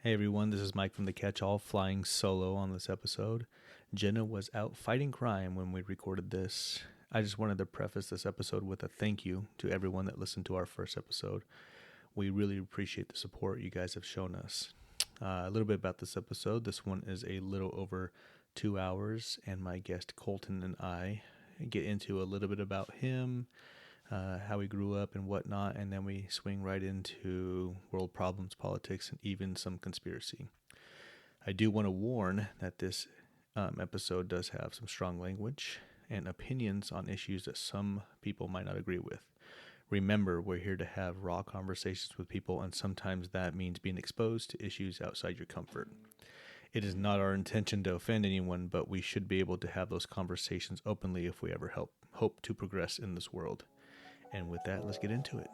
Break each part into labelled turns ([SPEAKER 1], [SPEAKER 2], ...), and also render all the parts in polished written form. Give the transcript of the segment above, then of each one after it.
[SPEAKER 1] Hey everyone, this is Mike from The Catch-All flying solo on this episode. Jenna was out fighting crime when we recorded this. I just wanted to preface this episode with a thank you to everyone that listened to our first episode. We really appreciate the support you guys have shown us. A little bit about this episode. This one is a little over 2 hours, and my guest Colton and I get into a little bit about him, how he grew up and whatnot, and then we swing right into world problems, politics, and even some conspiracy. I do want to warn that this episode does have some strong language and opinions on issues that some people might not agree with. Remember, we're here to have raw conversations with people, and sometimes that means being exposed to issues outside your comfort. It is not our intention to offend anyone, but we should be able to have those conversations openly if we ever hope to progress in this world. And with that, let's get into it.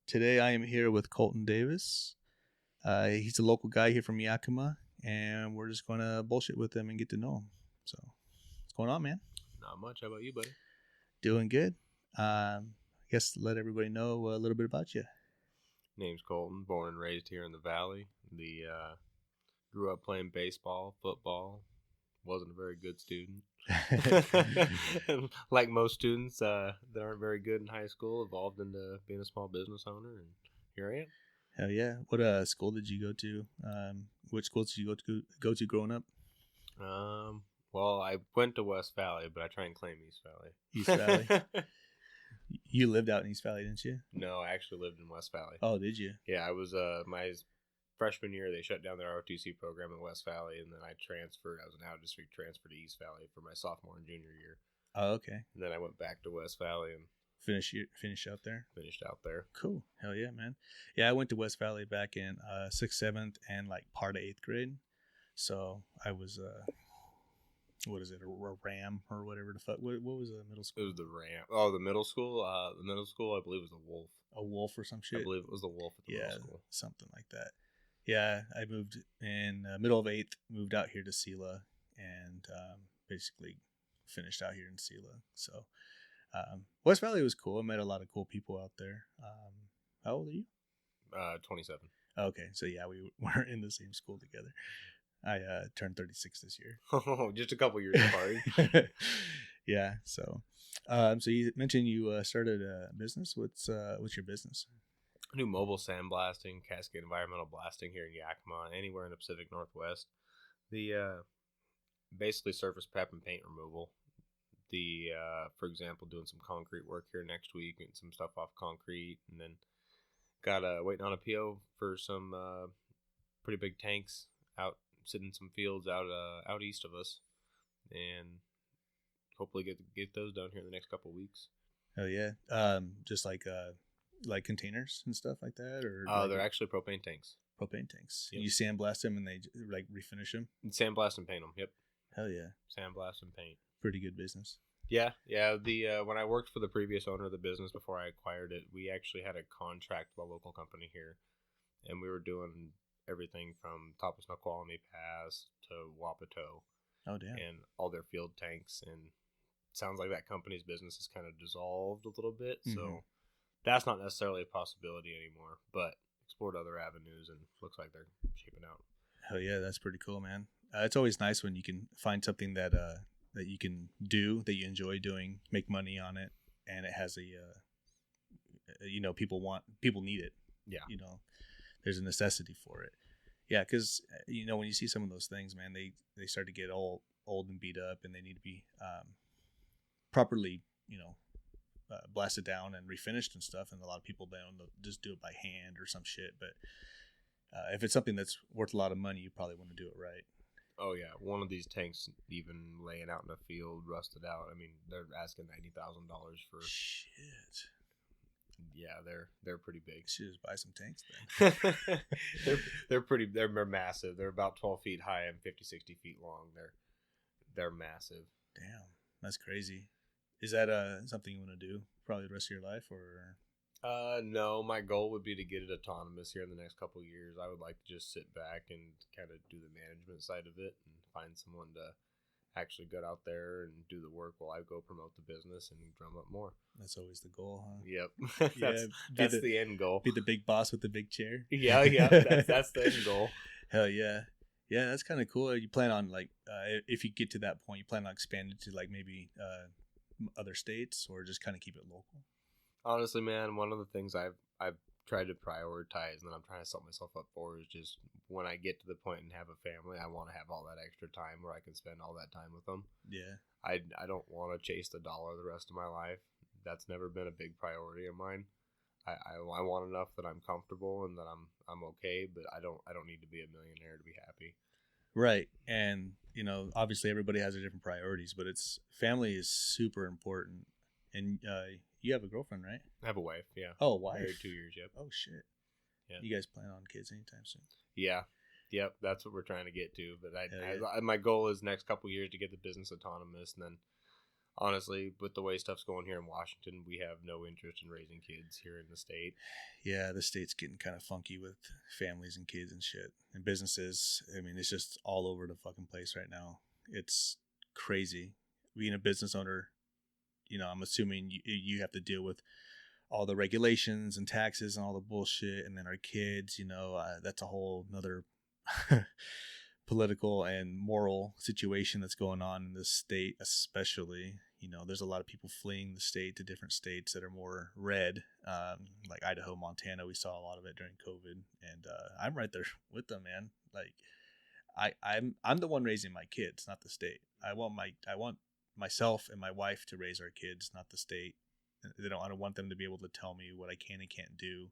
[SPEAKER 1] Today I am here with Colton Davis. He's a local guy here from Yakima, and we're just going to bullshit with him and get to know him. So, what's going on, man?
[SPEAKER 2] Not much. How about you, buddy?
[SPEAKER 1] Doing good. I guess let everybody know a little bit about you.
[SPEAKER 2] Name's Colton. Born and raised here in the Valley. Grew up playing baseball, football. Wasn't a very good student. Like most students that aren't very good in high school, evolved into being a small business owner, and here I am.
[SPEAKER 1] Hell yeah! What school did you go to? Which schools did you go to growing up?
[SPEAKER 2] Well, I went to West Valley, but I try and claim East Valley.
[SPEAKER 1] East Valley. You lived out in East Valley, didn't you?
[SPEAKER 2] No, I actually lived in West Valley.
[SPEAKER 1] Oh, did you?
[SPEAKER 2] Yeah, I was my freshman year. They shut down their ROTC program in West Valley, and then I transferred. I was an out-of-district transfer to East Valley for my sophomore and junior year.
[SPEAKER 1] Oh, okay.
[SPEAKER 2] And then I went back to West Valley and
[SPEAKER 1] Finish out there.
[SPEAKER 2] Finished out there.
[SPEAKER 1] Cool. Hell yeah, man. Yeah, I went to West Valley back in 6th, 7th, and like part of 8th grade. So I was what is it, a Ram or whatever the fuck? What was the middle school?
[SPEAKER 2] It was the Ram. Oh, the middle school. The middle school, I believe, was the Wolf.
[SPEAKER 1] A Wolf or some shit.
[SPEAKER 2] I believe it was the Wolf at the middle school.
[SPEAKER 1] Something like that. Yeah, I moved in middle of 8th. Moved out here to Sela, and basically finished out here in Sela. So. West Valley was cool. I met a lot of cool people out there. How old are you?
[SPEAKER 2] 27.
[SPEAKER 1] Okay, so yeah, we weren't in the same school together. I turned 36 this year.
[SPEAKER 2] Oh, just a couple years apart.
[SPEAKER 1] Yeah. So you mentioned you started a business. What's your business?
[SPEAKER 2] I do mobile sandblasting, cascade environmental blasting here in Yakima, anywhere in the Pacific Northwest. The basically surface prep and paint removal. For example, doing some concrete work here next week and some stuff off concrete, and then got waiting on a PO for some pretty big tanks out sitting in some fields out east of us, and hopefully get those done here in the next couple of weeks.
[SPEAKER 1] Oh yeah, just like containers and stuff like that, or
[SPEAKER 2] they're actually propane tanks.
[SPEAKER 1] Propane tanks.
[SPEAKER 2] Yep.
[SPEAKER 1] You sandblast them and they like refinish them.
[SPEAKER 2] Sandblast and paint them. Yep.
[SPEAKER 1] Hell yeah.
[SPEAKER 2] Sandblast and paint.
[SPEAKER 1] Pretty good business.
[SPEAKER 2] Yeah. When I worked for the previous owner of the business before I acquired it, we actually had a contract with a local company here, and we were doing everything from Top of Snoqualmie Pass to Wapato.
[SPEAKER 1] Oh damn!
[SPEAKER 2] And all their field tanks, and it sounds like that company's business has kind of dissolved a little bit, so that's not necessarily a possibility anymore. But explored other avenues, and looks like they're shaping out.
[SPEAKER 1] Hell yeah, that's pretty cool, man. It's always nice when you can find something that you can do, that you enjoy doing, make money on it, and it has people need it.
[SPEAKER 2] Yeah.
[SPEAKER 1] There's a necessity for it. Yeah, because when you see some of those things, man, they start to get old and beat up, and they need to be properly, blasted down and refinished and stuff. And a lot of people don't just do it by hand or some shit. But if it's something that's worth a lot of money, you probably want to do it right.
[SPEAKER 2] Oh yeah, one of these tanks even laying out in a field, rusted out. I mean, they're asking $90,000 for.
[SPEAKER 1] Shit.
[SPEAKER 2] Yeah, they're pretty big.
[SPEAKER 1] Should just buy some tanks then.
[SPEAKER 2] They're massive. They're about 12 feet high and 50, 60 feet long. They're massive.
[SPEAKER 1] Damn, that's crazy. Is that something you want to do probably the rest of your life, or?
[SPEAKER 2] No, my goal would be to get it autonomous here in the next couple of years. I would like to just sit back and kind of do the management side of it and find someone to actually get out there and do the work while I go promote the business and drum up more.
[SPEAKER 1] That's always the goal, huh?
[SPEAKER 2] Yep. that's the end goal.
[SPEAKER 1] Be the big boss with the big chair.
[SPEAKER 2] Yeah, that's the end goal.
[SPEAKER 1] Hell yeah. Yeah, that's kind of cool. You plan on like, if you get to that point, you plan on expanding to like maybe other states, or just kind of keep it local?
[SPEAKER 2] Honestly, man, one of the things I've tried to prioritize and that I'm trying to set myself up for is just when I get to the point and have a family, I want to have all that extra time where I can spend all that time with them.
[SPEAKER 1] Yeah.
[SPEAKER 2] I don't want to chase the dollar the rest of my life. That's never been a big priority of mine. I want enough that I'm comfortable and that I'm okay, but I don't need to be a millionaire to be happy.
[SPEAKER 1] Right. And, obviously everybody has their different priorities, but family is super important. And you have a girlfriend, right?
[SPEAKER 2] I have a wife, yeah.
[SPEAKER 1] Oh, wife.
[SPEAKER 2] Married 2 years, yep.
[SPEAKER 1] Oh, shit.
[SPEAKER 2] Yeah.
[SPEAKER 1] You guys plan on kids anytime soon?
[SPEAKER 2] Yeah. Yep, that's what we're trying to get to. But my goal is next couple years to get the business autonomous. And then, honestly, with the way stuff's going here in Washington, we have no interest in raising kids here in the state.
[SPEAKER 1] Yeah, the state's getting kind of funky with families and kids and shit. And businesses, I mean, it's just all over the fucking place right now. It's crazy. Being a business owner, I'm assuming you have to deal with all the regulations and taxes and all the bullshit. And then our kids, that's a whole nother political and moral situation that's going on in this state, especially. There's a lot of people fleeing the state to different states that are more red, like Idaho, Montana. We saw a lot of it during COVID, and I'm right there with them, man. Like, I'm the one raising my kids, not the state. I want myself and my wife to raise our kids, not the state. I don't want them to be able to tell me what I can and can't do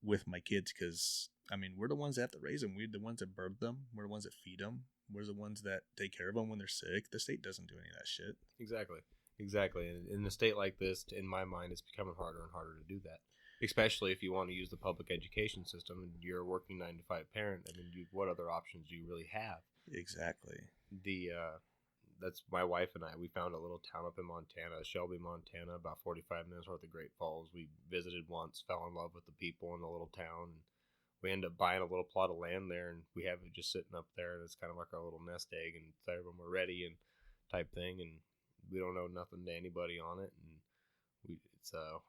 [SPEAKER 1] with my kids, because we're the ones that have to raise them. We're the ones that birth them. We're the ones that feed them. We're the ones that take care of them when they're sick. The state doesn't do any of that shit.
[SPEAKER 2] Exactly. And in a state like this, in my mind, it's becoming harder and harder to do that, especially if you want to use the public education system and you're a working 9-to-5 parent. What other options do you really have?
[SPEAKER 1] Exactly.
[SPEAKER 2] That's my wife and I. We found a little town up in Montana, Shelby, Montana, about 45 minutes north of Great Falls. We visited once, fell in love with the people in the little town. And we ended up buying a little plot of land there, and we have it just sitting up there. And it's kind of like our little nest egg, and it's there when we're ready and type thing. And we don't owe nothing to anybody on it. And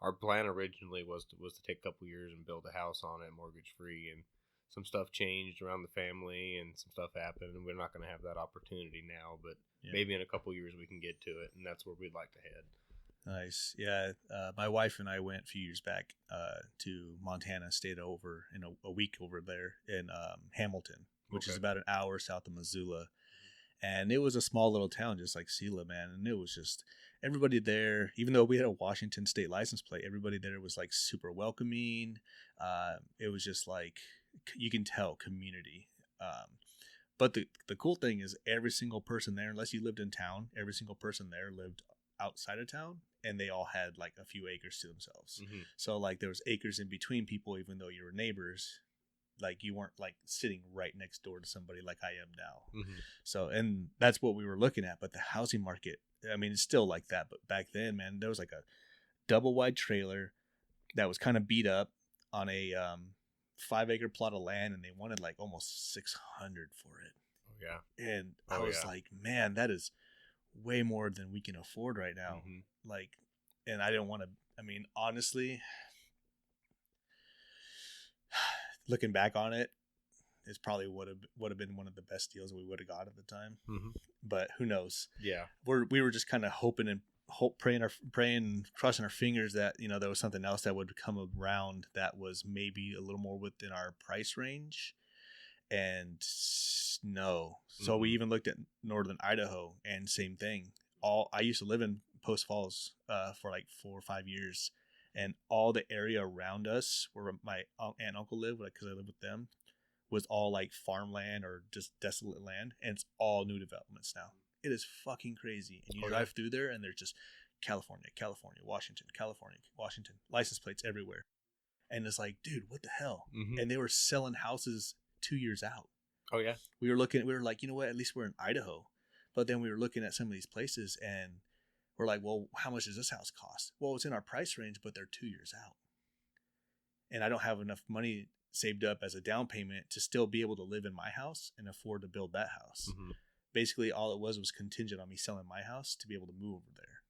[SPEAKER 2] our plan originally was to take a couple years and build a house on it, mortgage free, and some stuff changed around the family and some stuff happened, and we're not going to have that opportunity now, but maybe in a couple years we can get to it, and that's where we'd like to head.
[SPEAKER 1] Nice. Yeah. My wife and I went a few years back to Montana, stayed over in a week over there in Hamilton, which is about an hour south of Missoula. And it was a small little town, just like Sela, man. And it was just everybody there, even though we had a Washington state license plate, everybody there was like super welcoming. It was just like, you can tell community. But the cool thing is every single person there, unless you lived in town, every single person there lived outside of town, and they all had like a few acres to themselves. Mm-hmm. So like there was acres in between people, even though you were neighbors. Like you weren't like sitting right next door to somebody like I am now. Mm-hmm. So, and that's what we were looking at. But the housing market, it's still like that. But back then, man, there was like a double wide trailer that was kind of beat up on a 5-acre plot of land, and they wanted like almost $600 for it.
[SPEAKER 2] Oh yeah.
[SPEAKER 1] And I was like, man, that is way more than we can afford right now. Mm-hmm. Like, and I didn't want to, honestly, looking back on it, it's probably would have been one of the best deals we would have got at the time. Mm-hmm. But who knows?
[SPEAKER 2] Yeah.
[SPEAKER 1] We were just kind of praying, crossing our fingers that, there was something else that would come around that was maybe a little more within our price range. And no. So we even looked at northern Idaho, and same thing. I used to live in Post Falls for like 4 or 5 years, and all the area around us where my aunt and uncle live, because I live with them, was all like farmland or just desolate land, and it's all new developments now. It is fucking crazy. And you drive through there, and there's just California, California, Washington, California, Washington, license plates everywhere. And it's like, dude, what the hell?
[SPEAKER 2] Mm-hmm.
[SPEAKER 1] And they were selling houses 2 years out.
[SPEAKER 2] Oh yeah.
[SPEAKER 1] We were like, you know what? At least we're in Idaho. But then we were looking at some of these places, and we're like, well, how much does this house cost? Well, it's in our price range, but they're 2 years out. And I don't have enough money saved up as a down payment to still be able to live in my house and afford to build that house.
[SPEAKER 2] Mm-hmm.
[SPEAKER 1] Basically, all it was contingent on me selling my house to be able to move over there.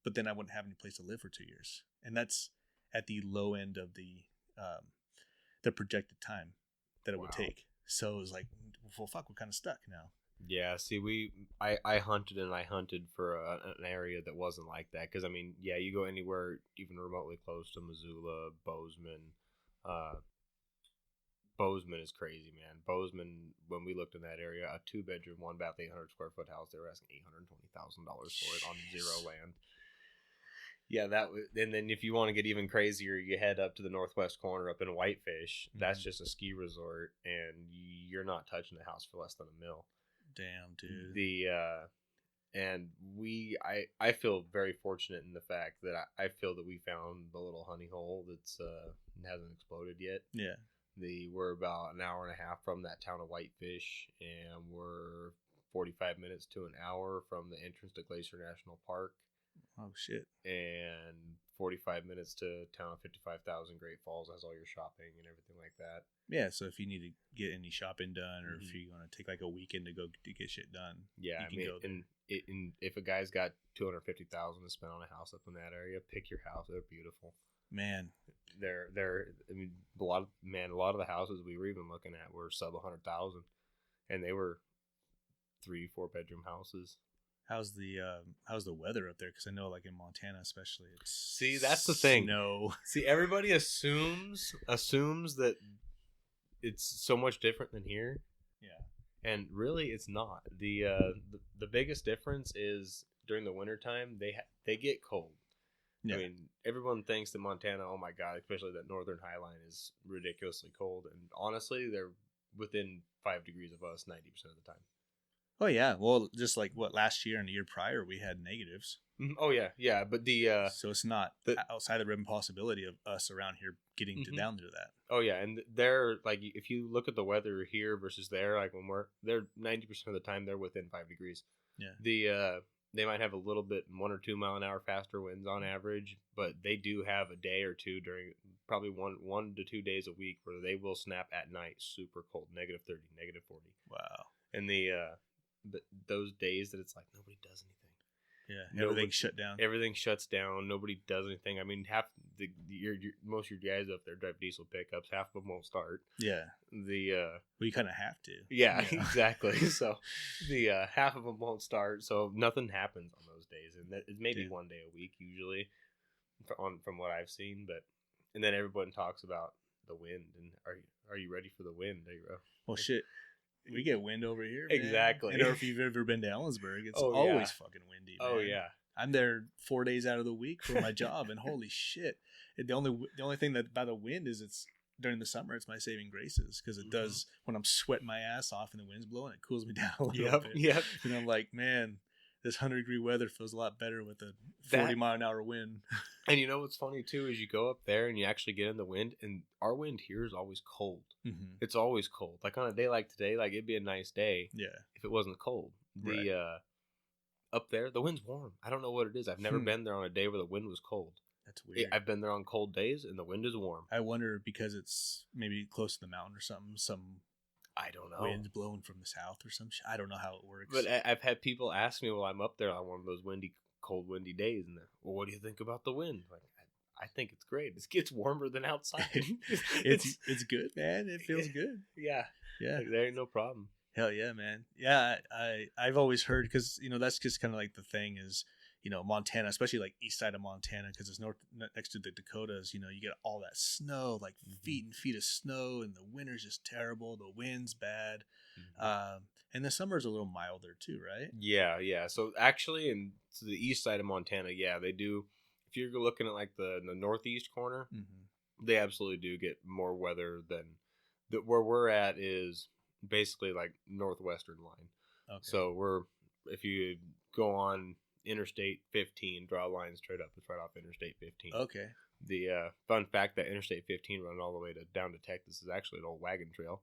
[SPEAKER 1] But then I wouldn't have any place to live for 2 years. And that's at the low end of the projected time that it would take. So it was like, well, fuck, we're kind of stuck now.
[SPEAKER 2] Yeah, see, I hunted for an area that wasn't like that. Because, I mean, yeah, you go anywhere even remotely close to Missoula, Bozeman. Bozeman is crazy, man. Bozeman, when we looked in that area, a 2-bedroom, 1-bath, 800 square foot house, they were asking $820,000 for it on zero land. Yeah, and then if you want to get even crazier, you head up to the northwest corner up in Whitefish. Mm-hmm. That's just a ski resort, and you're not touching the house for less than $1 million.
[SPEAKER 1] Damn, dude.
[SPEAKER 2] And I feel very fortunate in the fact that I feel that we found the little honey hole that's hasn't exploded yet.
[SPEAKER 1] Yeah.
[SPEAKER 2] We're about an hour and a half from that town of Whitefish, and we're 45 minutes to an hour from the entrance to Glacier National Park.
[SPEAKER 1] Oh, shit.
[SPEAKER 2] And 45 minutes to town of 55,000 Great Falls has all your shopping and everything like that.
[SPEAKER 1] Yeah, so if you need to get any shopping done, or if you want to take like a weekend to go to get shit done,
[SPEAKER 2] yeah, you can go there. And if a guy's got $250,000 to spend on a house up in that area, pick your house. They're beautiful.
[SPEAKER 1] Man,
[SPEAKER 2] they're. I mean, a lot of the houses we were even looking at were sub 100,000, and they were 3-4 bedroom houses.
[SPEAKER 1] How's the weather up there? Because I know, like in Montana, especially,
[SPEAKER 2] that's the thing.
[SPEAKER 1] No,
[SPEAKER 2] everybody assumes that it's so much different than here. Yeah, and really, it's not. The biggest difference is during the wintertime, they get cold. Yeah. I mean, everyone thinks that Montana, oh my God, especially that northern highline, is ridiculously cold, and honestly, they're within 5 degrees of us 90% of the time.
[SPEAKER 1] Oh yeah, well, just like last year and the year prior, we had negatives.
[SPEAKER 2] Oh yeah, but
[SPEAKER 1] so it's not outside the realm of possibility of us around here getting down to that.
[SPEAKER 2] Oh yeah, and they're like, if you look at the weather here versus there, like when they're 90% of the time they're within 5 degrees. Yeah. They might have a little bit 1 or 2 mile an hour faster winds on average, but they do have a day or two during probably one to 2 days a week where they will snap at night super cold, -30, -40. Wow. And those days that it's like nobody does anything.
[SPEAKER 1] Yeah, everything's shut down.
[SPEAKER 2] Everything shuts down. Nobody does anything. I mean, most of your guys up there drive diesel pickups. Half of them won't start.
[SPEAKER 1] Yeah. You kind of have to.
[SPEAKER 2] Yeah, exactly. So half of them won't start. So nothing happens on those days, and it's maybe 1 day a week usually, from what I've seen. And then everyone talks about the wind. And are you ready for the wind?
[SPEAKER 1] Well, shit. We get wind over here, man.
[SPEAKER 2] Exactly.
[SPEAKER 1] And if you've ever been to Ellensburg, it's always fucking windy, man.
[SPEAKER 2] Oh, yeah.
[SPEAKER 1] I'm there 4 days out of the week for my job, and holy shit. The only thing that about the wind is it's during the summer, it's my saving graces, because it does, when I'm sweating my ass off and the wind's blowing, it cools me down a little bit. Yep. And I'm like, man, this 100-degree weather feels a lot better with a 40-mile-an-hour wind.
[SPEAKER 2] And you know what's funny, too, is you go up there and you actually get in the wind, and our wind here is always cold. Mm-hmm. It's always cold. Like on a day like today, like it'd be a nice day if it wasn't cold. Up there, the wind's warm. I don't know what it is. I've never been there on a day where the wind was cold.
[SPEAKER 1] That's weird.
[SPEAKER 2] I've been there on cold days, and the wind is warm.
[SPEAKER 1] I wonder, because it's maybe close to the mountain or something,
[SPEAKER 2] I don't know.
[SPEAKER 1] Wind's blowing from the south or some shit. I don't know how it works.
[SPEAKER 2] But I've had people ask me while I'm up there on one of those cold, windy days, and well, what do you think about the wind? Like, I think it's great. It gets warmer than outside.
[SPEAKER 1] it's good, man. It feels good.
[SPEAKER 2] Yeah. Like, there ain't no problem.
[SPEAKER 1] Hell yeah, man. Yeah, I've always heard, because that's just kind of like the thing is, Montana, especially like east side of Montana, because it's next to the Dakotas. You get all that snow, like feet and feet of snow, and the winter's just terrible. The wind's bad, and the summer's a little milder too, right?
[SPEAKER 2] Yeah. So actually, to the east side of Montana, they do. If you're looking at like the northeast corner, they absolutely do get more weather than where we're at is basically like northwestern line. Okay. So if you go on Interstate 15, draw a line straight up. It's right off Interstate 15.
[SPEAKER 1] Okay.
[SPEAKER 2] The fun fact that Interstate 15 running all the way down to Texas is actually an old wagon trail.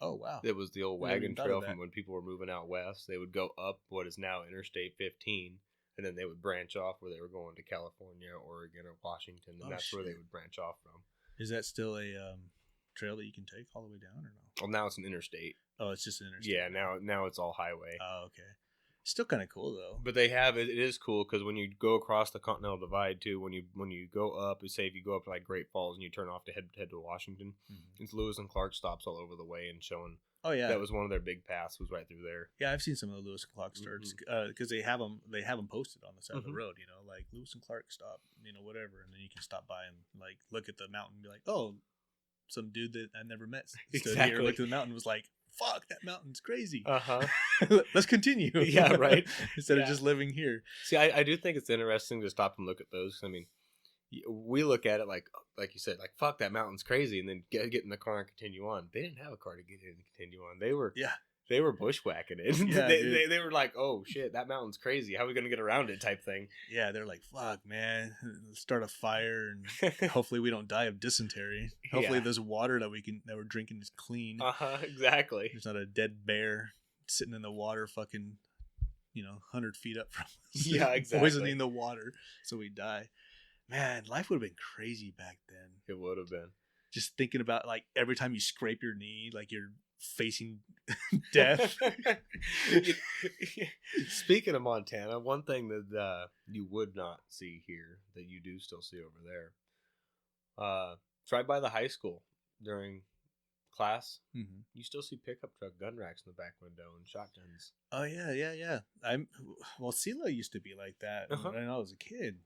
[SPEAKER 1] Oh, wow.
[SPEAKER 2] It was the old
[SPEAKER 1] Never
[SPEAKER 2] wagon
[SPEAKER 1] even thought
[SPEAKER 2] trail
[SPEAKER 1] of that.
[SPEAKER 2] from when people were moving out west. They would go up what is now Interstate 15, and then they would branch off where they were going to California, Oregon, or Washington, and that's where they would branch off from.
[SPEAKER 1] Is that still a trail that you can take all the way down or no?
[SPEAKER 2] Well, now it's an interstate.
[SPEAKER 1] Oh, it's just an interstate.
[SPEAKER 2] Yeah, now it's all highway.
[SPEAKER 1] Oh, okay. Still kind of cool though.
[SPEAKER 2] But they have it is cool because when you go across the Continental Divide too, when you go up, say if you go up to like Great Falls and you turn off to head to Washington, it's Lewis and Clark stops all over the way and showing.
[SPEAKER 1] Oh yeah,
[SPEAKER 2] that was one of their big paths was right through there.
[SPEAKER 1] Yeah, I've seen some of the Lewis and Clark starts because they have them posted on the side of the road. You know, like Lewis and Clark stop, you know, whatever, and then you can stop by and like look at the mountain and be like, oh, some dude that I never met stood here, looked at the mountain, and was like, fuck, that mountain's crazy. Let's continue.
[SPEAKER 2] Yeah, right.
[SPEAKER 1] Instead of just living here.
[SPEAKER 2] See, I do think it's interesting to stop and look at those. I mean, we look at it like you said, like, fuck, that mountain's crazy, and then get in the car and continue on. They didn't have a car to get in and continue on. They were bushwhacking it.
[SPEAKER 1] Yeah,
[SPEAKER 2] they were like, oh shit, that mountain's crazy. How are we gonna get around it? Type thing.
[SPEAKER 1] Yeah, they're like, fuck, man, let's start a fire and hopefully we don't die of dysentery. Hopefully this water that we're drinking is clean.
[SPEAKER 2] Exactly.
[SPEAKER 1] There's not a dead bear sitting in the water, fucking, 100 feet up from us.
[SPEAKER 2] Yeah, exactly.
[SPEAKER 1] Poisoning the water so we die. Man, life would have been crazy back then.
[SPEAKER 2] It would have been.
[SPEAKER 1] Just thinking about like every time you scrape your knee, like you're facing death.
[SPEAKER 2] Speaking of Montana, one thing that you would not see here that you do still see over there, it's right by the high school during class. You still see pickup truck gun racks in the back window and shotguns.
[SPEAKER 1] Oh yeah. Sela used to be like that when I was a kid.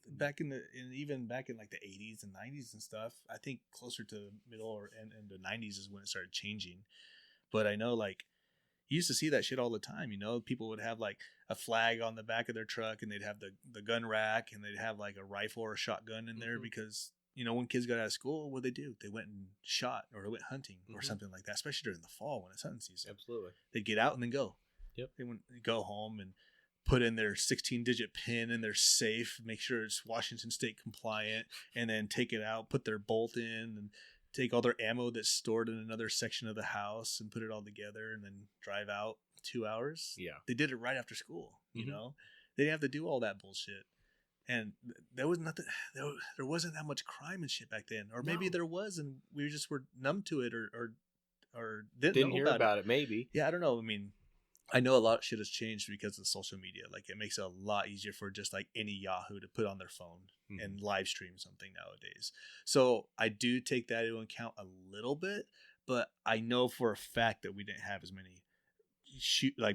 [SPEAKER 1] Back in like the 80s and 90s and stuff. I think closer to middle or end the 90s is when it started changing. But I know like you used to see that shit all the time. People would have like a flag on the back of their truck and they'd have the gun rack and they'd have like a rifle or a shotgun in there because when kids got out of school, what did they do? They went and shot or they went hunting or something like that, especially during the fall when it's hunting season.
[SPEAKER 2] Absolutely.
[SPEAKER 1] They'd get out and then go.
[SPEAKER 2] Yep.
[SPEAKER 1] They would go home and put in their 16-digit PIN in their safe, make sure it's Washington State compliant, and then take it out, put their bolt in, and take all their ammo that's stored in another section of the house and put it all together and then drive out 2 hours.
[SPEAKER 2] Yeah.
[SPEAKER 1] They did it right after school, They didn't have to do all that bullshit. And there was nothing. There wasn't that much crime and shit back then, or maybe there was, and we just were numb to it, or didn't know
[SPEAKER 2] hear about it. Maybe.
[SPEAKER 1] Yeah, I don't know. I mean, I know a lot of shit has changed because of social media. Like, it makes it a lot easier for just like any Yahoo to put on their phone and live stream something nowadays. So I do take that into account a little bit, but I know for a fact that we didn't have as many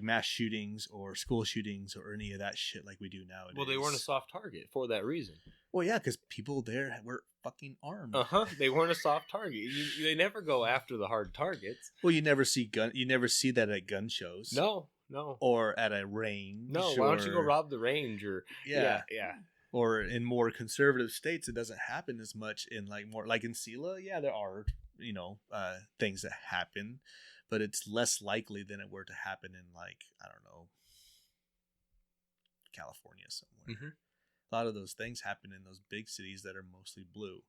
[SPEAKER 1] mass shootings or school shootings or any of that shit like we do nowadays.
[SPEAKER 2] Well, they weren't a soft target for that reason.
[SPEAKER 1] Well, yeah, because people there were fucking armed.
[SPEAKER 2] They weren't a soft target. They never go after the hard targets.
[SPEAKER 1] Well, you never see that at gun shows.
[SPEAKER 2] No.
[SPEAKER 1] Or at a range.
[SPEAKER 2] No, why don't you go rob the range or yeah.
[SPEAKER 1] Or in more conservative states, it doesn't happen as much. In like more like in Sela, yeah, there are things that happen. But it's less likely than it were to happen in, like, I don't know, California somewhere. A lot of those things happen in those big cities that are mostly blue.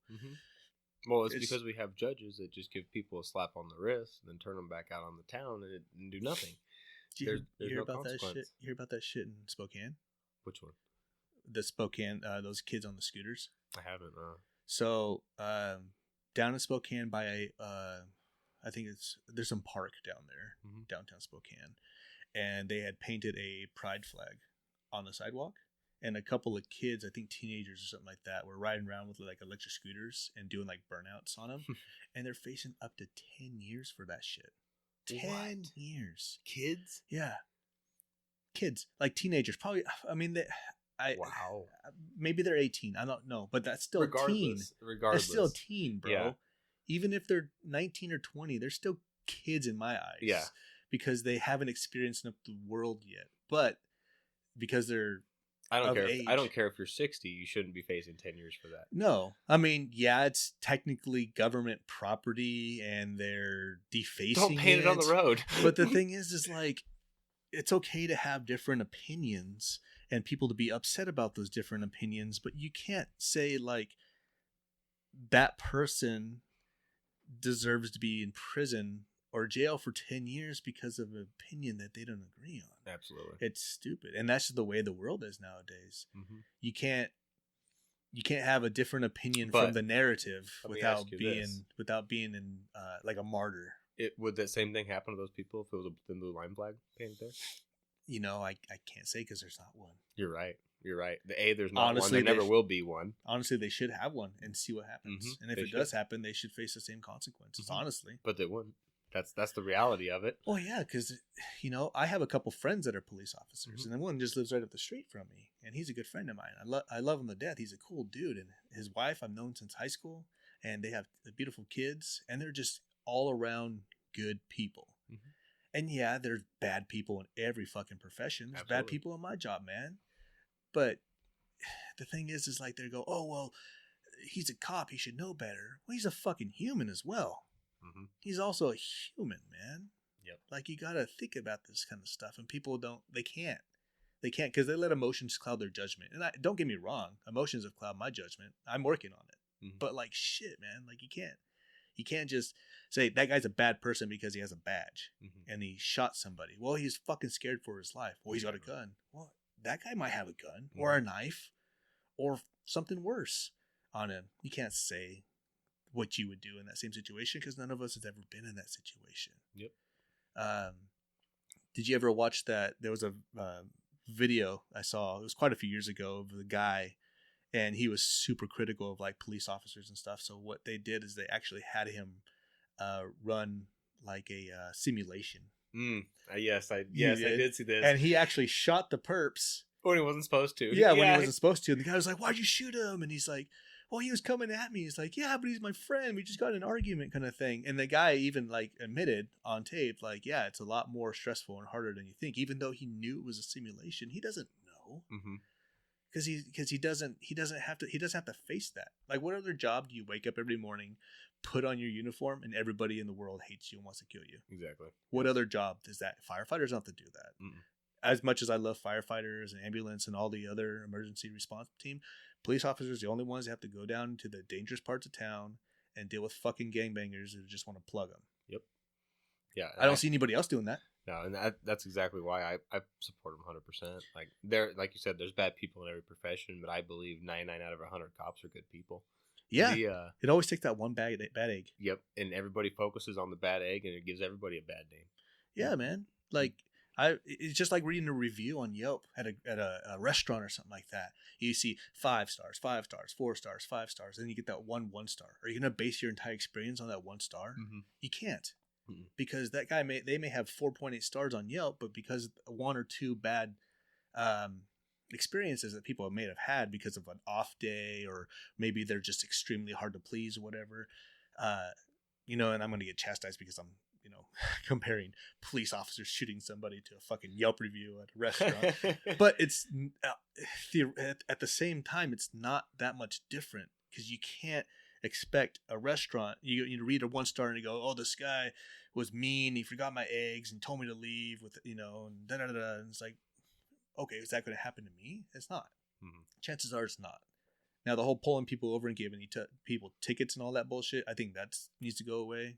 [SPEAKER 2] Well, it's because we have judges that just give people a slap on the wrist and then turn them back out on the town and do nothing.
[SPEAKER 1] There's hear about that shit? You hear about that shit in Spokane?
[SPEAKER 2] Which one?
[SPEAKER 1] The Spokane, those kids on the scooters.
[SPEAKER 2] I haven't.
[SPEAKER 1] So down in Spokane by I think there's some park down there, downtown Spokane, and they had painted a pride flag on the sidewalk, and a couple of kids, I think teenagers or something like that, were riding around with like electric scooters and doing like burnouts on them, and they're facing up to 10 years for that shit. 10 years.
[SPEAKER 2] Kids?
[SPEAKER 1] Yeah. Kids, like teenagers, probably. I mean,
[SPEAKER 2] wow.
[SPEAKER 1] Maybe they're 18. I don't know, but that's still teen.
[SPEAKER 2] Regardless,
[SPEAKER 1] that's still teen, bro. Yeah. Even if they're 19 or 20, they're still kids in my eyes.
[SPEAKER 2] Yeah.
[SPEAKER 1] Because they haven't experienced enough the world yet. But because they're
[SPEAKER 2] I don't care if you're 60, you shouldn't be facing 10 years for that.
[SPEAKER 1] No. I mean, yeah, it's technically government property and they're defacing
[SPEAKER 2] Don't paint it on the road.
[SPEAKER 1] But the thing is like, it's okay to have different opinions and people to be upset about those different opinions, but you can't say like that person deserves to be in prison or jail for 10 years because of an opinion that they don't agree on.
[SPEAKER 2] Absolutely.
[SPEAKER 1] It's stupid. And that's just the way the world is nowadays.
[SPEAKER 2] Mm-hmm.
[SPEAKER 1] You can't have a different opinion
[SPEAKER 2] But
[SPEAKER 1] from the narrative without being in like a martyr.
[SPEAKER 2] Would that same thing happen to those people if it was a thin blue line flag painted there?
[SPEAKER 1] You know, I can't say because there's not one.
[SPEAKER 2] You're right. There's not
[SPEAKER 1] Honestly,
[SPEAKER 2] one. There never will be one.
[SPEAKER 1] Honestly, they should have one and see what happens.
[SPEAKER 2] Mm-hmm.
[SPEAKER 1] And if it does happen, they should face the same consequences,
[SPEAKER 2] Mm-hmm.
[SPEAKER 1] honestly.
[SPEAKER 2] But they wouldn't. That's the reality of it.
[SPEAKER 1] Well, yeah, because, you know, I have a couple friends that are police officers,
[SPEAKER 2] Mm-hmm.
[SPEAKER 1] and then one just lives right up the street from me, and he's a good friend of mine. I love him to death. He's a cool dude, and his wife I've known since high school, and they have beautiful kids, and they're just all around good people.
[SPEAKER 2] Mm-hmm.
[SPEAKER 1] And yeah, there's bad people in every fucking profession. There's
[SPEAKER 2] Absolutely.
[SPEAKER 1] bad people in my job, man. But the thing is like they go, oh, well, he's a cop. He should know better. Well, he's a fucking human as well.
[SPEAKER 2] Mm-hmm.
[SPEAKER 1] He's also a human, man.
[SPEAKER 2] Yep.
[SPEAKER 1] Like, you got to think about this kind of stuff. And people they can't because they let emotions cloud their judgment. And don't get me wrong. Emotions have clouded my judgment. I'm working on it.
[SPEAKER 2] Mm-hmm.
[SPEAKER 1] But like, shit, man, like you can't just say that guy's a bad person because he has a badge
[SPEAKER 2] Mm-hmm.
[SPEAKER 1] and he shot somebody. Well, he's fucking scared for his life. Well, he's got a gun. Well, that guy might have a gun or a knife or something worse on him. You can't say what you would do in that same situation because none of us has ever been in that situation.
[SPEAKER 2] Yep.
[SPEAKER 1] Did you ever watch that? There was a video I saw. It was quite a few years ago of the guy, and he was super critical of like police officers and stuff. So what they did is they actually had him run like a simulation.
[SPEAKER 2] Yes, I did see this.
[SPEAKER 1] And he actually shot the perps.
[SPEAKER 2] When he wasn't supposed to.
[SPEAKER 1] Yeah, when he wasn't supposed to. And the guy was like, "Why'd you shoot him?" And he's like, "Well, he was coming at me." He's like, "Yeah, but he's my friend. We just got in an argument," kind of thing. And the guy even like admitted on tape, like, "Yeah, it's a lot more stressful and harder than you think." Even though he knew it was a simulation, he doesn't know because he doesn't have to face that. Like, what other job do you wake up every morning, put on your uniform, and everybody in the world hates you and wants to kill you?
[SPEAKER 2] Exactly.
[SPEAKER 1] What other job does that? Firefighters don't have to do that. As much as I love firefighters and ambulance and all the other emergency response team, police officers are the only ones that have to go down to the dangerous parts of town and deal with fucking gangbangers who just want to plug them.
[SPEAKER 2] Yep. Yeah.
[SPEAKER 1] I don't see anybody else doing that.
[SPEAKER 2] No, and that's exactly why I support them 100%. Like you said, there's bad people in every profession, but I believe 99 out of 100 cops are good people.
[SPEAKER 1] Yeah. It always takes that one bad egg.
[SPEAKER 2] Yep. And everybody focuses on the bad egg, and it gives everybody a bad name.
[SPEAKER 1] Yeah, man. Like, it's just like reading a review on Yelp at a restaurant or something like that. You see 5 stars, 5 stars, 4 stars, 5 stars, and then you get that 1 star. Are you gonna base your entire experience on that 1 star? You can't, because that guy they may have 4.8 stars on Yelp, but because 1 or 2 bad experiences that people may have had because of an off day, or maybe they're just extremely hard to please or whatever. And I'm gonna get chastised because I'm comparing police officers shooting somebody to a fucking Yelp review at a restaurant. But it's at the same time, it's not that much different, because you can't expect a restaurant. You read a 1 star and you go, "Oh, this guy was mean. He forgot my eggs and told me to leave with and da da da." And it's like, okay, is that going to happen to me? It's not. Chances are it's not. Now, the whole pulling people over and giving people tickets and all that bullshit, I think that needs to go away,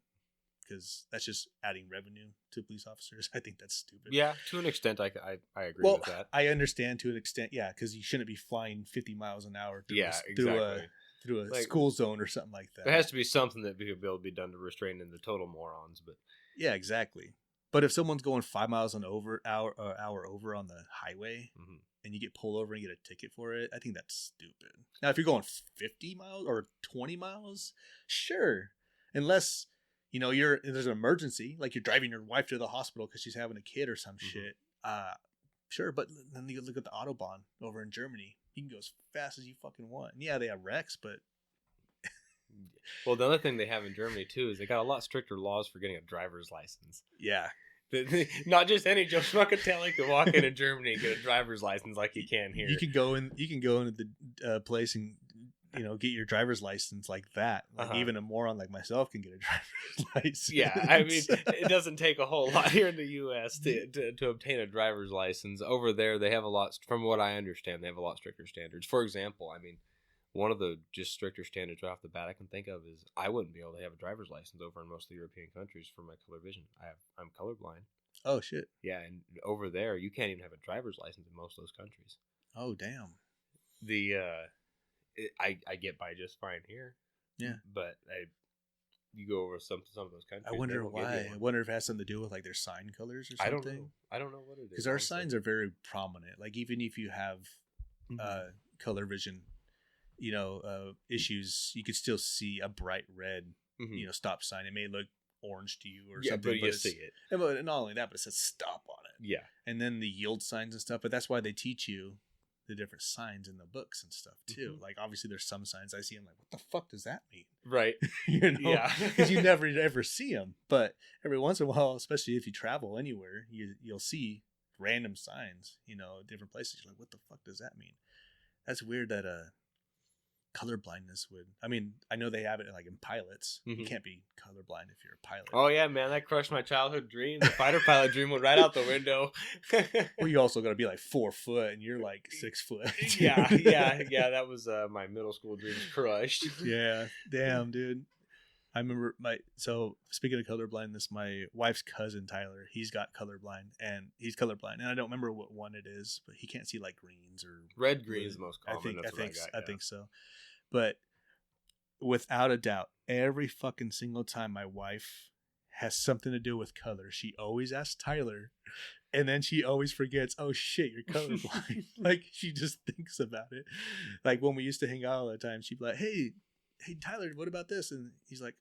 [SPEAKER 1] because that's just adding revenue to police officers. I think that's stupid.
[SPEAKER 2] Yeah, to an extent, I agree with that.
[SPEAKER 1] I understand to an extent, yeah, because you shouldn't be flying 50 miles an hour through a school zone or something like that.
[SPEAKER 2] There has to be something that will be able to be done to restrain the total morons. But
[SPEAKER 1] yeah, exactly. But if someone's going 5 miles an hour over on the highway, and you get pulled over and get a ticket for it, I think that's stupid. Now, if you're going 50 miles or 20 miles, sure, unless there's an emergency, like you're driving your wife to the hospital because she's having a kid or some shit. Sure, but then you look at the Autobahn over in Germany. You can go as fast as you fucking want. And yeah, they have wrecks, but
[SPEAKER 2] well, the other thing they have in Germany too is they got a lot stricter laws for getting a driver's license.
[SPEAKER 1] Yeah,
[SPEAKER 2] not just any Joe Schmuckatelli can walk into Germany and get a driver's license like you can here.
[SPEAKER 1] You can go into the place and get your driver's license like that. Like even a moron like myself can get a driver's license.
[SPEAKER 2] Yeah, I mean, it doesn't take a whole lot here in the U.S. to obtain a driver's license. Over there, they have a lot, from what I understand, they have a lot stricter standards. For example, I mean, one of the just stricter standards right off the bat I can think of is I wouldn't be able to have a driver's license over in most of the European countries for my color vision. I'm colorblind.
[SPEAKER 1] Oh, shit.
[SPEAKER 2] Yeah, and over there, you can't even have a driver's license in most of those countries.
[SPEAKER 1] Oh, damn.
[SPEAKER 2] I get by just fine here.
[SPEAKER 1] Yeah.
[SPEAKER 2] But you go over some of those countries.
[SPEAKER 1] I wonder why. I wonder if it has something to do with like their sign colors or something.
[SPEAKER 2] I don't know what it is.
[SPEAKER 1] Because our signs are very prominent. Like even if you have color vision, issues, you could still see a bright red, stop sign. It may look orange to you or something,
[SPEAKER 2] but you see it.
[SPEAKER 1] And not only that, but it says stop on it.
[SPEAKER 2] Yeah.
[SPEAKER 1] And then the yield signs and stuff. But that's why they teach you the different signs in the books and stuff too. Like obviously there's some signs I see, I'm like, what the fuck does that mean?
[SPEAKER 2] Right.
[SPEAKER 1] Yeah. Because you never ever see them. But every once in a while, especially if you travel anywhere, you'll see random signs, different places. You're like, what the fuck does that mean? That's weird that color blindness would. I mean, I know they have it like in pilots. You can't be colorblind if you're a pilot.
[SPEAKER 2] Oh yeah, man, that crushed my childhood dream. The fighter pilot dream went right out the window.
[SPEAKER 1] Well, you also got to be like 4 foot, and you're like 6 foot.
[SPEAKER 2] yeah. That was my middle school dreams crushed.
[SPEAKER 1] Yeah, damn, dude. I remember so speaking of colorblindness, my wife's cousin Tyler, he's got colorblind, and he's colorblind, and I don't remember what one it is, but he can't see like greens or
[SPEAKER 2] red. Green is the most common.
[SPEAKER 1] I think so. But without a doubt, every fucking single time my wife has something to do with color, she always asks Tyler, and then she always forgets, oh shit, you're colorblind. Like she just thinks about it. Like when we used to hang out all the time, she'd be like, hey Tyler, what about this? And he's like,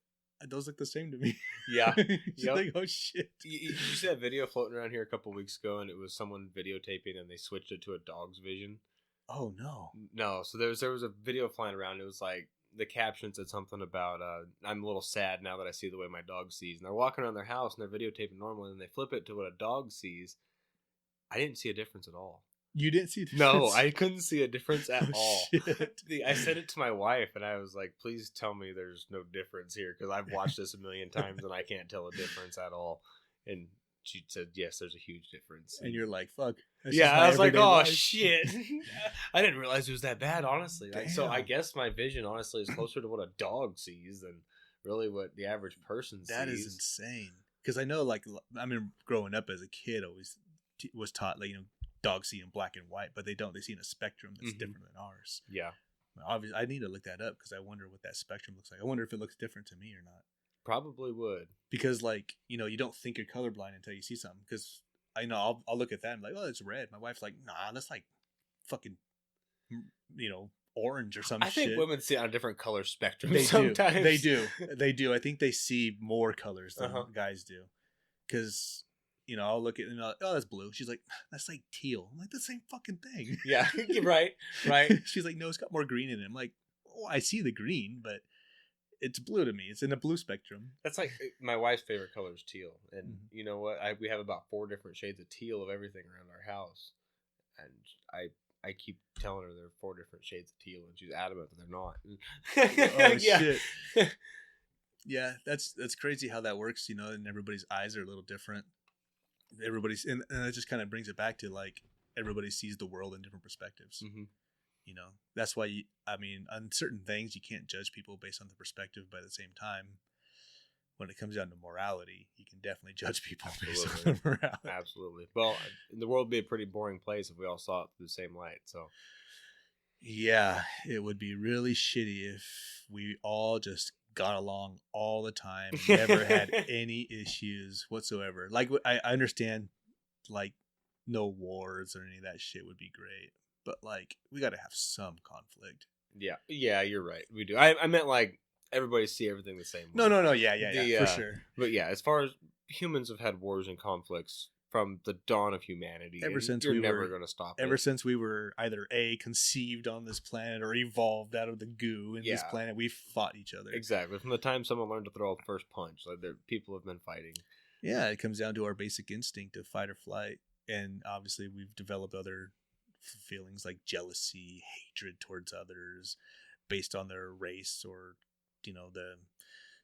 [SPEAKER 1] those look the same to me.
[SPEAKER 2] Yeah.
[SPEAKER 1] She's like, oh shit.
[SPEAKER 2] You see that video floating around here a couple weeks ago, and it was someone videotaping, and they switched it to a dog's vision.
[SPEAKER 1] Oh
[SPEAKER 2] no. So there was a video flying around. It was like the caption said something about I'm a little sad now that I see the way my dog sees. And they're walking around their house and they're videotaping normally, and they flip it to what a dog sees. I didn't see a difference at all.
[SPEAKER 1] You didn't see a difference?
[SPEAKER 2] No, I couldn't see a difference at all.
[SPEAKER 1] Shit.
[SPEAKER 2] I said it to my wife, and I was like, please tell me there's no difference here, because I've watched this a million times and I can't tell a difference at all. And she said, yes, there's a huge difference.
[SPEAKER 1] And you're like, fuck.
[SPEAKER 2] Yeah, I was like, oh, life. Shit. I didn't realize it was that bad, honestly. Like, so I guess my vision, honestly, is closer to what a dog sees than really what the average person sees.
[SPEAKER 1] That is insane. Because I know, like, I mean, growing up as a kid, always was taught, like, dogs see in black and white, but they don't. They see in a spectrum that's different than ours.
[SPEAKER 2] Yeah.
[SPEAKER 1] Obviously, I need to look that up because I wonder what that spectrum looks like. I wonder if it looks different to me or not.
[SPEAKER 2] Probably would.
[SPEAKER 1] Because, like, you don't think you're colorblind until you see something. Because I know I'll look at that and be like, oh, it's red. My wife's like, nah, that's like fucking, orange or some shit.
[SPEAKER 2] I think women see on a different color spectrum
[SPEAKER 1] they
[SPEAKER 2] sometimes.
[SPEAKER 1] They do. I think they see more colors than guys do. Because, I'll look at it and I'm like, oh, that's blue. She's like, that's like teal. I'm like, the same fucking thing.
[SPEAKER 2] Yeah, right.
[SPEAKER 1] She's like, no, it's got more green in it. I'm like, oh, I see the green, but it's blue to me. It's in the blue spectrum.
[SPEAKER 2] That's like my wife's favorite color is teal. And you know what? We have about 4 different shades of teal of everything around our house. And I keep telling her there are 4 different shades of teal, and she's adamant that they're not.
[SPEAKER 1] Oh, shit. Yeah, that's crazy how that works, and everybody's eyes are a little different. Everybody's, and that just kind of brings it back to, like, everybody sees the world in different perspectives. That's why on certain things you can't judge people based on the perspective, but at the same time, when it comes down to morality, you can definitely judge people based on morality.
[SPEAKER 2] Absolutely. Well, the world would be a pretty boring place if we all saw it through the same light. So
[SPEAKER 1] yeah, it would be really shitty if we all just got along all the time, never had any issues whatsoever. Like, I understand, like, no wars or any of that shit would be great. But, like, we got to have some conflict.
[SPEAKER 2] Yeah, you're right. We do. I meant, like, everybody see everything the same way.
[SPEAKER 1] No. Yeah, for sure.
[SPEAKER 2] But, yeah, as far as humans have had wars and conflicts from the dawn of humanity, you're never going to stop it.
[SPEAKER 1] Ever since we were either conceived on this planet or evolved out of the goo in this planet, we've fought each other.
[SPEAKER 2] Exactly. From the time someone learned to throw a first punch, like, people have been fighting.
[SPEAKER 1] Yeah, it comes down to our basic instinct of fight or flight. And, obviously, we've developed other feelings like jealousy, hatred towards others, based on their race or, the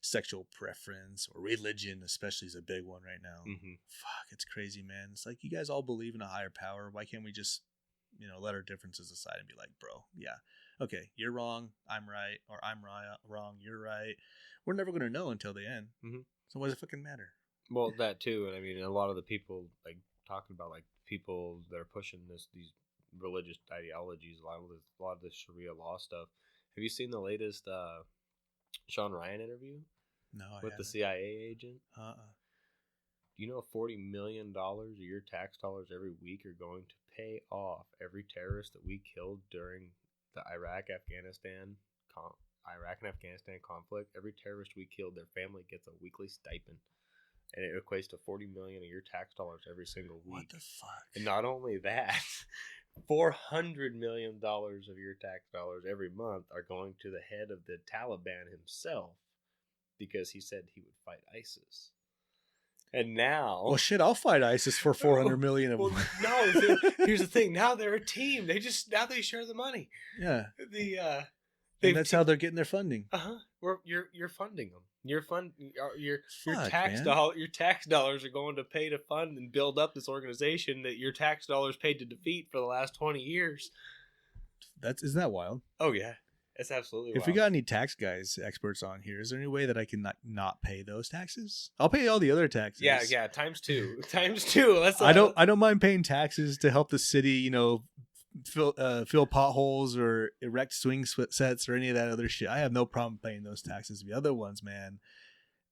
[SPEAKER 1] sexual preference or religion, especially, is a big one right now.
[SPEAKER 2] Mm-hmm.
[SPEAKER 1] Fuck, it's crazy, man. It's like, you guys all believe in a higher power. Why can't we just, let our differences aside and be like, bro, yeah, okay, you're wrong, I'm right, or I'm wrong, you're right. We're never going to know until the end.
[SPEAKER 2] Mm-hmm.
[SPEAKER 1] So what does it fucking matter?
[SPEAKER 2] Well, that too. And I mean, a lot of the people, like, talking about, like, people that are pushing these religious ideologies, a lot of this Sharia law stuff. Have you seen the latest Sean Ryan interview?
[SPEAKER 1] No, I
[SPEAKER 2] with
[SPEAKER 1] haven't.
[SPEAKER 2] the CIA agent?
[SPEAKER 1] Uh-uh.
[SPEAKER 2] Do you know $40 million of your tax dollars every week are going to pay off every terrorist that we killed during the Iraq and Afghanistan conflict? Every terrorist we killed, their family gets a weekly stipend, and it equates to $40 million of your tax dollars every single week.
[SPEAKER 1] What the fuck?
[SPEAKER 2] And not only that, $400 million of your tax dollars every month are going to the head of the Taliban himself, because he said he would fight ISIS. And now,
[SPEAKER 1] well, shit, I'll fight ISIS for 400 million of them.
[SPEAKER 2] No, here's the thing. Now they're a team. They share the money.
[SPEAKER 1] Yeah.
[SPEAKER 2] And
[SPEAKER 1] that's how they're getting their funding.
[SPEAKER 2] You're funding them. Your
[SPEAKER 1] Fuck,
[SPEAKER 2] tax dollars are going to pay to fund and build up this organization that your tax dollars paid to defeat for the last 20 years.
[SPEAKER 1] Isn't that wild?
[SPEAKER 2] Oh yeah. It's absolutely
[SPEAKER 1] wild. If we got any tax experts on here, is there any way that I can not pay those taxes? I'll pay all the other taxes.
[SPEAKER 2] Yeah, times two. Let's.
[SPEAKER 1] I don't mind paying taxes to help the city, fill potholes or erect swing sets or any of that other shit. I have no problem paying those taxes. The other ones, man,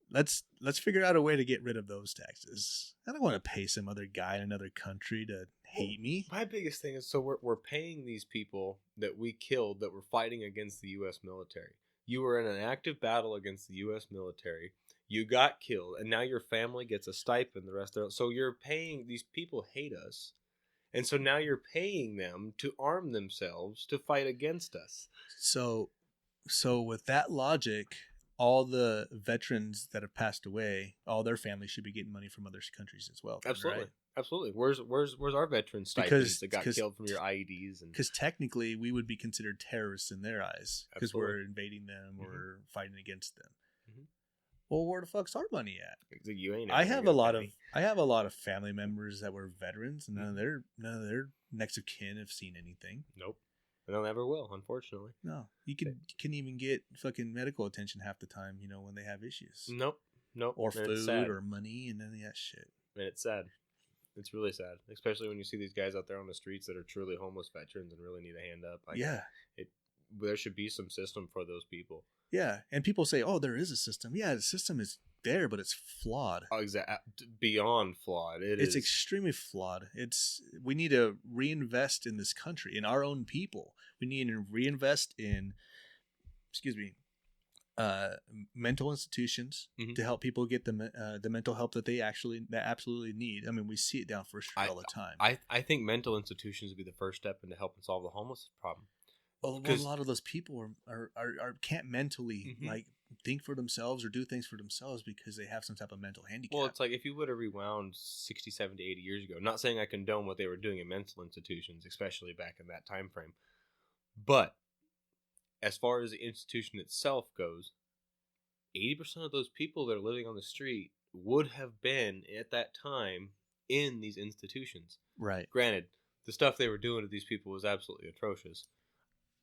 [SPEAKER 1] let's figure out a way to get rid of those taxes. I don't want to pay some other guy in another country to hate me.
[SPEAKER 2] My biggest thing is, so we're paying these people that we killed that were fighting against the U.S. military. You were in an active battle against the U.S. military. You got killed, and now your family gets a stipend the rest of it. So you're paying, these people hate us. And so now you're paying them to arm themselves to fight against us.
[SPEAKER 1] So with that logic, all the veterans that have passed away, all their families should be getting money from other countries as well.
[SPEAKER 2] Absolutely.
[SPEAKER 1] Right?
[SPEAKER 2] Absolutely. Where's our veteran stipends that got killed from your IEDs?
[SPEAKER 1] Because technically we would be considered terrorists in their eyes because we're invading them or fighting against them. Mm-hmm. Well, where the fuck's our money at?
[SPEAKER 2] You ain't.
[SPEAKER 1] I have a lot of family members that were veterans, and none of their next of kin have seen anything.
[SPEAKER 2] Nope. And they'll never will, unfortunately.
[SPEAKER 1] No. You can even get fucking medical attention half the time, when they have issues.
[SPEAKER 2] Nope.
[SPEAKER 1] Or food or money and any of that shit.
[SPEAKER 2] And it's sad. It's really sad, especially when you see these guys out there on the streets that are truly homeless veterans and really need a hand up. There should be some system for those people.
[SPEAKER 1] Yeah, and people say, "Oh, there is a system." Yeah, the system is there, but it's flawed.
[SPEAKER 2] Oh, exactly, beyond flawed. It's
[SPEAKER 1] extremely flawed. We need to reinvest in this country, in our own people. We need to reinvest in, mental institutions to help people get the mental help that they absolutely need. I mean, we see it down First Street all the time.
[SPEAKER 2] I think mental institutions would be the first step into helping solve the homeless problem.
[SPEAKER 1] Well, a lot of those people are can't mentally think for themselves or do things for themselves because they have some type of mental handicap.
[SPEAKER 2] Well, it's like if you would have rewound 60, 70, 80 years ago, not saying I condone what they were doing in mental institutions, especially back in that time frame, but as far as the institution itself goes, 80% of those people that are living on the street would have been at that time in these institutions.
[SPEAKER 1] Right.
[SPEAKER 2] Granted, the stuff they were doing to these people was absolutely atrocious.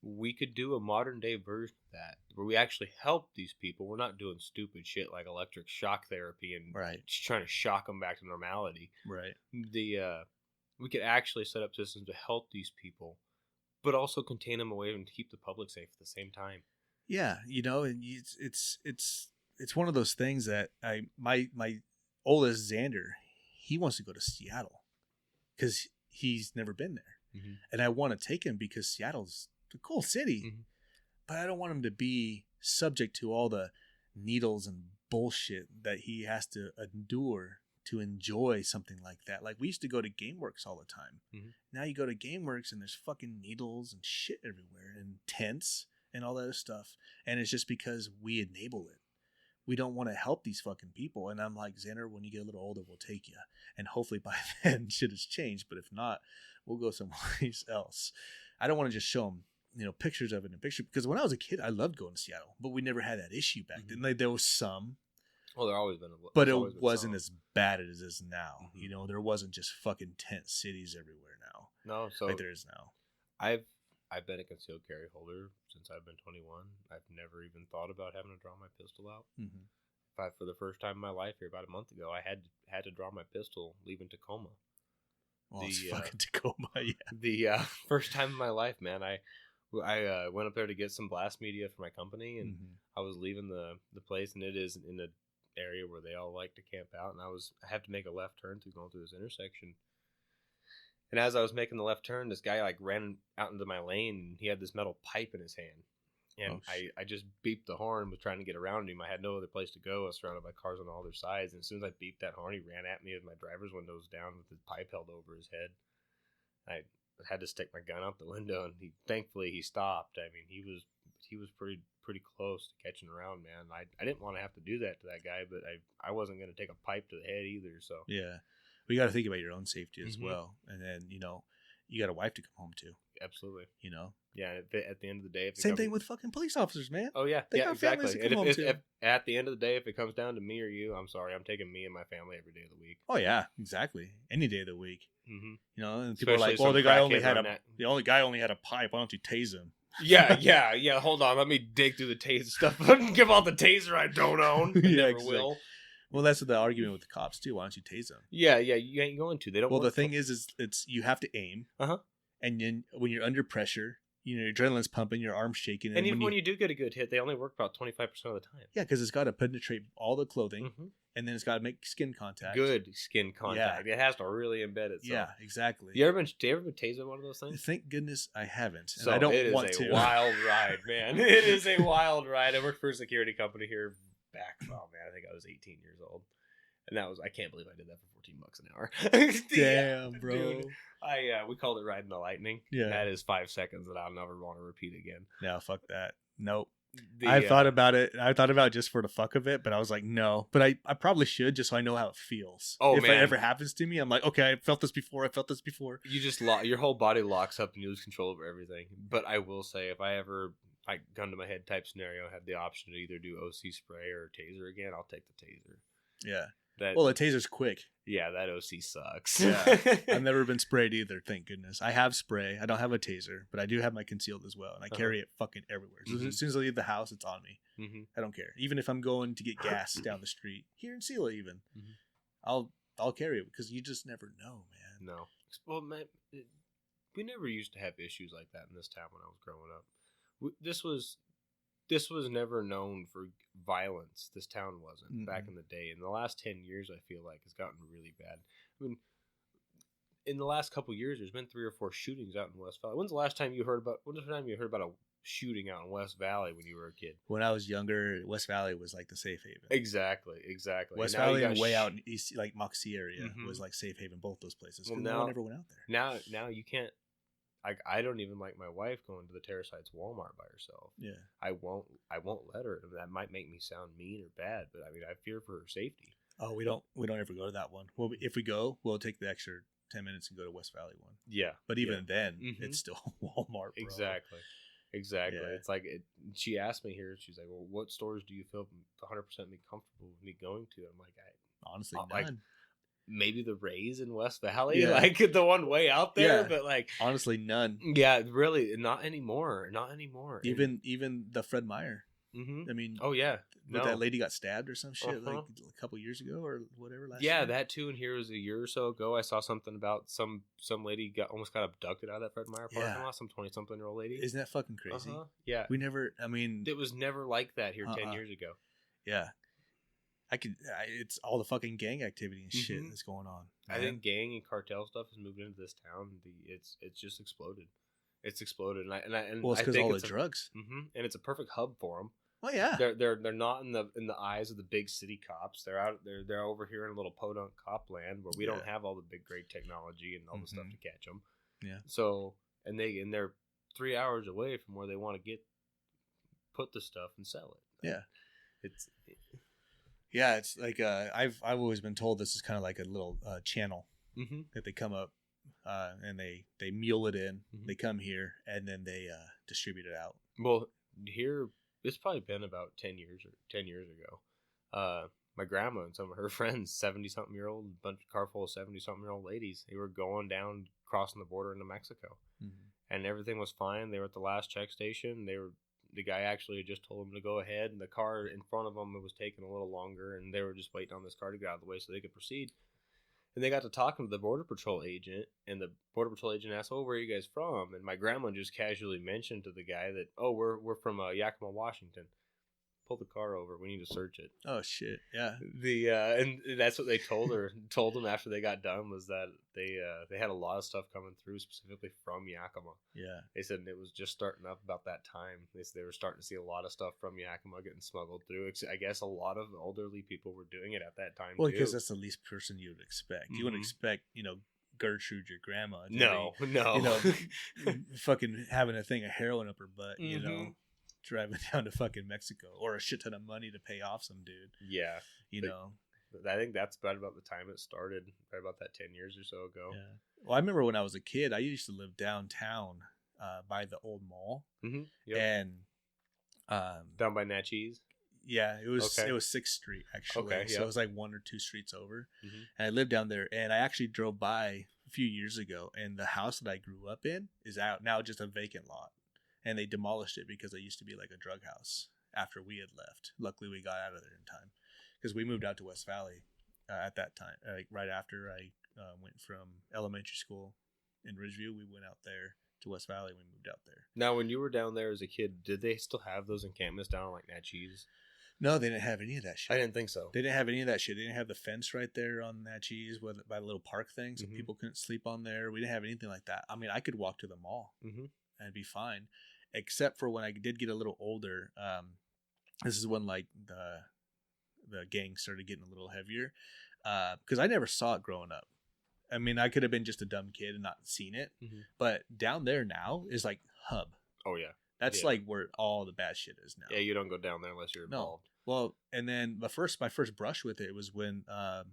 [SPEAKER 2] We could do a modern day version of that where we actually help these people. We're not doing stupid shit like electric shock therapy and just trying to shock them back to normality.
[SPEAKER 1] Right.
[SPEAKER 2] We could actually set up systems to help these people, but also contain them away and keep the public safe at the same time.
[SPEAKER 1] Yeah, and it's one of those things that my oldest Xander, he wants to go to Seattle because he's never been there, and I want to take him because Seattle's a cool city, but I don't want him to be subject to all the needles and bullshit that he has to endure to enjoy something like that. Like, we used to go to GameWorks all the time. Now you go to GameWorks and there's fucking needles and shit everywhere and tents and all that other stuff, and it's just because we enable it. We don't want to help these fucking people. And I'm like, Xander, when you get a little older, we'll take you, and hopefully by then shit has changed, but if not, we'll go someplace else. I don't want to just show them pictures of it and picture, because when I was a kid, I loved going to Seattle, but we never had that issue back then. Like there was some,
[SPEAKER 2] well, there always been,
[SPEAKER 1] but it wasn't as bad as it is now.
[SPEAKER 2] Mm-hmm.
[SPEAKER 1] There wasn't just fucking tent cities everywhere now.
[SPEAKER 2] No, so
[SPEAKER 1] like there is now.
[SPEAKER 2] I've been a concealed carry holder since I've been 21. I've never even thought about having to draw my pistol out.
[SPEAKER 1] Mm-hmm.
[SPEAKER 2] For the first time in my life here about a month ago, I had to draw my pistol leaving Tacoma.
[SPEAKER 1] Well, it's fucking Tacoma, yeah.
[SPEAKER 2] The first time in my life, man. I went up there to get some blast media for my company, and I was leaving the place, and it is in an area where they all like to camp out, and I had to make a left turn going through this intersection. And as I was making the left turn, this guy like ran out into my lane, and he had this metal pipe in his hand. And I just beeped the horn, was trying to get around him. I had no other place to go. I was surrounded by cars on all their sides. And as soon as I beeped that horn, he ran at me with my driver's windows down with his pipe held over his head. I had to stick my gun out the window, and thankfully he stopped. I mean, he was pretty close to catching around, man. I didn't want to have to do that to that guy, but I wasn't going to take a pipe to the head either. So
[SPEAKER 1] yeah, we got to think about your own safety as well. And then you got a wife to come home to.
[SPEAKER 2] Absolutely.
[SPEAKER 1] Yeah.
[SPEAKER 2] At the end of the day,
[SPEAKER 1] same thing with fucking police officers, man.
[SPEAKER 2] Oh yeah,
[SPEAKER 1] they
[SPEAKER 2] yeah,
[SPEAKER 1] got
[SPEAKER 2] exactly.
[SPEAKER 1] families to come home to.
[SPEAKER 2] If at the end of the day, if it comes down to me or you, I'm sorry, I'm taking me and my family every day of the week.
[SPEAKER 1] Oh yeah, exactly. Any day of the week.
[SPEAKER 2] Mm-hmm.
[SPEAKER 1] And people are like, "Well, the only guy only had a pipe. Why don't you tase him?"
[SPEAKER 2] Yeah. Hold on, let me dig through the taser stuff. Give out the taser I don't own.
[SPEAKER 1] Yeah,
[SPEAKER 2] never
[SPEAKER 1] exactly.
[SPEAKER 2] will.
[SPEAKER 1] Well, that's the argument with the cops too. Why don't you tase them?
[SPEAKER 2] Yeah, you ain't going to. They don't.
[SPEAKER 1] Well, the thing is it's you have to aim. And then when you're under pressure, your adrenaline's pumping, your arm's shaking.
[SPEAKER 2] And even when you do get a good hit, they only work about 25% of the time.
[SPEAKER 1] Yeah, because it's got to penetrate all the clothing, and then it's got to make skin contact.
[SPEAKER 2] Good skin contact. Yeah. It has to really embed itself.
[SPEAKER 1] Yeah, exactly.
[SPEAKER 2] You ever been tased by one of those things?
[SPEAKER 1] Thank goodness I haven't.
[SPEAKER 2] So
[SPEAKER 1] and I don't want to.
[SPEAKER 2] It is a wild ride, man. It is a wild ride. I worked for a security company here back. Oh man, I think I was 18 years old. And I can't believe I did that for $14 an hour.
[SPEAKER 1] Damn, bro.
[SPEAKER 2] Dude, we called it riding the lightning.
[SPEAKER 1] Yeah.
[SPEAKER 2] That is 5 seconds that I'll never want to repeat again.
[SPEAKER 1] No, fuck that. Nope. I thought about it. I thought about it just for the fuck of it, but I was like, no. But I probably should, just so I know how it feels.
[SPEAKER 2] Oh,
[SPEAKER 1] if
[SPEAKER 2] man.
[SPEAKER 1] it ever happens to me, I'm like, okay, I felt this before. You
[SPEAKER 2] just your whole body locks up and you lose control over everything. But I will say, if I ever gun to my head type scenario, have the option to either do OC spray or taser again, I'll take the taser.
[SPEAKER 1] Yeah. Well, the taser's quick.
[SPEAKER 2] Yeah, that OC sucks.
[SPEAKER 1] Yeah. I've never been sprayed either, thank goodness. I have spray. I don't have a taser, but I do have my concealed as well, and I carry it fucking everywhere. So as soon as I leave the house, it's on me. I don't care. Even if I'm going to get gas down the street, here in Sela even, I'll carry it because you just never know, man.
[SPEAKER 2] No. Well, man, we never used to have issues like that in this town when I was growing up. This was never known for violence. This town wasn't back in the day. In the last 10 years, I feel like it's gotten really bad. I mean, in the last couple of years, there's been 3 or 4 shootings out in West Valley. When's the last time you heard about a shooting out in West Valley when you were a kid?
[SPEAKER 1] When I was younger, West Valley was like the safe haven.
[SPEAKER 2] Exactly.
[SPEAKER 1] West Valley and way out in East, like Moxie area, was like safe haven. Both those places. Well, no one ever went out there.
[SPEAKER 2] Now you can't. I don't even like my wife going to the Terrace Heights Walmart by herself. Yeah, I won't let her. That might make me sound mean or bad, but I mean I fear for her safety.
[SPEAKER 1] Oh, we don't ever go to that one. Well, if we go, we'll take the extra 10 minutes and go to West Valley one. Yeah, but even then, it's still Walmart. Bro.
[SPEAKER 2] Exactly. Yeah. It's like she asked me here. She's like, "Well, what stores do you feel 100% be comfortable with me going to?" I'm like,
[SPEAKER 1] honestly, none.
[SPEAKER 2] Maybe the Rays in West Valley, like the one way out there, but like
[SPEAKER 1] honestly, none.
[SPEAKER 2] Yeah, really, not anymore.
[SPEAKER 1] Even the Fred Meyer. I mean,
[SPEAKER 2] oh yeah,
[SPEAKER 1] that lady got stabbed or some shit like a couple years ago or whatever. Last
[SPEAKER 2] year.
[SPEAKER 1] year.
[SPEAKER 2] That too. And here was a year or so ago. I saw something about some lady almost got abducted out of that Fred Meyer parking lot. Some 20-something-year-old lady.
[SPEAKER 1] Isn't that fucking crazy?
[SPEAKER 2] Yeah,
[SPEAKER 1] we never. I mean,
[SPEAKER 2] it was never like that here 10 years ago.
[SPEAKER 1] Yeah. It's all the fucking gang activity and shit that's going on.
[SPEAKER 2] Man. I think gang and cartel stuff has moved into this town. It's just exploded. It's exploded, and
[SPEAKER 1] well, it's because all the drugs.
[SPEAKER 2] And it's a perfect hub for them.
[SPEAKER 1] Oh yeah,
[SPEAKER 2] they're not in the eyes of the big city cops. They're over here in a little podunk cop land where we don't have all the big great technology and all the stuff to catch them. Yeah. So they're 3 hours away from where they want to put the stuff and sell it.
[SPEAKER 1] Yeah. Yeah, it's like I've always been told this is kind of like a little channel that they come up and they mule it in. They come here and then distribute it out.
[SPEAKER 2] Well, here it's probably been about 10 years ago. My grandma and some of her friends, 70-something-year-old, bunch of car full of 70-something-year-old ladies, they were going down, crossing the border into Mexico. Mm-hmm. And everything was fine. They were at the last check station. The guy actually had just told them to go ahead, and the car in front of them was taking a little longer, and they were just waiting on this car to get out of the way so they could proceed. And they got to talking to the Border Patrol agent, and the Border Patrol agent asked, "Oh, where are you guys from?" And my grandma just casually mentioned to the guy that, "Oh, we're from Yakima, Washington." Pull the car over. We need to search it.
[SPEAKER 1] Oh shit! Yeah.
[SPEAKER 2] And that's what they told her. Told them after they got done was that they had a lot of stuff coming through specifically from Yakima.
[SPEAKER 1] Yeah.
[SPEAKER 2] They said it was just starting up about that time. They said they were starting to see a lot of stuff from Yakima getting smuggled through. I guess a lot of elderly people were doing it at that time.
[SPEAKER 1] Well, because that's the least person you would expect. You wouldn't expect, Gertrude, your grandma.
[SPEAKER 2] No.
[SPEAKER 1] Fucking having a thing of heroin up her butt. Driving down to fucking Mexico, or a shit ton of money to pay off some dude.
[SPEAKER 2] Yeah. I think that's about the time it started, right about that 10 years or so ago.
[SPEAKER 1] Yeah. Well, I remember when I was a kid, I used to live downtown by the old mall.
[SPEAKER 2] Mm-hmm. Yep.
[SPEAKER 1] And
[SPEAKER 2] down by Natchez?
[SPEAKER 1] Yeah, it was 6th Street, actually.
[SPEAKER 2] Okay,
[SPEAKER 1] so it was like 1 or 2 streets over. Mm-hmm. And I lived down there, and I actually drove by a few years ago, and the house that I grew up in is out now, just a vacant lot. And they demolished it because it used to be like a drug house after we had left. Luckily, we got out of there in time because we moved out to West Valley at that time. Like right after I went from elementary school in Ridgeview, we went out there to West Valley. We moved out there.
[SPEAKER 2] Now, when you were down there as a kid, did they still have those encampments down like Natchez?
[SPEAKER 1] No, they didn't have any of that shit.
[SPEAKER 2] I didn't think so.
[SPEAKER 1] They didn't have any of that shit. They didn't have the fence right there on Natchez by the little park thing, so people couldn't sleep on there. We didn't have anything like that. I mean, I could walk to the mall and be fine. Except for when I did get a little older, this is when like the gang started getting a little heavier, because I never saw it growing up. I mean, I could have been just a dumb kid and not seen it, but down there now is like hub.
[SPEAKER 2] Oh yeah,
[SPEAKER 1] that's like where all the bad shit is now.
[SPEAKER 2] Yeah, you don't go down there unless you're involved.
[SPEAKER 1] No. Well, and then my first brush with it was when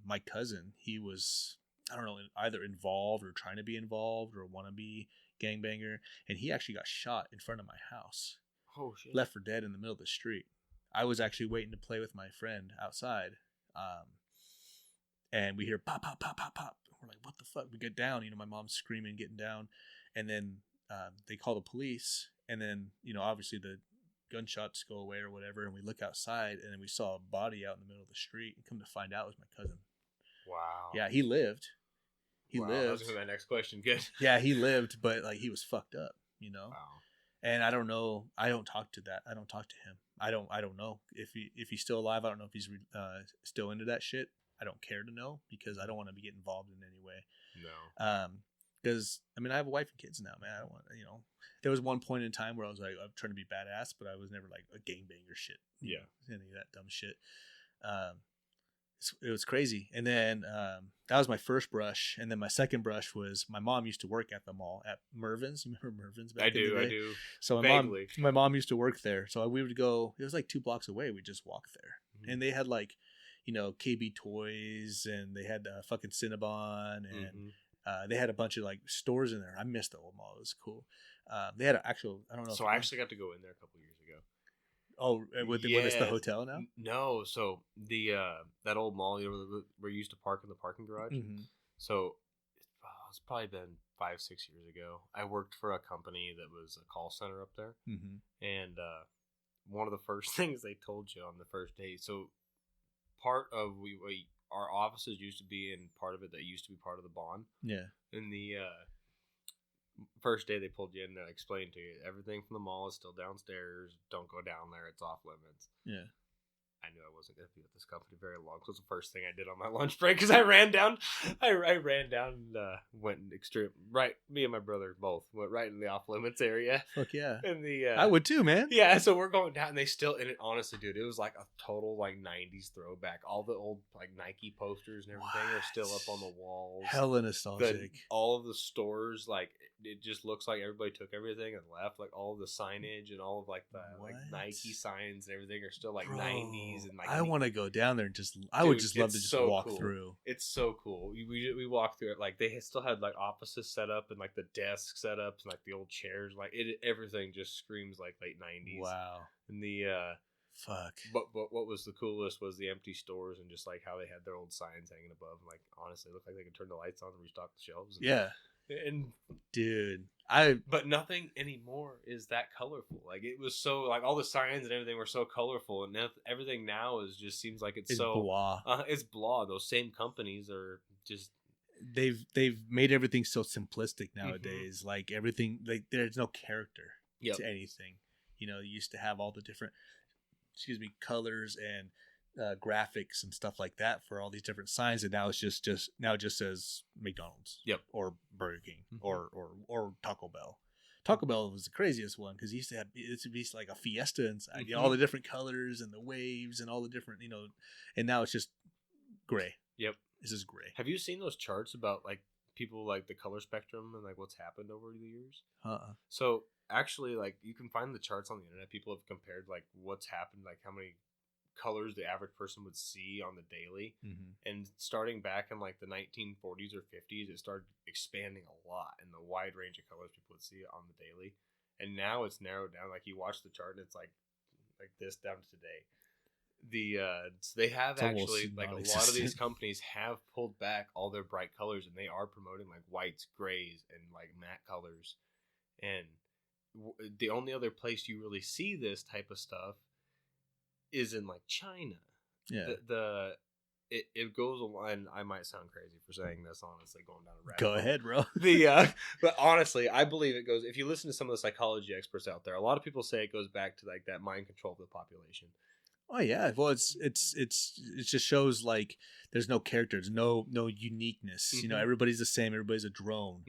[SPEAKER 1] my cousin, he was, I don't know, either involved or trying to be involved or want to be gangbanger, and he actually got shot in front of my house.
[SPEAKER 2] Oh shit!
[SPEAKER 1] Left for dead in the middle of the street. I was actually waiting to play with my friend outside, and we hear pop, pop, pop, pop, pop. We're like, what the fuck? We get down. My mom's screaming, getting down, and then they call the police, and then obviously the gunshots go away or whatever, and we look outside, and then we saw a body out in the middle of the street, and come to find out it was my cousin.
[SPEAKER 2] Wow.
[SPEAKER 1] Yeah, he lived. He lived.
[SPEAKER 2] That was my next question. Good.
[SPEAKER 1] Yeah, he lived, but like he was fucked up,
[SPEAKER 2] Wow.
[SPEAKER 1] And I don't know. I don't talk to that. I don't talk to him. I don't know if he's still alive. I don't know if he's still into that shit. I don't care to know because I don't want to be getting involved in any way.
[SPEAKER 2] No.
[SPEAKER 1] Because I mean I have a wife and kids now, man. I don't want There was one point in time where I was like I'm trying to be badass, but I was never like a gangbanger shit.
[SPEAKER 2] Yeah.
[SPEAKER 1] Any of that dumb shit. It was crazy. And then that was my first brush. And then my second brush was my mom used to work at the mall at Mervin's. You remember Mervin's back in the day?
[SPEAKER 2] I do.
[SPEAKER 1] So my mom used to work there. So we would go, it was like 2 blocks away. We'd just walk there. Mm-hmm. And they had like, KB Toys, and they had fucking Cinnabon, and they had a bunch of like stores in there. I missed the old mall. It was cool. They had an actual, I don't know.
[SPEAKER 2] So I actually got to go in there a couple years ago.
[SPEAKER 1] Oh, when it's the hotel now?
[SPEAKER 2] No, so the that old mall where you used to park in the parking garage. Mm-hmm. So it's probably been 5-6 years ago. I worked for a company that was a call center up there, and one of the first things they told you on the first day. So part of our offices used to be in part of it that used to be part of the bond. Yeah. And the first day they pulled you in and explained to you everything from the mall is still downstairs. Don't go down there. It's off limits. Yeah. I knew I wasn't going to be with this company very long. So it was the first thing I did on my lunch break because I ran down. I ran down and went extreme. Right, me and my brother both went right in the off limits area.
[SPEAKER 1] Fuck yeah!
[SPEAKER 2] And
[SPEAKER 1] I would too, man.
[SPEAKER 2] Yeah, so we're going down, and they still. And it, honestly, dude, it was like a total like '90s throwback. All the old like Nike posters and everything are still up on the walls.
[SPEAKER 1] Hella nostalgic.
[SPEAKER 2] All of the stores, like it just looks like everybody took everything and left. Like all of the signage and all of like the like Nike signs and everything are still like '90s. 90s and like
[SPEAKER 1] I want to go down there and I
[SPEAKER 2] Dude,
[SPEAKER 1] would just love to
[SPEAKER 2] it's
[SPEAKER 1] just
[SPEAKER 2] so
[SPEAKER 1] walk
[SPEAKER 2] cool.
[SPEAKER 1] through.
[SPEAKER 2] It's so cool. We walked through it. Like they still had like offices set up and like the desk set up and like the old chairs. Like everything just screams like late 90s.
[SPEAKER 1] Wow.
[SPEAKER 2] And the
[SPEAKER 1] fuck.
[SPEAKER 2] But what was the coolest was the empty stores and just like how they had their old signs hanging above. Like honestly, it looked like they could turn the lights on and restock the shelves. And
[SPEAKER 1] dude,
[SPEAKER 2] but nothing anymore is that colorful. Like it was so like all the signs and everything were so colorful, and everything now is just seems like it's so
[SPEAKER 1] blah.
[SPEAKER 2] It's blah. Those same companies are just
[SPEAKER 1] they've made everything so simplistic nowadays. Mm-hmm. Like everything, like there's no character to anything. You know, you used to have all the different, colors and graphics and stuff like that for all these different signs, and now it's just now it just says McDonald's, or Burger King, or Taco Bell. Taco Bell was the craziest one because it used to be like a fiesta inside, you know, all the different colors and the waves and all the different, you know, and now it's just gray.
[SPEAKER 2] Yep,
[SPEAKER 1] this is gray.
[SPEAKER 2] Have you seen those charts about like people like the color spectrum and like what's happened over the years? So actually, like you can find the charts on the internet. People have compared like what's happened, like how many colors the average person would see on the daily, and starting back in like the 1940s or 50s, it started expanding a lot in the wide range of colors people would see on the daily, and now it's narrowed down. Like you watch the chart and it's like this down to today. So they have it's actually like a lot of these companies have pulled back all their bright colors, and they are promoting like whites, grays, and like matte colors. And the only other place you really see this type of stuff is in like China. Yeah. It goes along, and I might sound crazy for saying this, honestly, going down a rabbit hole.
[SPEAKER 1] Go ahead, bro.
[SPEAKER 2] But honestly, I believe it goes, if you listen to some of the psychology experts out there, a lot of people say it goes back to like that mind control of the population.
[SPEAKER 1] Oh yeah, well it just shows like there's no characters, no uniqueness. You know, everybody's the same. Everybody's a drone.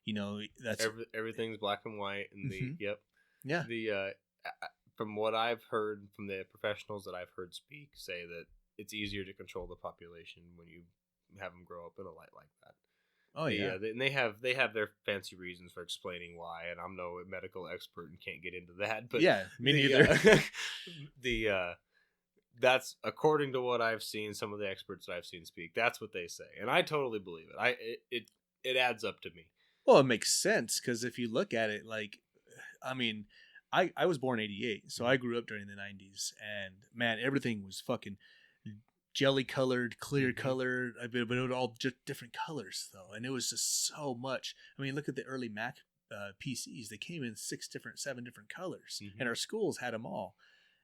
[SPEAKER 1] You know, that's
[SPEAKER 2] everything's black and white, and from what I've heard from the professionals that I've heard speak, say that it's easier to control the population when you have them grow up in a light like that.
[SPEAKER 1] Oh yeah,
[SPEAKER 2] and they have their fancy reasons for explaining why, and I'm no medical expert and can't get into that. But
[SPEAKER 1] yeah, me neither.
[SPEAKER 2] That's according to what I've seen. Some of the experts that I've seen speak, that's what they say, and I totally believe it. It adds up to me.
[SPEAKER 1] Well, it makes sense because if you look at it, like, I mean, I was born '88, so I grew up during the '90s, and man, everything was fucking jelly colored, clear colored, but it was all just different colors though, and it was just so much. I mean, look at the early Mac PCs; they came in 7 different colors, and our schools had them all.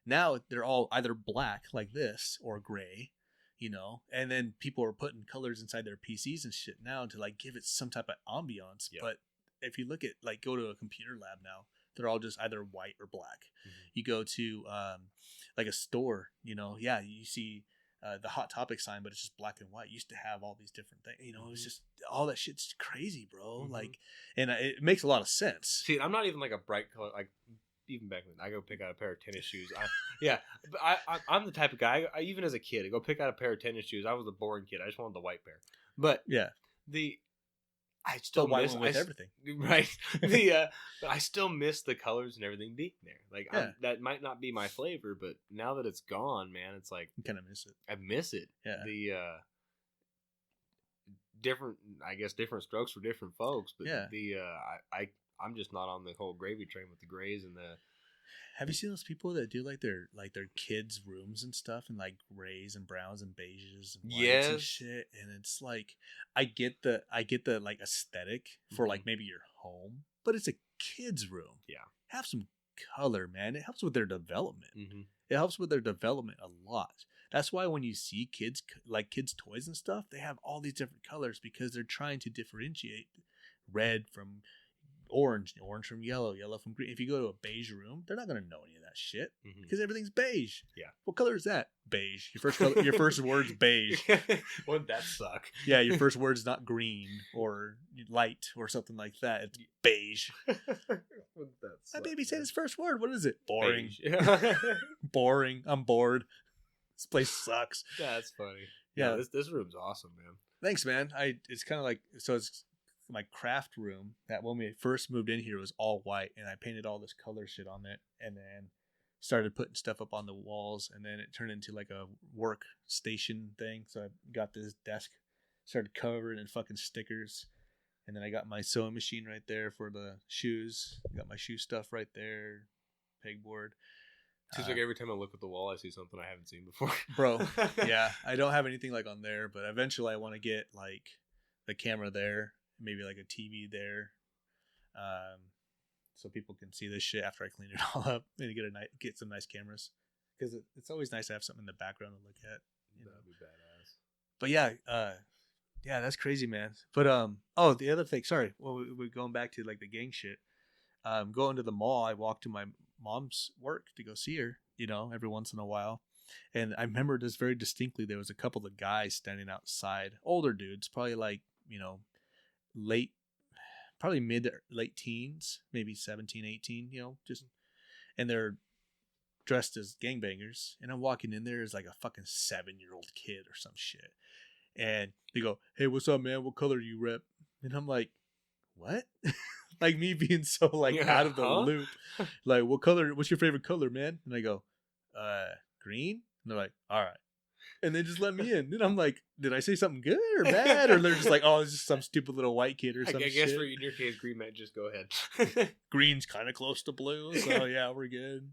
[SPEAKER 1] Now they're all either black like this or gray, you know, and then people are putting colors inside their PCs and shit now to like give it some type of ambiance. Yep. But if you look at like go to a computer lab now, they're all just either white or black. You go to like a store, you know, you see the Hot Topic sign, but it's just black and white. You used to have all these different things, you know, it's just all that shit's crazy, bro. Like, and it makes a lot of sense.
[SPEAKER 2] See, I'm not even like a bright color, like, even back then, I go pick out a pair of tennis shoes. I'm the type of guy. Even as a kid, I go pick out a pair of tennis shoes. I was the boring kid. I just wanted the white pair. But I still miss
[SPEAKER 1] everything,
[SPEAKER 2] right? I still miss the colors and everything being there. Like that might not be my flavor, but now that it's gone, man, it's like
[SPEAKER 1] you kind of miss it.
[SPEAKER 2] I miss it. Yeah. Different strokes for different folks, but I'm just not on the whole gravy train with the grays and the.
[SPEAKER 1] Have you seen those people that do like their kids' rooms and stuff and like grays and browns and beiges and whites and shit? And it's like I get the like aesthetic for like maybe your home, but it's a kid's room. Yeah, have some color, man. It helps with their development. It helps with their development a lot. That's why when you see kids toys and stuff, they have all these different colors because they're trying to differentiate red from orange from yellow from green. If you go to a beige room, they're not going to know any of that shit because everything's beige. Yeah. What color is that? Beige. Your first word's beige.
[SPEAKER 2] Wouldn't that suck?
[SPEAKER 1] Yeah, your first word's not green or light or something like that. It's beige. My baby said his first word. What is it? Boring. Boring. I'm bored. This place sucks.
[SPEAKER 2] That's funny. Yeah, this room's awesome, man.
[SPEAKER 1] Thanks, man. It's kind of like, so it's my craft room that when we first moved in here was all white, and I painted all this color shit on it, and then started putting stuff up on the walls, and then it turned into like a work station thing. So I got this desk, started covering in fucking stickers, and then I got my sewing machine right there for the shoes. Got my shoe stuff right there, pegboard.
[SPEAKER 2] Seems like every time I look at the wall, I see something I haven't seen before.
[SPEAKER 1] Bro, yeah, I don't have anything like on there, but eventually I want to get like the camera there, maybe like a TV there, so people can see this shit after I clean it all up and get some nice cameras, because it's always nice to have something in the background to look at.
[SPEAKER 2] That'd be badass.
[SPEAKER 1] But yeah, that's crazy, man. But oh, the other thing, sorry, well, we're going back to like the gang shit. Going to the mall, I walked to my mom's work to go see her, every once in a while. And I remember this very distinctly. There was a couple of guys standing outside, older dudes, probably like, probably mid to late teens, maybe 17, 18, and they're dressed as gangbangers. And I'm walking in there as like a fucking 7-year-old kid or some shit. And they go, "Hey, what's up, man? What color do you rep?" And I'm like, "What?" Like me being so like out of the loop. Like, "What color? What's your favorite color, man?" And I go, green." And they're like, "All right." And they just let me in. And I'm like, "Did I say something good or bad?" Or they're just like, "Oh, it's just some stupid little white kid or something." I guess
[SPEAKER 2] for in your case, green might just go ahead.
[SPEAKER 1] Green's kind of close to blue, so yeah, we're good.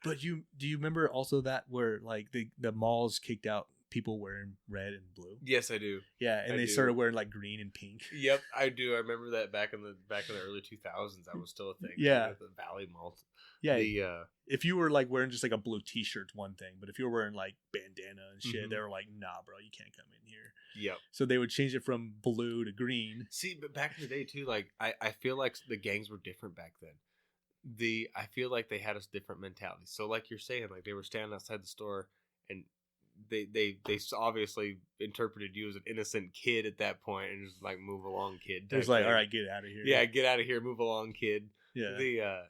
[SPEAKER 1] But do you remember also that where like the malls kicked out people wearing red and blue?
[SPEAKER 2] Yes, I do.
[SPEAKER 1] Yeah, and they started wearing like green and pink.
[SPEAKER 2] Yep, I do. I remember that back in the early 2000s. That was still a thing.
[SPEAKER 1] Yeah,
[SPEAKER 2] at the Valley Mall.
[SPEAKER 1] Yeah, if you were like wearing just like a blue T-shirt, one thing, but if you were wearing like bandana and shit, they were like, "Nah, bro, you can't come in here."
[SPEAKER 2] Yep.
[SPEAKER 1] So they would change it from blue to green.
[SPEAKER 2] See, but back in the day too, like I feel like the gangs were different back then. I feel like they had a different mentality. So like you're saying, like they were standing outside the store and they obviously interpreted you as an innocent kid at that point and just like, "Move along, kid."
[SPEAKER 1] It was like, "All right, get out of here."
[SPEAKER 2] Yeah, get out of here, move along, kid.
[SPEAKER 1] Yeah.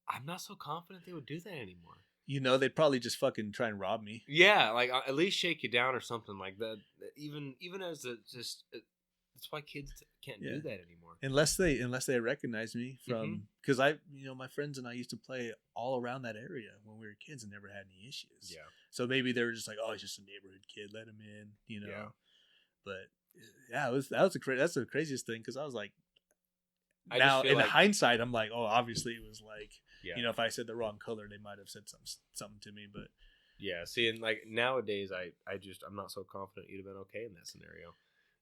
[SPEAKER 2] I'm not so confident they would do that anymore.
[SPEAKER 1] They'd probably just fucking try and rob me.
[SPEAKER 2] Yeah, like at least shake you down or something like that. Even as that's why kids can't do that anymore.
[SPEAKER 1] Unless they recognize me from, because my friends and I used to play all around that area when we were kids and never had any issues.
[SPEAKER 2] Yeah.
[SPEAKER 1] So maybe they were just like, "Oh, it's just a neighborhood kid, let him in,"
[SPEAKER 2] Yeah.
[SPEAKER 1] But yeah, that's the craziest thing, because I was like, now in hindsight, I'm like, oh, obviously it was like, if I said the wrong color, they might have said something to me, but
[SPEAKER 2] yeah. See, and like nowadays, I'm not so confident you'd have been okay in that scenario.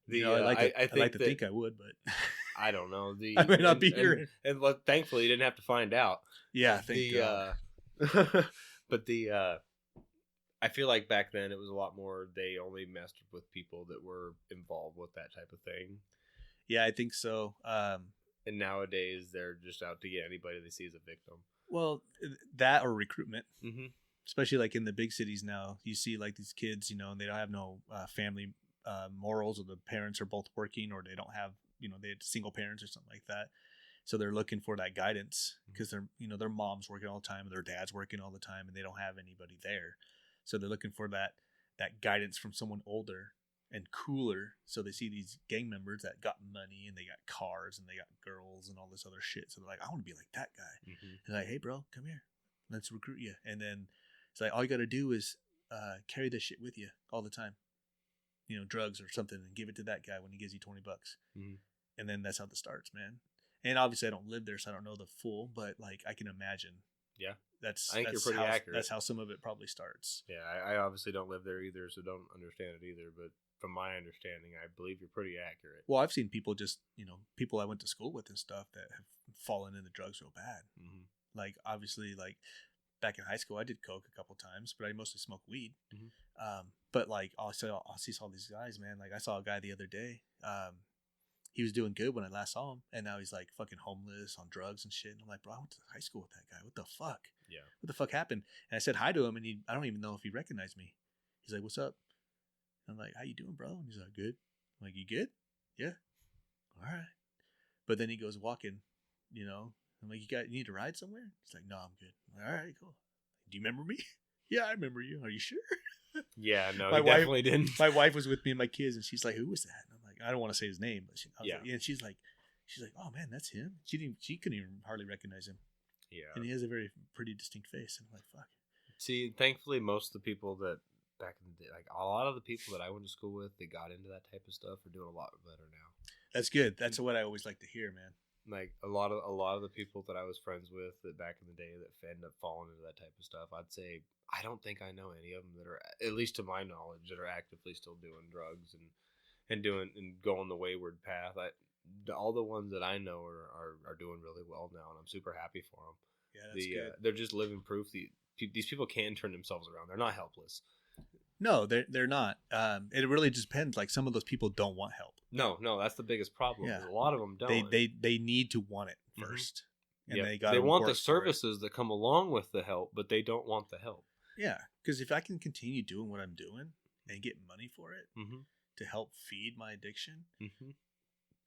[SPEAKER 1] I like to think I would, but
[SPEAKER 2] I don't know.
[SPEAKER 1] I may not be here.
[SPEAKER 2] And thankfully, you didn't have to find out.
[SPEAKER 1] Yeah, thank God.
[SPEAKER 2] But I feel like back then it was a lot more. They only messed with people that were involved with that type of thing.
[SPEAKER 1] Yeah, I think so.
[SPEAKER 2] And nowadays, they're just out to get anybody they see as a victim.
[SPEAKER 1] Well, that or recruitment.
[SPEAKER 2] Mm-hmm.
[SPEAKER 1] Especially like in the big cities now, you see like these kids, and they don't have no family morals, or the parents are both working, or they don't have, they had single parents or something like that. So they're looking for that guidance because their mom's working all the time, and their dad's working all the time, and they don't have anybody there. So they're looking for that guidance from someone older and cooler. So they see these gang members that got money and they got cars and they got girls and all this other shit. So they're like, "I want to be like that guy."
[SPEAKER 2] Mm-hmm.
[SPEAKER 1] And like, "Hey, bro, come here. Let's recruit you." And then it's like, all you got to do is carry this shit with you all the time. Drugs or something, and give it to that guy when he gives you $20.
[SPEAKER 2] Mm-hmm.
[SPEAKER 1] And then that's how this starts, man. And obviously I don't live there, so I don't know the full, but like I can imagine.
[SPEAKER 2] Yeah.
[SPEAKER 1] I think you're pretty accurate. That's how some of it probably starts.
[SPEAKER 2] Yeah, I obviously don't live there either, so don't understand it either. But from my understanding, I believe you're pretty accurate.
[SPEAKER 1] Well, I've seen people people I went to school with and stuff that have fallen into drugs real bad.
[SPEAKER 2] Mm-hmm.
[SPEAKER 1] Like, obviously, like back in high school, I did coke a couple times, but I mostly smoked weed.
[SPEAKER 2] Mm-hmm.
[SPEAKER 1] But like, I'll see all these guys, man. Like, I saw a guy the other day. He was doing good when I last saw him, and now he's like fucking homeless on drugs and shit. And I'm like, "Bro, I went to high school with that guy. What the fuck?
[SPEAKER 2] Yeah.
[SPEAKER 1] What the fuck happened?" And I said hi to him, and I don't even know if he recognized me. He's like, "What's up?" And I'm like, "How you doing, bro?" And he's like, "Good." I'm like, "You good?" "Yeah." "All right." But then he goes walking, I'm like, you need to ride somewhere?" He's like, "No, I'm good." I'm like, "All right, cool. Do you remember me?" "Yeah, I remember you." "Are you sure?"
[SPEAKER 2] Yeah, no, he definitely didn't.
[SPEAKER 1] My wife was with me and my kids, and she's like, "Who was that?" And I'm like, "I don't want to say his name," but and she's like, "Oh man, that's him." She couldn't even hardly recognize him.
[SPEAKER 2] Yeah.
[SPEAKER 1] And he has a pretty distinct face. And I'm like, fuck.
[SPEAKER 2] See, thankfully, most of the people that back in the day, like a lot of the people that I went to school with, they got into that type of stuff are doing a lot better now.
[SPEAKER 1] That's good. That's what I always like to hear, man.
[SPEAKER 2] Like a lot of the people that I was friends with that back in the day that end up falling into that type of stuff, I'd say I don't think I know any of them that are, at least to my knowledge, that are actively still doing drugs and going the wayward path. All the ones that I know are doing really well now, and I'm super happy for them.
[SPEAKER 1] Yeah, that's good.
[SPEAKER 2] They're just living proof these people can turn themselves around. They're not helpless.
[SPEAKER 1] No, they're not. It really just depends. Like some of those people don't want help.
[SPEAKER 2] No, that's the biggest problem.
[SPEAKER 1] Yeah.
[SPEAKER 2] A lot of them don't.
[SPEAKER 1] They need to want it first, and
[SPEAKER 2] they want the services that come along with the help, but they don't want the help.
[SPEAKER 1] Yeah, because if I can continue doing what I'm doing and get money for it to help feed my addiction,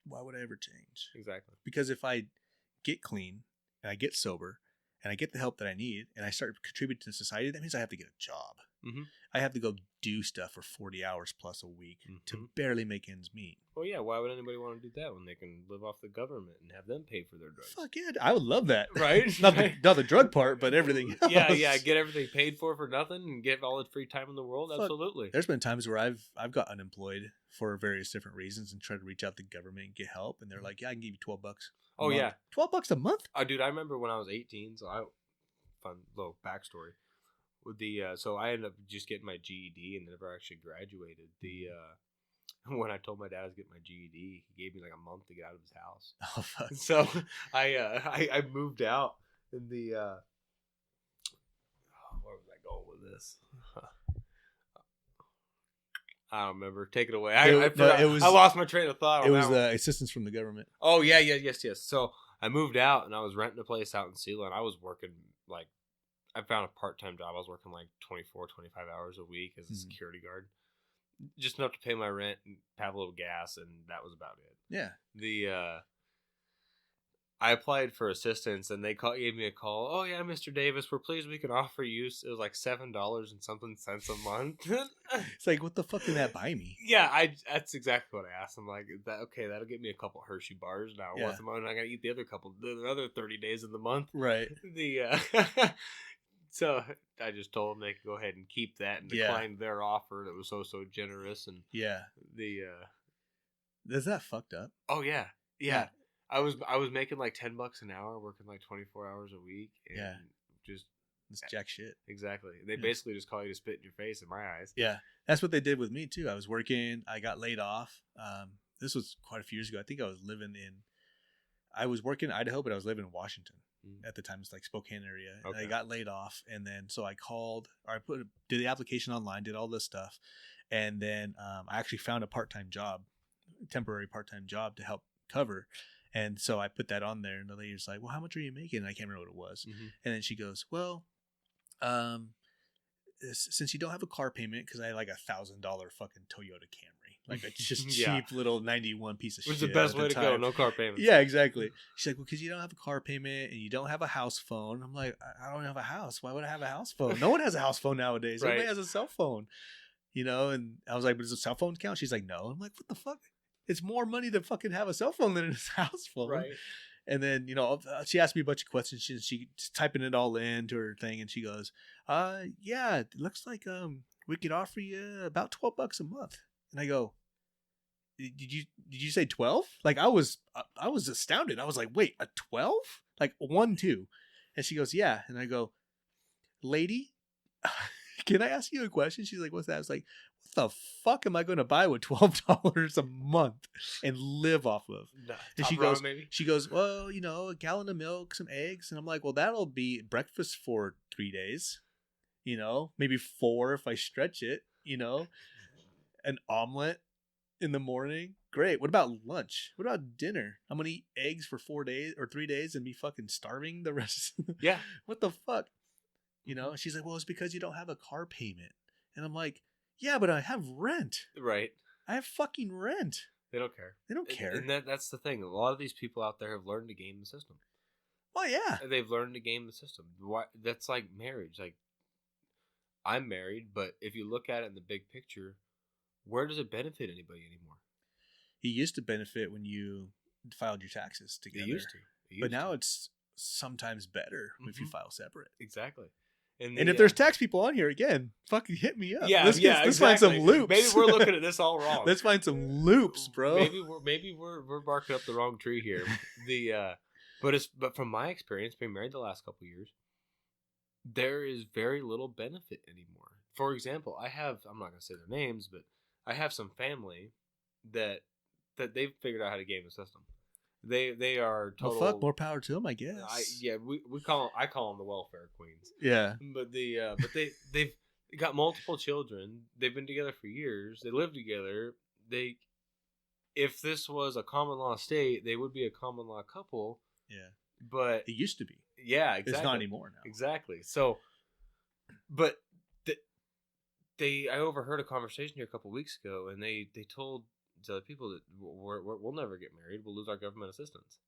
[SPEAKER 1] why would I ever change?
[SPEAKER 2] Exactly.
[SPEAKER 1] Because if I get clean and I get sober and I get the help that I need and I start contributing to society, that means I have to get a job. I have to go do stuff for 40 hours plus a week to barely make ends meet.
[SPEAKER 2] Well, yeah. Why would anybody want to do that when they can live off the government and have them pay for their drugs?
[SPEAKER 1] Fuck yeah, I would love that.
[SPEAKER 2] Right?
[SPEAKER 1] not the drug part, but everything else.
[SPEAKER 2] Yeah. Get everything paid for nothing and get all the free time in the world. Fuck. Absolutely.
[SPEAKER 1] There's been times where I've got unemployed for various different reasons and tried to reach out to government and get help, and they're like, "Yeah, I can give you $12."
[SPEAKER 2] Oh yeah,
[SPEAKER 1] $12 a month.
[SPEAKER 2] Oh, dude, I remember when I was 18. So fun little backstory. With so I ended up just getting my GED and never actually graduated. When I told my dad I was getting my GED, he gave me like a month to get out of his house.
[SPEAKER 1] Oh fuck!
[SPEAKER 2] So I moved out in the where was I going with this? I don't remember. Take it away. I lost my train of thought.
[SPEAKER 1] It was assistance from the government.
[SPEAKER 2] Oh yeah, yes. So I moved out and I was renting a place out in Sealand. And I was working like. I found a part-time job. I was working like 24, 25 hours a week as a security guard. Just enough to pay my rent and have a little gas, and that was about it.
[SPEAKER 1] Yeah.
[SPEAKER 2] I applied for assistance, and they gave me a call. Oh, yeah, Mr. Davis, we're pleased we can offer you. It was like $7 and something cents a month.
[SPEAKER 1] It's like, what the fuck can that buy me?
[SPEAKER 2] Yeah, that's exactly what I asked. I'm like, okay, that'll get me a couple Hershey bars now.
[SPEAKER 1] Yeah.
[SPEAKER 2] Once a month, I got to eat the other 30 days of the month.
[SPEAKER 1] Right.
[SPEAKER 2] So I just told them they could go ahead and keep that and decline their offer that was so generous. And
[SPEAKER 1] is that fucked up?
[SPEAKER 2] Oh yeah. I was making like $10 an hour, working like 24 hours a week. And just
[SPEAKER 1] it's jack shit.
[SPEAKER 2] Exactly. They basically just call you to spit in your face in my eyes.
[SPEAKER 1] Yeah, that's what they did with me too. I was working. I got laid off. This was quite a few years ago. I think I was working in Idaho, but I was living in Washington. At the time, it's like Spokane area. Okay. I got laid off, and then so I called, or I did the application online, did all this stuff, and then I actually found a temporary part-time job to help cover, and so I put that on there, and the lady was like, "Well, how much are you making?" And I can't remember what it was, and then she goes, "Well, since you don't have a car payment, because I had like $1,000 fucking Toyota Camry, like a just cheap little 91 piece of shit.
[SPEAKER 2] Which is the best way to go, no car payment.
[SPEAKER 1] Yeah, exactly. She's like, well, because you don't have a car payment and you don't have a house phone. I'm like, I don't have a house. Why would I have a house phone? No one has a house phone nowadays. Right. Everybody has a cell phone, And I was like, but does a cell phone count? She's like, no. I'm like, what the fuck? It's more money to fucking have a cell phone than a house phone.
[SPEAKER 2] Right.
[SPEAKER 1] And then, she asked me a bunch of questions. She's typing it all into her thing. And she goes, yeah, it looks like we could offer you about $12 a month. And I go, did you say 12? Like, I was astounded. I was like, wait, a 12? Like 1, 2. And she goes, yeah. And I go, lady, can I ask you a question? She's like, what's that? I was like, what the fuck am I going to buy with $12 a month and live off of? And she goes, well, a gallon of milk, some eggs. And I'm like, well, that'll be breakfast for 3 days, maybe 4 if I stretch it, an omelet in the morning. Great. What about lunch? What about dinner? I'm going to eat eggs for 4 days or 3 days and be fucking starving the rest.
[SPEAKER 2] Yeah.
[SPEAKER 1] What the fuck? She's like, well, it's because you don't have a car payment. And I'm like, yeah, but I have rent.
[SPEAKER 2] Right.
[SPEAKER 1] I have fucking rent.
[SPEAKER 2] They don't care.
[SPEAKER 1] They don't care.
[SPEAKER 2] And that's the thing. A lot of these people out there have learned to game the system.
[SPEAKER 1] Well, yeah.
[SPEAKER 2] They've learned to game the system. That's like marriage. Like, I'm married, but if you look at it in the big picture, where does it benefit anybody anymore?
[SPEAKER 1] It used to benefit when you filed your taxes together.
[SPEAKER 2] It used to.
[SPEAKER 1] But now it's sometimes better if you file separate.
[SPEAKER 2] Exactly.
[SPEAKER 1] And if there's tax people on here, again, fucking hit me up.
[SPEAKER 2] Yeah,
[SPEAKER 1] let's find some loops.
[SPEAKER 2] Maybe we're looking at this all wrong.
[SPEAKER 1] Let's find some loops, bro.
[SPEAKER 2] Maybe we're barking up the wrong tree here. But from my experience, being married the last couple of years, there is very little benefit anymore. For example, I'm not gonna say their names, but I have some family that they've figured out how to game the system. They are total.
[SPEAKER 1] Well, fuck, more power to them, I guess.
[SPEAKER 2] I call them the welfare queens.
[SPEAKER 1] Yeah.
[SPEAKER 2] But they've got multiple children. They've been together for years. They live together. If this was a common law state, they would be a common law couple.
[SPEAKER 1] Yeah.
[SPEAKER 2] But
[SPEAKER 1] it used to be.
[SPEAKER 2] Yeah, exactly.
[SPEAKER 1] It's not anymore now.
[SPEAKER 2] Exactly. So, but I overheard a conversation here a couple weeks ago, and they told the other people that we'll never get married. We'll lose our government assistance.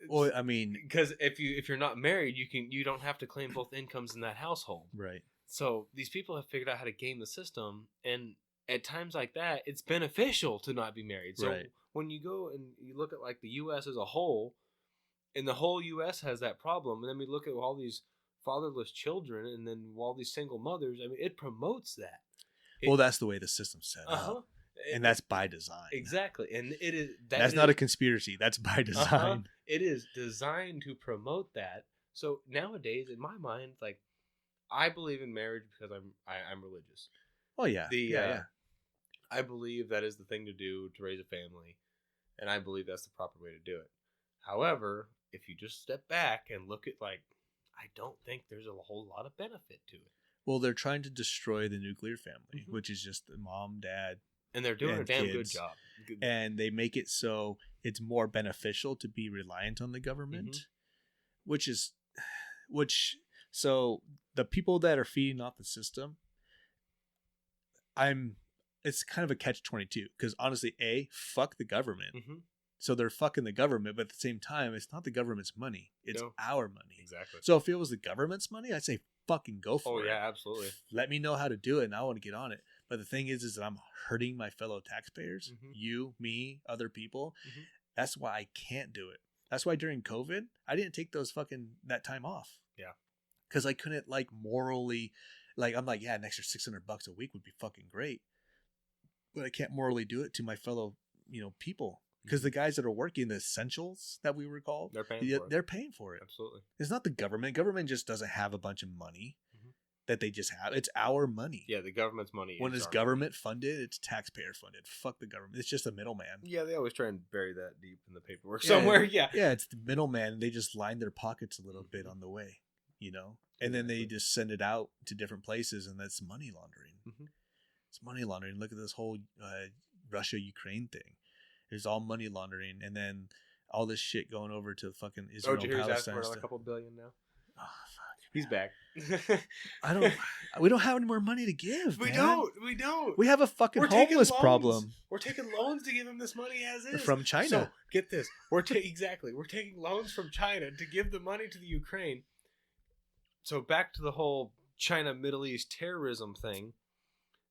[SPEAKER 1] Well, I mean,
[SPEAKER 2] because if you're not married, you don't have to claim both incomes in that household.
[SPEAKER 1] Right.
[SPEAKER 2] So these people have figured out how to game the system, and at times like that, it's beneficial to not be married. So when you go and you look at like the U.S. as a whole, and the whole U.S. has that problem, and then we look at all these fatherless children, and then all these single mothers. I mean, it promotes that.
[SPEAKER 1] Well, that's the way the system's set up. And that's by design.
[SPEAKER 2] Exactly. And it is
[SPEAKER 1] that's not a conspiracy. That's by design.
[SPEAKER 2] It is designed to promote that. So nowadays, in my mind, like I believe in marriage because I'm religious.
[SPEAKER 1] Oh yeah.
[SPEAKER 2] I believe that is the thing to do to raise a family, and I believe that's the proper way to do it. However, if you just step back and look at I don't think there's a whole lot of benefit to it.
[SPEAKER 1] Well, they're trying to destroy the nuclear family, which is just the mom, dad.
[SPEAKER 2] And they're doing a damn good job.
[SPEAKER 1] And they make it so it's more beneficial to be reliant on the government, so the people that are feeding off the system, it's kind of a catch-22 because honestly, fuck the government. So they're fucking the government, but at the same time, it's not the government's money. It's our money.
[SPEAKER 2] Exactly.
[SPEAKER 1] So if it was the government's money, I'd say fucking go for it.
[SPEAKER 2] Oh, yeah, absolutely.
[SPEAKER 1] Let me know how to do it, and I want to get on it. But the thing is that I'm hurting my fellow taxpayers, you, me, other people. That's why I can't do it. That's why during COVID, I didn't take that time off. Yeah. Because I couldn't morally, I'm like, yeah, an extra $600 a week would be fucking great. But I can't morally do it to my fellow, people. Because the guys that are working the essentials that we were called, they're paying for it.
[SPEAKER 2] Absolutely.
[SPEAKER 1] It's not the government. Government just doesn't have a bunch of money that they just have. It's our money.
[SPEAKER 2] Yeah, the government's money.
[SPEAKER 1] When it's government funded, it's taxpayer funded. Fuck the government. It's just a middleman.
[SPEAKER 2] Yeah, they always try and bury that deep in the paperwork somewhere. Yeah.
[SPEAKER 1] Yeah, it's the middleman. They just line their pockets a little bit on the way, And then they just send it out to different places, and that's money laundering. It's money laundering. Look at this whole Russia-Ukraine thing. There's all money laundering, and then all this shit going over to fucking Israel and Palestine.
[SPEAKER 2] For another couple billion now. Oh fuck, he's back.
[SPEAKER 1] We don't have any more money to give.
[SPEAKER 2] We
[SPEAKER 1] man.
[SPEAKER 2] don't.
[SPEAKER 1] We have a fucking homeless problem.
[SPEAKER 2] We're taking loans to give him this money as is
[SPEAKER 1] from China.
[SPEAKER 2] So get this, we're taking loans from China to give the money to the Ukraine. So back to the whole China Middle East terrorism thing.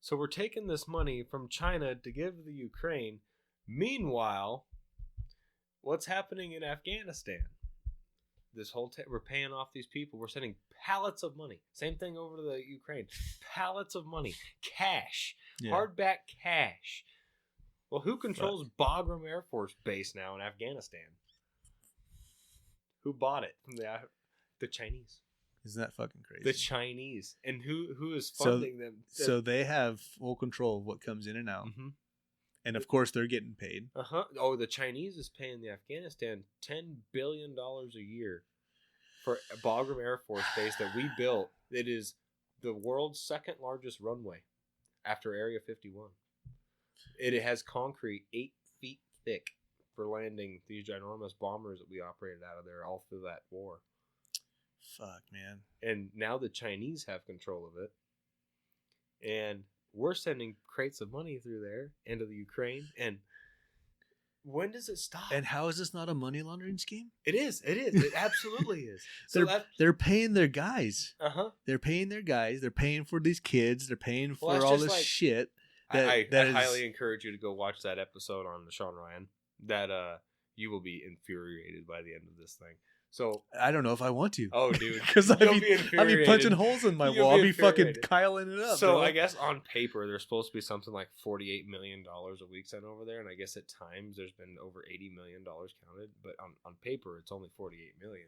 [SPEAKER 2] So we're taking this money from China to give the Ukraine. Meanwhile, what's happening in Afghanistan? This whole we're paying off these people. We're sending pallets of money. Same thing over to the Ukraine. Pallets of money, cash, hardback cash. Well, who controls Bagram Air Force Base now in Afghanistan? Who bought it? The Chinese.
[SPEAKER 1] Isn't that fucking crazy?
[SPEAKER 2] The Chinese. And who is funding them?
[SPEAKER 1] So they have full control of what comes in and out. And of course, they're getting paid.
[SPEAKER 2] Oh, the Chinese is paying the Afghanistan $10 billion a year for a Bagram Air Force Base that we built. It is the world's second largest runway after Area 51. It has concrete 8 feet thick for landing these ginormous bombers that we operated out of there all through that war.
[SPEAKER 1] Fuck, man.
[SPEAKER 2] And now the Chinese have control of it. And we're sending crates of money through there into the Ukraine. And when does it stop?
[SPEAKER 1] And how is this not a money laundering scheme?
[SPEAKER 2] It is. It absolutely is. So
[SPEAKER 1] they're paying their guys. They're paying their guys. They're paying for these kids. They're paying for all this shit.
[SPEAKER 2] I highly encourage you to go watch that episode on Sean Ryan. That you will be infuriated by the end of this thing. So
[SPEAKER 1] I don't know if I want to.
[SPEAKER 2] oh, dude,
[SPEAKER 1] Because I'd be
[SPEAKER 2] infuriated.
[SPEAKER 1] punching holes in my
[SPEAKER 2] You'll
[SPEAKER 1] wall.
[SPEAKER 2] be
[SPEAKER 1] I'll be fucking
[SPEAKER 2] infuriated.
[SPEAKER 1] Kyling it up.
[SPEAKER 2] So
[SPEAKER 1] bro.
[SPEAKER 2] I guess on paper there's supposed to be something like $48 million a week sent over there, and I guess at times there's been over $80 million counted, but on paper it's only $48 million.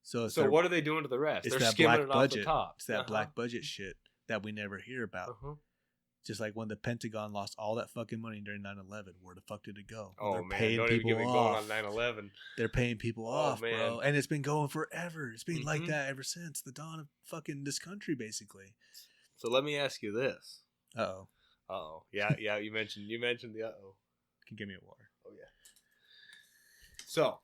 [SPEAKER 1] So
[SPEAKER 2] what are they doing to the rest?
[SPEAKER 1] It's
[SPEAKER 2] They're
[SPEAKER 1] that
[SPEAKER 2] skimming
[SPEAKER 1] black
[SPEAKER 2] it
[SPEAKER 1] budget.
[SPEAKER 2] off the top.
[SPEAKER 1] It's that black budget shit that we never hear about. Just like when the Pentagon lost all that fucking money during 9/11, where the fuck did it go?
[SPEAKER 2] Oh,
[SPEAKER 1] they're
[SPEAKER 2] man,
[SPEAKER 1] paying
[SPEAKER 2] don't even
[SPEAKER 1] people
[SPEAKER 2] get me
[SPEAKER 1] off.
[SPEAKER 2] going on 9/11.
[SPEAKER 1] They're paying people off,
[SPEAKER 2] man.
[SPEAKER 1] bro. And it's been going forever. It's been like
[SPEAKER 2] Mhm.
[SPEAKER 1] that ever since the dawn of fucking this country, basically.
[SPEAKER 2] So let me ask you this.
[SPEAKER 1] Uh-oh.
[SPEAKER 2] Uh-oh. Yeah, you mentioned the uh-oh.
[SPEAKER 1] Can you give me a water?
[SPEAKER 2] Oh, yeah. So,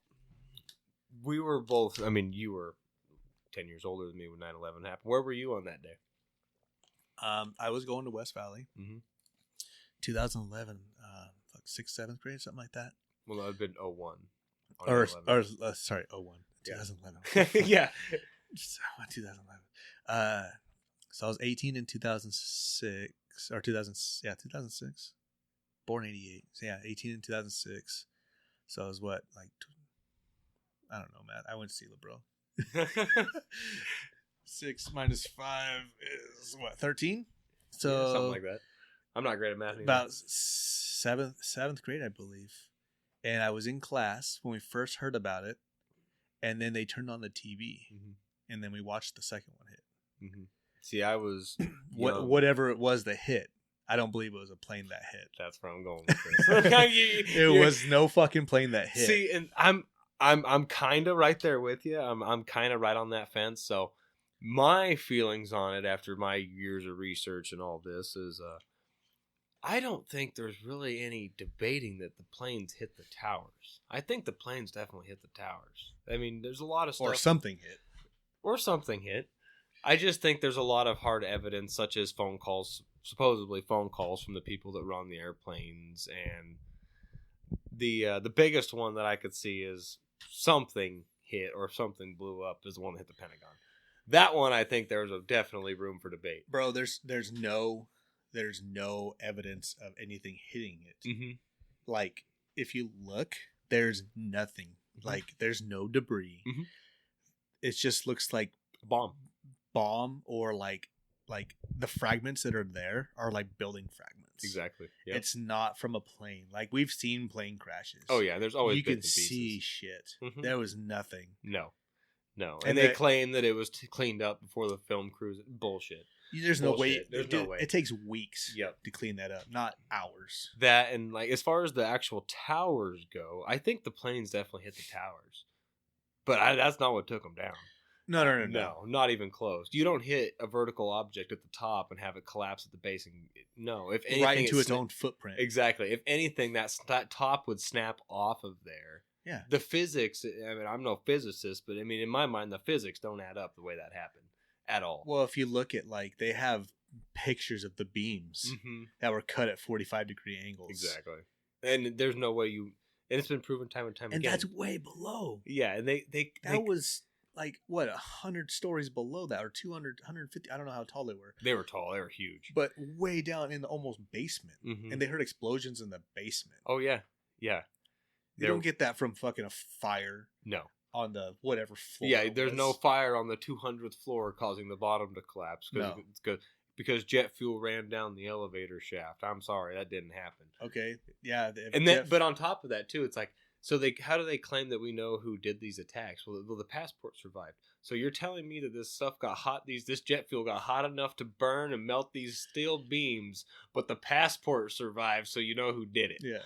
[SPEAKER 2] we were both, I mean, you were 10 years older than me when 9/11 happened. Where were you on that day?
[SPEAKER 1] I was going to West Valley.
[SPEAKER 2] Mm-hmm.
[SPEAKER 1] 2011, 6th, 7th grade, something like that.
[SPEAKER 2] Well, that would have been 01.
[SPEAKER 1] Sorry, 01.
[SPEAKER 2] Yeah.
[SPEAKER 1] 2011.
[SPEAKER 2] Yeah.
[SPEAKER 1] 2011. So I was 18 in 2006, or 2006. Born 88. So yeah, 18 in 2006. So I was what, like, I don't know, Matt. I went to Sela, bro. 6 minus 5 is what, 13? So
[SPEAKER 2] yeah, something like that. I'm not great at math.
[SPEAKER 1] About seventh grade, I believe. And I was in class when we first heard about it, and then they turned on the TV, and then we watched the second one hit.
[SPEAKER 2] Mm-hmm. See, I was
[SPEAKER 1] whatever it was that hit. I don't believe it was a plane that hit.
[SPEAKER 2] That's where I'm going with this.
[SPEAKER 1] It was no fucking plane that hit.
[SPEAKER 2] See, and I'm kind of right there with you. I'm kind of right on that fence. So my feelings on it after my years of research and all this is, I don't think there's really any debating that the planes hit the towers. I think the planes definitely hit the towers. I mean, there's a lot of stuff.
[SPEAKER 1] Or something hit.
[SPEAKER 2] Or something hit. I just think there's a lot of hard evidence, such as phone calls, supposedly phone calls from the people that run the airplanes, and the biggest one that I could see is something hit or something blew up is the one that hit the Pentagon. That one, I think there's definitely room for debate.
[SPEAKER 1] Bro, there's no evidence of anything hitting it.
[SPEAKER 2] Mm-hmm.
[SPEAKER 1] Like, if you look, there's nothing.
[SPEAKER 2] Mm-hmm.
[SPEAKER 1] Like, there's no debris.
[SPEAKER 2] Mm-hmm.
[SPEAKER 1] It just looks like bomb, or like the fragments that are there are like building fragments.
[SPEAKER 2] Exactly. Yep.
[SPEAKER 1] It's not from a plane. Like, we've seen plane crashes.
[SPEAKER 2] Oh yeah, there's always
[SPEAKER 1] you
[SPEAKER 2] bits
[SPEAKER 1] can
[SPEAKER 2] and pieces.
[SPEAKER 1] see shit.
[SPEAKER 2] Mm-hmm.
[SPEAKER 1] There was nothing.
[SPEAKER 2] No.
[SPEAKER 1] And
[SPEAKER 2] they claim that it was cleaned up before the film crews. Bullshit.
[SPEAKER 1] There's no way.
[SPEAKER 2] There's no way.
[SPEAKER 1] It takes weeks.
[SPEAKER 2] Yep.
[SPEAKER 1] To clean that up, not hours.
[SPEAKER 2] That, and like as far as the actual towers go, I think the planes definitely hit the towers, but that's not what took them down. No, not even close. You don't hit a vertical object at the top and have it collapse at the base. No, if anything,
[SPEAKER 1] right into its own footprint.
[SPEAKER 2] Exactly. If anything, that top would snap off of there.
[SPEAKER 1] Yeah.
[SPEAKER 2] The physics. I mean, I'm no physicist, but I mean, in my mind, the physics don't add up the way that happened at all.
[SPEAKER 1] Well, if you look at, like, they have pictures of the beams that were cut at 45-degree angles.
[SPEAKER 2] Exactly. And there's no way and it's been proven time and time again.
[SPEAKER 1] And that's way below.
[SPEAKER 2] Yeah, and they
[SPEAKER 1] was like, what, 100 stories below that, or 200, 150. I don't know how tall they were.
[SPEAKER 2] They were tall. They were huge.
[SPEAKER 1] But way down in the almost basement. And they heard explosions in the basement.
[SPEAKER 2] Oh, yeah. Yeah.
[SPEAKER 1] You don't get that from fucking a fire.
[SPEAKER 2] No.
[SPEAKER 1] On the whatever floor.
[SPEAKER 2] Yeah, there's no fire on the 200th floor causing the bottom to collapse.
[SPEAKER 1] No.
[SPEAKER 2] Because jet fuel ran down the elevator shaft. I'm sorry, that didn't happen.
[SPEAKER 1] Okay. Yeah.
[SPEAKER 2] But on top of that, too, it's like, so how do they claim that we know who did these attacks? Well, the passport survived. So you're telling me that this stuff got hot, this jet fuel got hot enough to burn and melt these steel beams, but the passport survived, so you know who did it.
[SPEAKER 1] Yeah.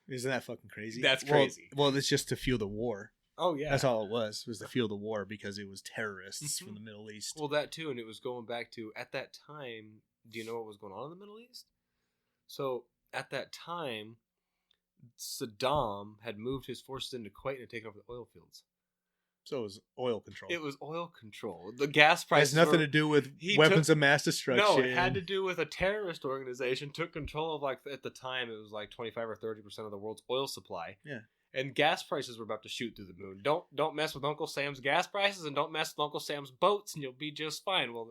[SPEAKER 1] Isn't that fucking crazy?
[SPEAKER 2] That's crazy.
[SPEAKER 1] Well, it's just to fuel the war.
[SPEAKER 2] Oh, yeah.
[SPEAKER 1] That's all it was to fuel the war, because it was terrorists from the Middle East.
[SPEAKER 2] Well, that too, and it was going back to, at that time, do you know what was going on in the Middle East? So, at that time, Saddam had moved his forces into Kuwait and had taken over the oil fields.
[SPEAKER 1] So it was oil control.
[SPEAKER 2] It was oil control. The gas prices.
[SPEAKER 1] It has nothing to do with weapons of mass destruction.
[SPEAKER 2] No, it had to do with a terrorist organization took control of, like, at the time, it was like 25 or 30% of the world's oil supply.
[SPEAKER 1] Yeah.
[SPEAKER 2] And gas prices were about to shoot through the moon. Don't mess with Uncle Sam's gas prices, and don't mess with Uncle Sam's boats, and you'll be just fine. Well,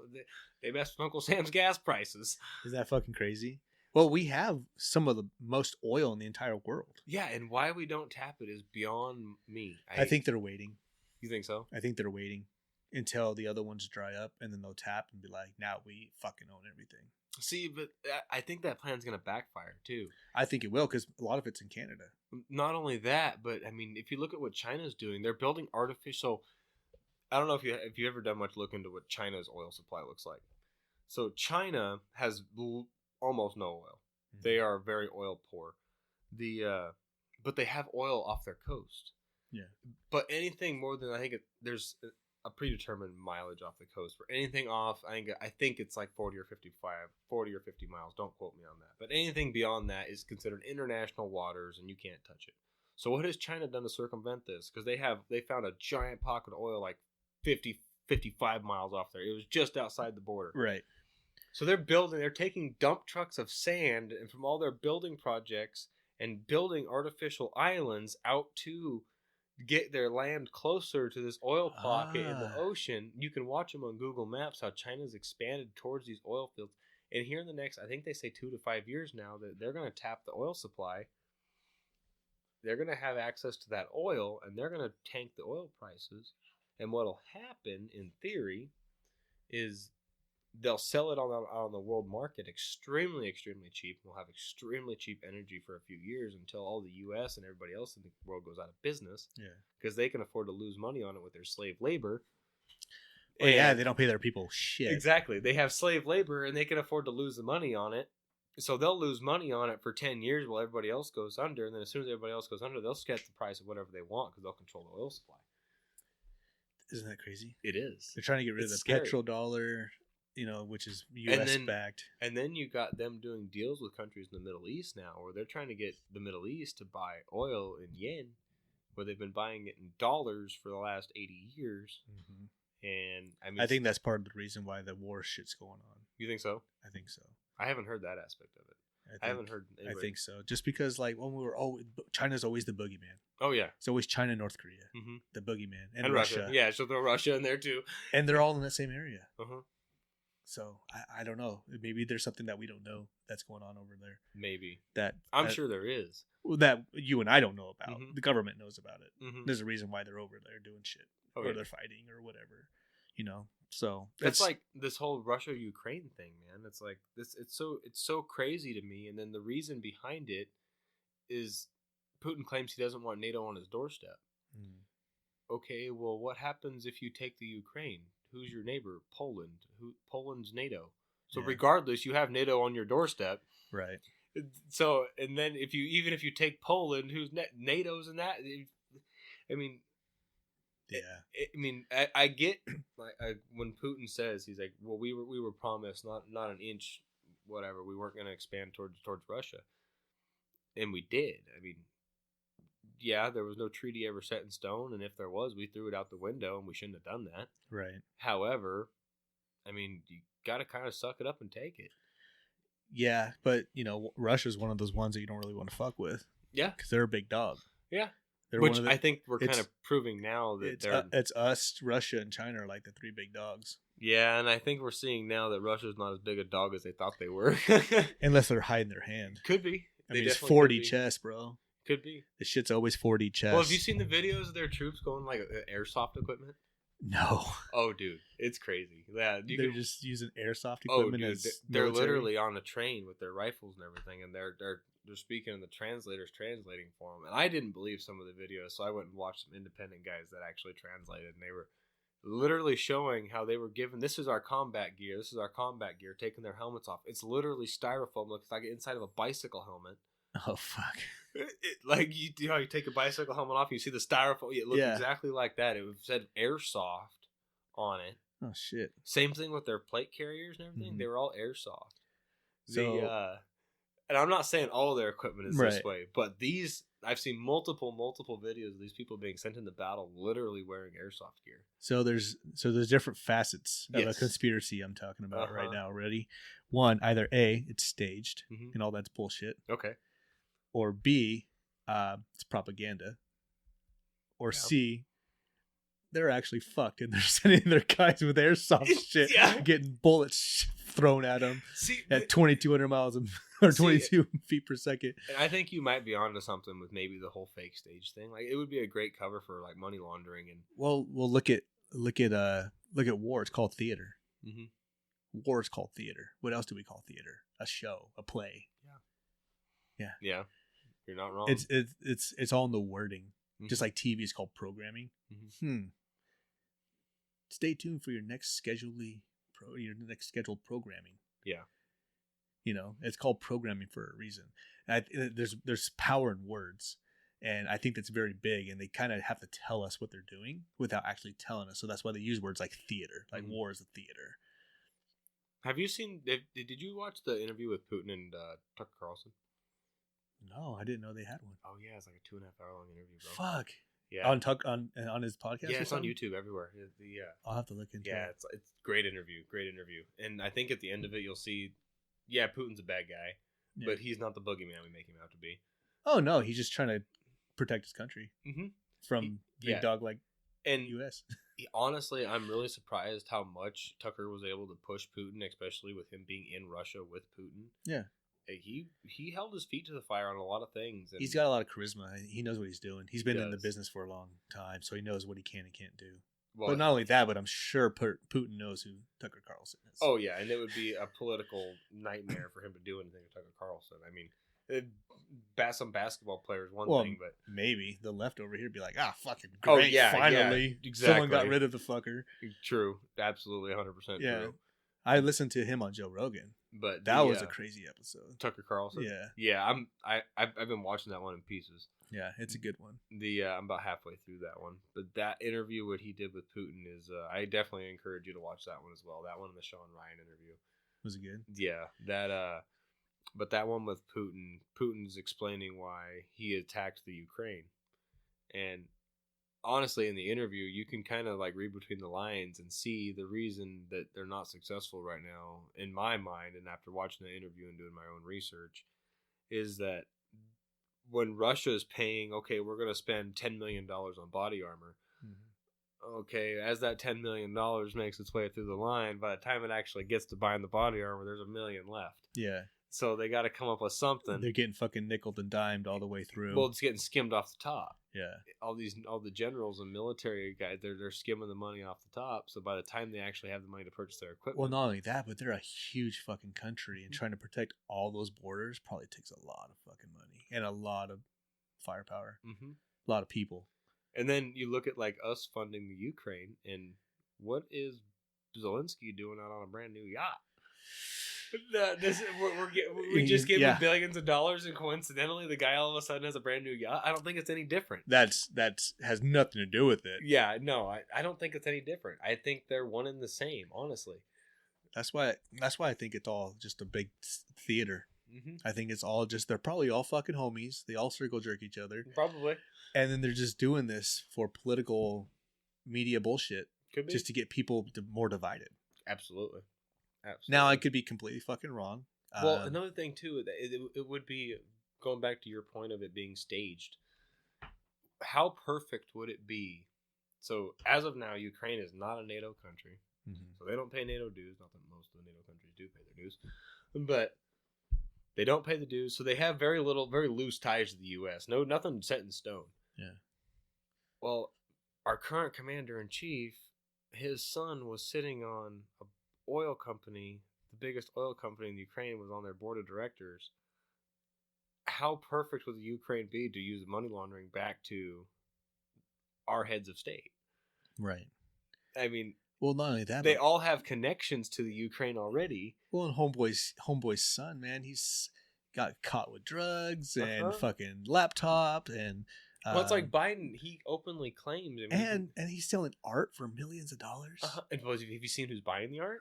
[SPEAKER 2] they messed with Uncle Sam's gas prices.
[SPEAKER 1] Isn't that fucking crazy? Well, we have some of the most oil in the entire world.
[SPEAKER 2] Yeah, and why we don't tap it is beyond me.
[SPEAKER 1] I think they're waiting.
[SPEAKER 2] You think so?
[SPEAKER 1] I think they're waiting until the other ones dry up, and then they'll tap and be like, "Now we fucking own everything."
[SPEAKER 2] See, but I think that plan's going to backfire too.
[SPEAKER 1] I think it will because a lot of it's in Canada.
[SPEAKER 2] Not only that, but I mean, if you look at what China's doing, they're building artificial. I don't know if you ever done much look into what China's oil supply looks like. So China has almost no oil. Mm-hmm. They are very oil poor. But they have oil off their coast.
[SPEAKER 1] Yeah.
[SPEAKER 2] But anything more than there's a predetermined mileage off the coast. For anything off, I think it's like 40 or 50 miles. Don't quote me on that. But anything beyond that is considered international waters, and you can't touch it. So what has China done to circumvent this? Because they found a giant pocket of oil like 50, 55 miles off there. It was just outside the border.
[SPEAKER 1] Right.
[SPEAKER 2] So they're taking dump trucks of sand and from all their building projects and building artificial islands out to get their land closer to this oil pocket in the ocean. You can watch them on Google Maps how China's expanded towards these oil fields. And here in the next, I think they say 2 to 5 years now, that they're going to tap the oil supply. They're going to have access to that oil, and they're going to tank the oil prices. And what'll happen, in theory, is they'll sell it on the world market extremely, extremely cheap. We'll have extremely cheap energy for a few years until all the U.S. and everybody else in the world goes out of business. Yeah, because they can afford to lose money on it with their slave labor.
[SPEAKER 1] Well, yeah, they don't pay their people shit.
[SPEAKER 2] Exactly. They have slave labor, and they can afford to lose the money on it. So they'll lose money on it for 10 years while everybody else goes under. And then as soon as everybody else goes under, they'll set the price of whatever they want because they'll control the oil supply.
[SPEAKER 1] Isn't that crazy?
[SPEAKER 2] It is.
[SPEAKER 1] They're trying to get rid of the petrodollar, which is U.S. backed.
[SPEAKER 2] And then you got them doing deals with countries in the Middle East now, where they're trying to get the Middle East to buy oil in yen, where they've been buying it in dollars for the last 80 years. Mm-hmm. And
[SPEAKER 1] I think that's part of the reason why the war shit's going on.
[SPEAKER 2] You think so?
[SPEAKER 1] I think so.
[SPEAKER 2] I haven't heard that aspect of it. I haven't heard anybody.
[SPEAKER 1] I think so. Just because, like, when China's always the boogeyman.
[SPEAKER 2] Oh, yeah.
[SPEAKER 1] It's always China, North Korea, the boogeyman.
[SPEAKER 2] And Russia. Yeah, she'll throw Russia in there, too.
[SPEAKER 1] And they're all in that same area. Uh-huh. So, I don't know. Maybe there's something that we don't know that's going on over there.
[SPEAKER 2] Maybe.
[SPEAKER 1] I'm
[SPEAKER 2] sure there is.
[SPEAKER 1] That you and I don't know about. Mm-hmm. The government knows about it. Mm-hmm. There's a reason why they're over there doing shit. Or they're fighting or whatever. So
[SPEAKER 2] that's like this whole Russia-Ukraine thing, man. It's like this. It's so crazy to me. And then the reason behind it is Putin claims he doesn't want NATO on his doorstep. Mm. Okay, well, what happens if you take the Ukraine? Who's your neighbor? Poland. Poland's NATO. So regardless, you have NATO on your doorstep.
[SPEAKER 1] Right.
[SPEAKER 2] So, and then if you take Poland, who's NATO's in that? I mean.
[SPEAKER 1] Yeah.
[SPEAKER 2] I get when Putin says, he's like, well, we were promised not an inch, whatever. We weren't going to expand towards Russia, and we did. I mean, yeah, there was no treaty ever set in stone, and if there was, we threw it out the window, and we shouldn't have done that.
[SPEAKER 1] Right.
[SPEAKER 2] However, I mean, you got to kind of suck it up and take it.
[SPEAKER 1] Yeah, but Russia's one of those ones that you don't really want to fuck with.
[SPEAKER 2] Yeah,
[SPEAKER 1] because they're a big dog.
[SPEAKER 2] Yeah. Which I think we're kind of proving now that
[SPEAKER 1] it's us, Russia, and China are like the three big dogs.
[SPEAKER 2] Yeah, and I think we're seeing now that Russia's not as big a dog as they thought they were.
[SPEAKER 1] Unless they're hiding their hand.
[SPEAKER 2] Could be.
[SPEAKER 1] I mean, it's 4D chess, bro.
[SPEAKER 2] Could be.
[SPEAKER 1] The shit's always 4D chess.
[SPEAKER 2] Well, have you seen the videos of their troops going like airsoft equipment?
[SPEAKER 1] No.
[SPEAKER 2] Oh, dude, it's crazy. Yeah,
[SPEAKER 1] they're just using airsoft equipment.
[SPEAKER 2] Oh, dude, they're literally on a train with their rifles and everything, and they're speaking and the translators translating for them. And I didn't believe some of the videos, so I went and watched some independent guys that actually translated, and they were literally showing how they were given, this is our combat gear, taking their helmets off. It's literally styrofoam, looks like inside of a bicycle helmet.
[SPEAKER 1] Oh, fuck.
[SPEAKER 2] Like, you take a bicycle helmet off, and you see the styrofoam, it looked exactly like that. It said airsoft on it.
[SPEAKER 1] Oh, shit.
[SPEAKER 2] Same thing with their plate carriers and everything. Mm-hmm. They were all airsoft. And I'm not saying all of their equipment is this way, but I've seen multiple videos of these people being sent into battle literally wearing airsoft gear.
[SPEAKER 1] So there's different facets of a conspiracy I'm talking about right now. Ready? One, either A, it's staged and all that's bullshit.
[SPEAKER 2] Okay.
[SPEAKER 1] Or B, it's propaganda. Or C, they're actually fucked and they're sending their guys with airsoft shit, getting bullets thrown at him
[SPEAKER 2] See,
[SPEAKER 1] at 2,200 miles or 22 feet per second.
[SPEAKER 2] And I think you might be onto something with maybe the whole fake stage thing. Like, it would be a great cover for like money laundering and.
[SPEAKER 1] Well, look at war. It's called theater.
[SPEAKER 2] Mm-hmm.
[SPEAKER 1] War is called theater. What else do we call theater? A show, a play.
[SPEAKER 2] Yeah. You're not wrong.
[SPEAKER 1] It's all in the wording.
[SPEAKER 2] Mm-hmm.
[SPEAKER 1] Just like TV is called programming. Mm-hmm. Stay tuned for your next scheduled programming.
[SPEAKER 2] Yeah.
[SPEAKER 1] You know, it's called programming for a reason. There's power in words, and I think that's very big. And they kind of have to tell us what they're doing without actually telling us. So that's why they use words like theater, like war is a theater.
[SPEAKER 2] Have you seen? Did you watch the interview with Putin and Tucker Carlson?
[SPEAKER 1] No, I didn't know they had one.
[SPEAKER 2] Oh yeah, it's like a 2.5 hour long interview, bro.
[SPEAKER 1] Fuck.
[SPEAKER 2] Yeah.
[SPEAKER 1] On his podcast.
[SPEAKER 2] Yeah, it's on YouTube everywhere.
[SPEAKER 1] I'll have to look into it.
[SPEAKER 2] Yeah, it's great interview, and I think at the end of it you'll see, yeah, Putin's a bad guy, but he's not the boogeyman we make him out to be.
[SPEAKER 1] Oh no, he's just trying to protect his country from big dog like U.S.
[SPEAKER 2] Honestly, I'm really surprised how much Tucker was able to push Putin, especially with him being in Russia with Putin.
[SPEAKER 1] Yeah.
[SPEAKER 2] He held his feet to the fire on a lot of things. And
[SPEAKER 1] he's got a lot of charisma. He knows what he's doing. He's been in the
[SPEAKER 2] does.
[SPEAKER 1] business for a long time, so he knows what he can and can't do.
[SPEAKER 2] Well,
[SPEAKER 1] but not only that, but I'm sure Putin knows who Tucker Carlson is.
[SPEAKER 2] Oh, yeah, and it would be a political nightmare for him to do anything to Tucker Carlson. I mean, some basketball players one thing, but
[SPEAKER 1] maybe the left over here be like, fucking great, finally,
[SPEAKER 2] exactly.
[SPEAKER 1] Someone got rid of the fucker.
[SPEAKER 2] True, absolutely, 100% true.
[SPEAKER 1] I listened to him on Joe Rogan,
[SPEAKER 2] but
[SPEAKER 1] that was a crazy episode.
[SPEAKER 2] Tucker Carlson,
[SPEAKER 1] yeah.
[SPEAKER 2] I've been watching that one in pieces.
[SPEAKER 1] Yeah, it's a good one.
[SPEAKER 2] I'm about halfway through that one, but that interview what he did with Putin is, I definitely encourage you to watch that one as well. That one and the Sean Ryan interview.
[SPEAKER 1] Was it good?
[SPEAKER 2] Yeah, but that one with Putin's explaining why he attacked the Ukraine, and honestly, in the interview, you can kind of like read between the lines and see the reason that they're not successful right now, in my mind, and after watching the interview and doing my own research, is that when Russia is paying, okay, we're going to spend $10 million on body armor. Mm-hmm. Okay, as that $10 million makes its way through the line, by the time it actually gets to buying the body armor, there's $1 million left.
[SPEAKER 1] Yeah.
[SPEAKER 2] So they got to come up with something.
[SPEAKER 1] They're getting fucking nickeled and dimed all the way through.
[SPEAKER 2] Well, it's getting skimmed off the top.
[SPEAKER 1] Yeah.
[SPEAKER 2] All the generals and military guys, they're skimming the money off the top. So by the time they actually have the money to purchase their equipment.
[SPEAKER 1] Well, not only that, but they're a huge fucking country, and trying to protect all those borders probably takes a lot of fucking money and a lot of firepower. Mm-hmm. A lot of people. And
[SPEAKER 2] then you look at like us funding the Ukraine, and what is Zelensky doing out on a brand new yacht? We just gave him billions of dollars, and coincidentally, the guy all of a sudden has a brand new yacht. I don't think it's any different.
[SPEAKER 1] That has nothing to do with it.
[SPEAKER 2] Yeah, no, I don't think it's any different. I think they're one and the same, honestly.
[SPEAKER 1] That's why I think it's all just a big theater. Mm-hmm. I think it's all just, they're probably all fucking homies. They all circle jerk each other.
[SPEAKER 2] Probably.
[SPEAKER 1] And then they're just doing this for political media bullshit.
[SPEAKER 2] Could be.
[SPEAKER 1] Just to get people more divided.
[SPEAKER 2] Absolutely.
[SPEAKER 1] Now, I could be completely fucking wrong.
[SPEAKER 2] Well, another thing, too, it would be, going back to your point of it being staged, how perfect would it be? So, as of now, Ukraine is not a NATO country. Mm-hmm. So, they don't pay NATO dues. Not that most of the NATO countries do pay their dues. But they don't pay the dues. So, they have very loose ties to the U.S. Nothing set in stone.
[SPEAKER 1] Yeah.
[SPEAKER 2] Well, our current commander-in-chief, his son was sitting on a oil company, the biggest oil company in Ukraine, was on their board of directors. How perfect would the Ukraine be to use money laundering back to our heads of state?
[SPEAKER 1] Right.
[SPEAKER 2] I mean,
[SPEAKER 1] well, not only that,
[SPEAKER 2] they all have connections to the Ukraine already.
[SPEAKER 1] Well, and homeboy's son, man, he's got caught with drugs and fucking laptop and.
[SPEAKER 2] Well, it's like Biden. He openly claims,
[SPEAKER 1] and he's selling art for millions of dollars.
[SPEAKER 2] And have you seen who's buying the art?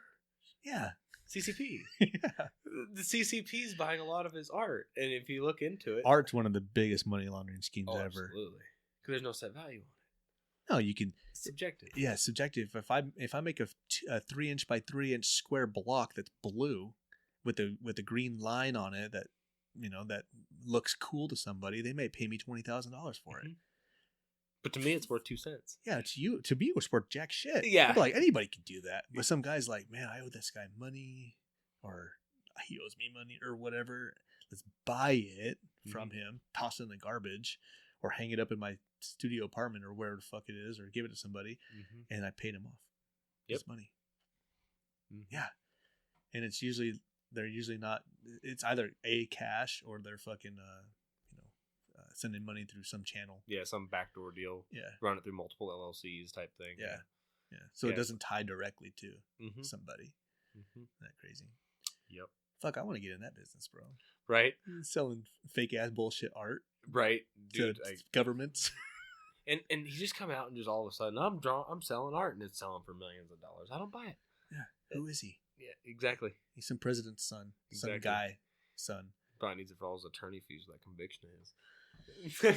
[SPEAKER 1] Yeah,
[SPEAKER 2] CCP.
[SPEAKER 1] Yeah,
[SPEAKER 2] the CCP is buying a lot of his art, and if you look into it,
[SPEAKER 1] art's one of the biggest money laundering schemes ever.
[SPEAKER 2] Absolutely, because there's no set value on it.
[SPEAKER 1] No, you can.
[SPEAKER 2] It's subjective.
[SPEAKER 1] Yeah, subjective. If I make a 3-inch by 3-inch square block that's blue, with a green line on it that looks cool to somebody, they may pay me $20,000 for it.
[SPEAKER 2] But to me, it's worth 2 cents.
[SPEAKER 1] Yeah, to me, it's worth jack shit.
[SPEAKER 2] Yeah,
[SPEAKER 1] like anybody can do that. But some guy's like, man, I owe this guy money. or he owes me money or whatever. Let's buy it from him, toss it in the garbage, or hang it up in my studio apartment or wherever the fuck it is, or give it to somebody, and I paid him off his money. Yeah, and they're usually not. It's either cash or they're fucking sending money through some channel.
[SPEAKER 2] Yeah, some backdoor deal.
[SPEAKER 1] Yeah,
[SPEAKER 2] run it through multiple LLCs type thing.
[SPEAKER 1] Yeah. So it doesn't tie directly to somebody. Isn't that crazy?
[SPEAKER 2] Yep.
[SPEAKER 1] Fuck, I want to get in that business, bro.
[SPEAKER 2] Right.
[SPEAKER 1] Selling fake ass bullshit art.
[SPEAKER 2] Right, dude.
[SPEAKER 1] To governments.
[SPEAKER 2] And he just come out and just all of a sudden, I'm selling art and it's selling for millions of dollars. I don't buy it.
[SPEAKER 1] Yeah. Who is he?
[SPEAKER 2] Yeah, exactly.
[SPEAKER 1] He's some president's son.
[SPEAKER 2] Exactly.
[SPEAKER 1] Some guy son.
[SPEAKER 2] Probably needs it for all his attorney fees that conviction is.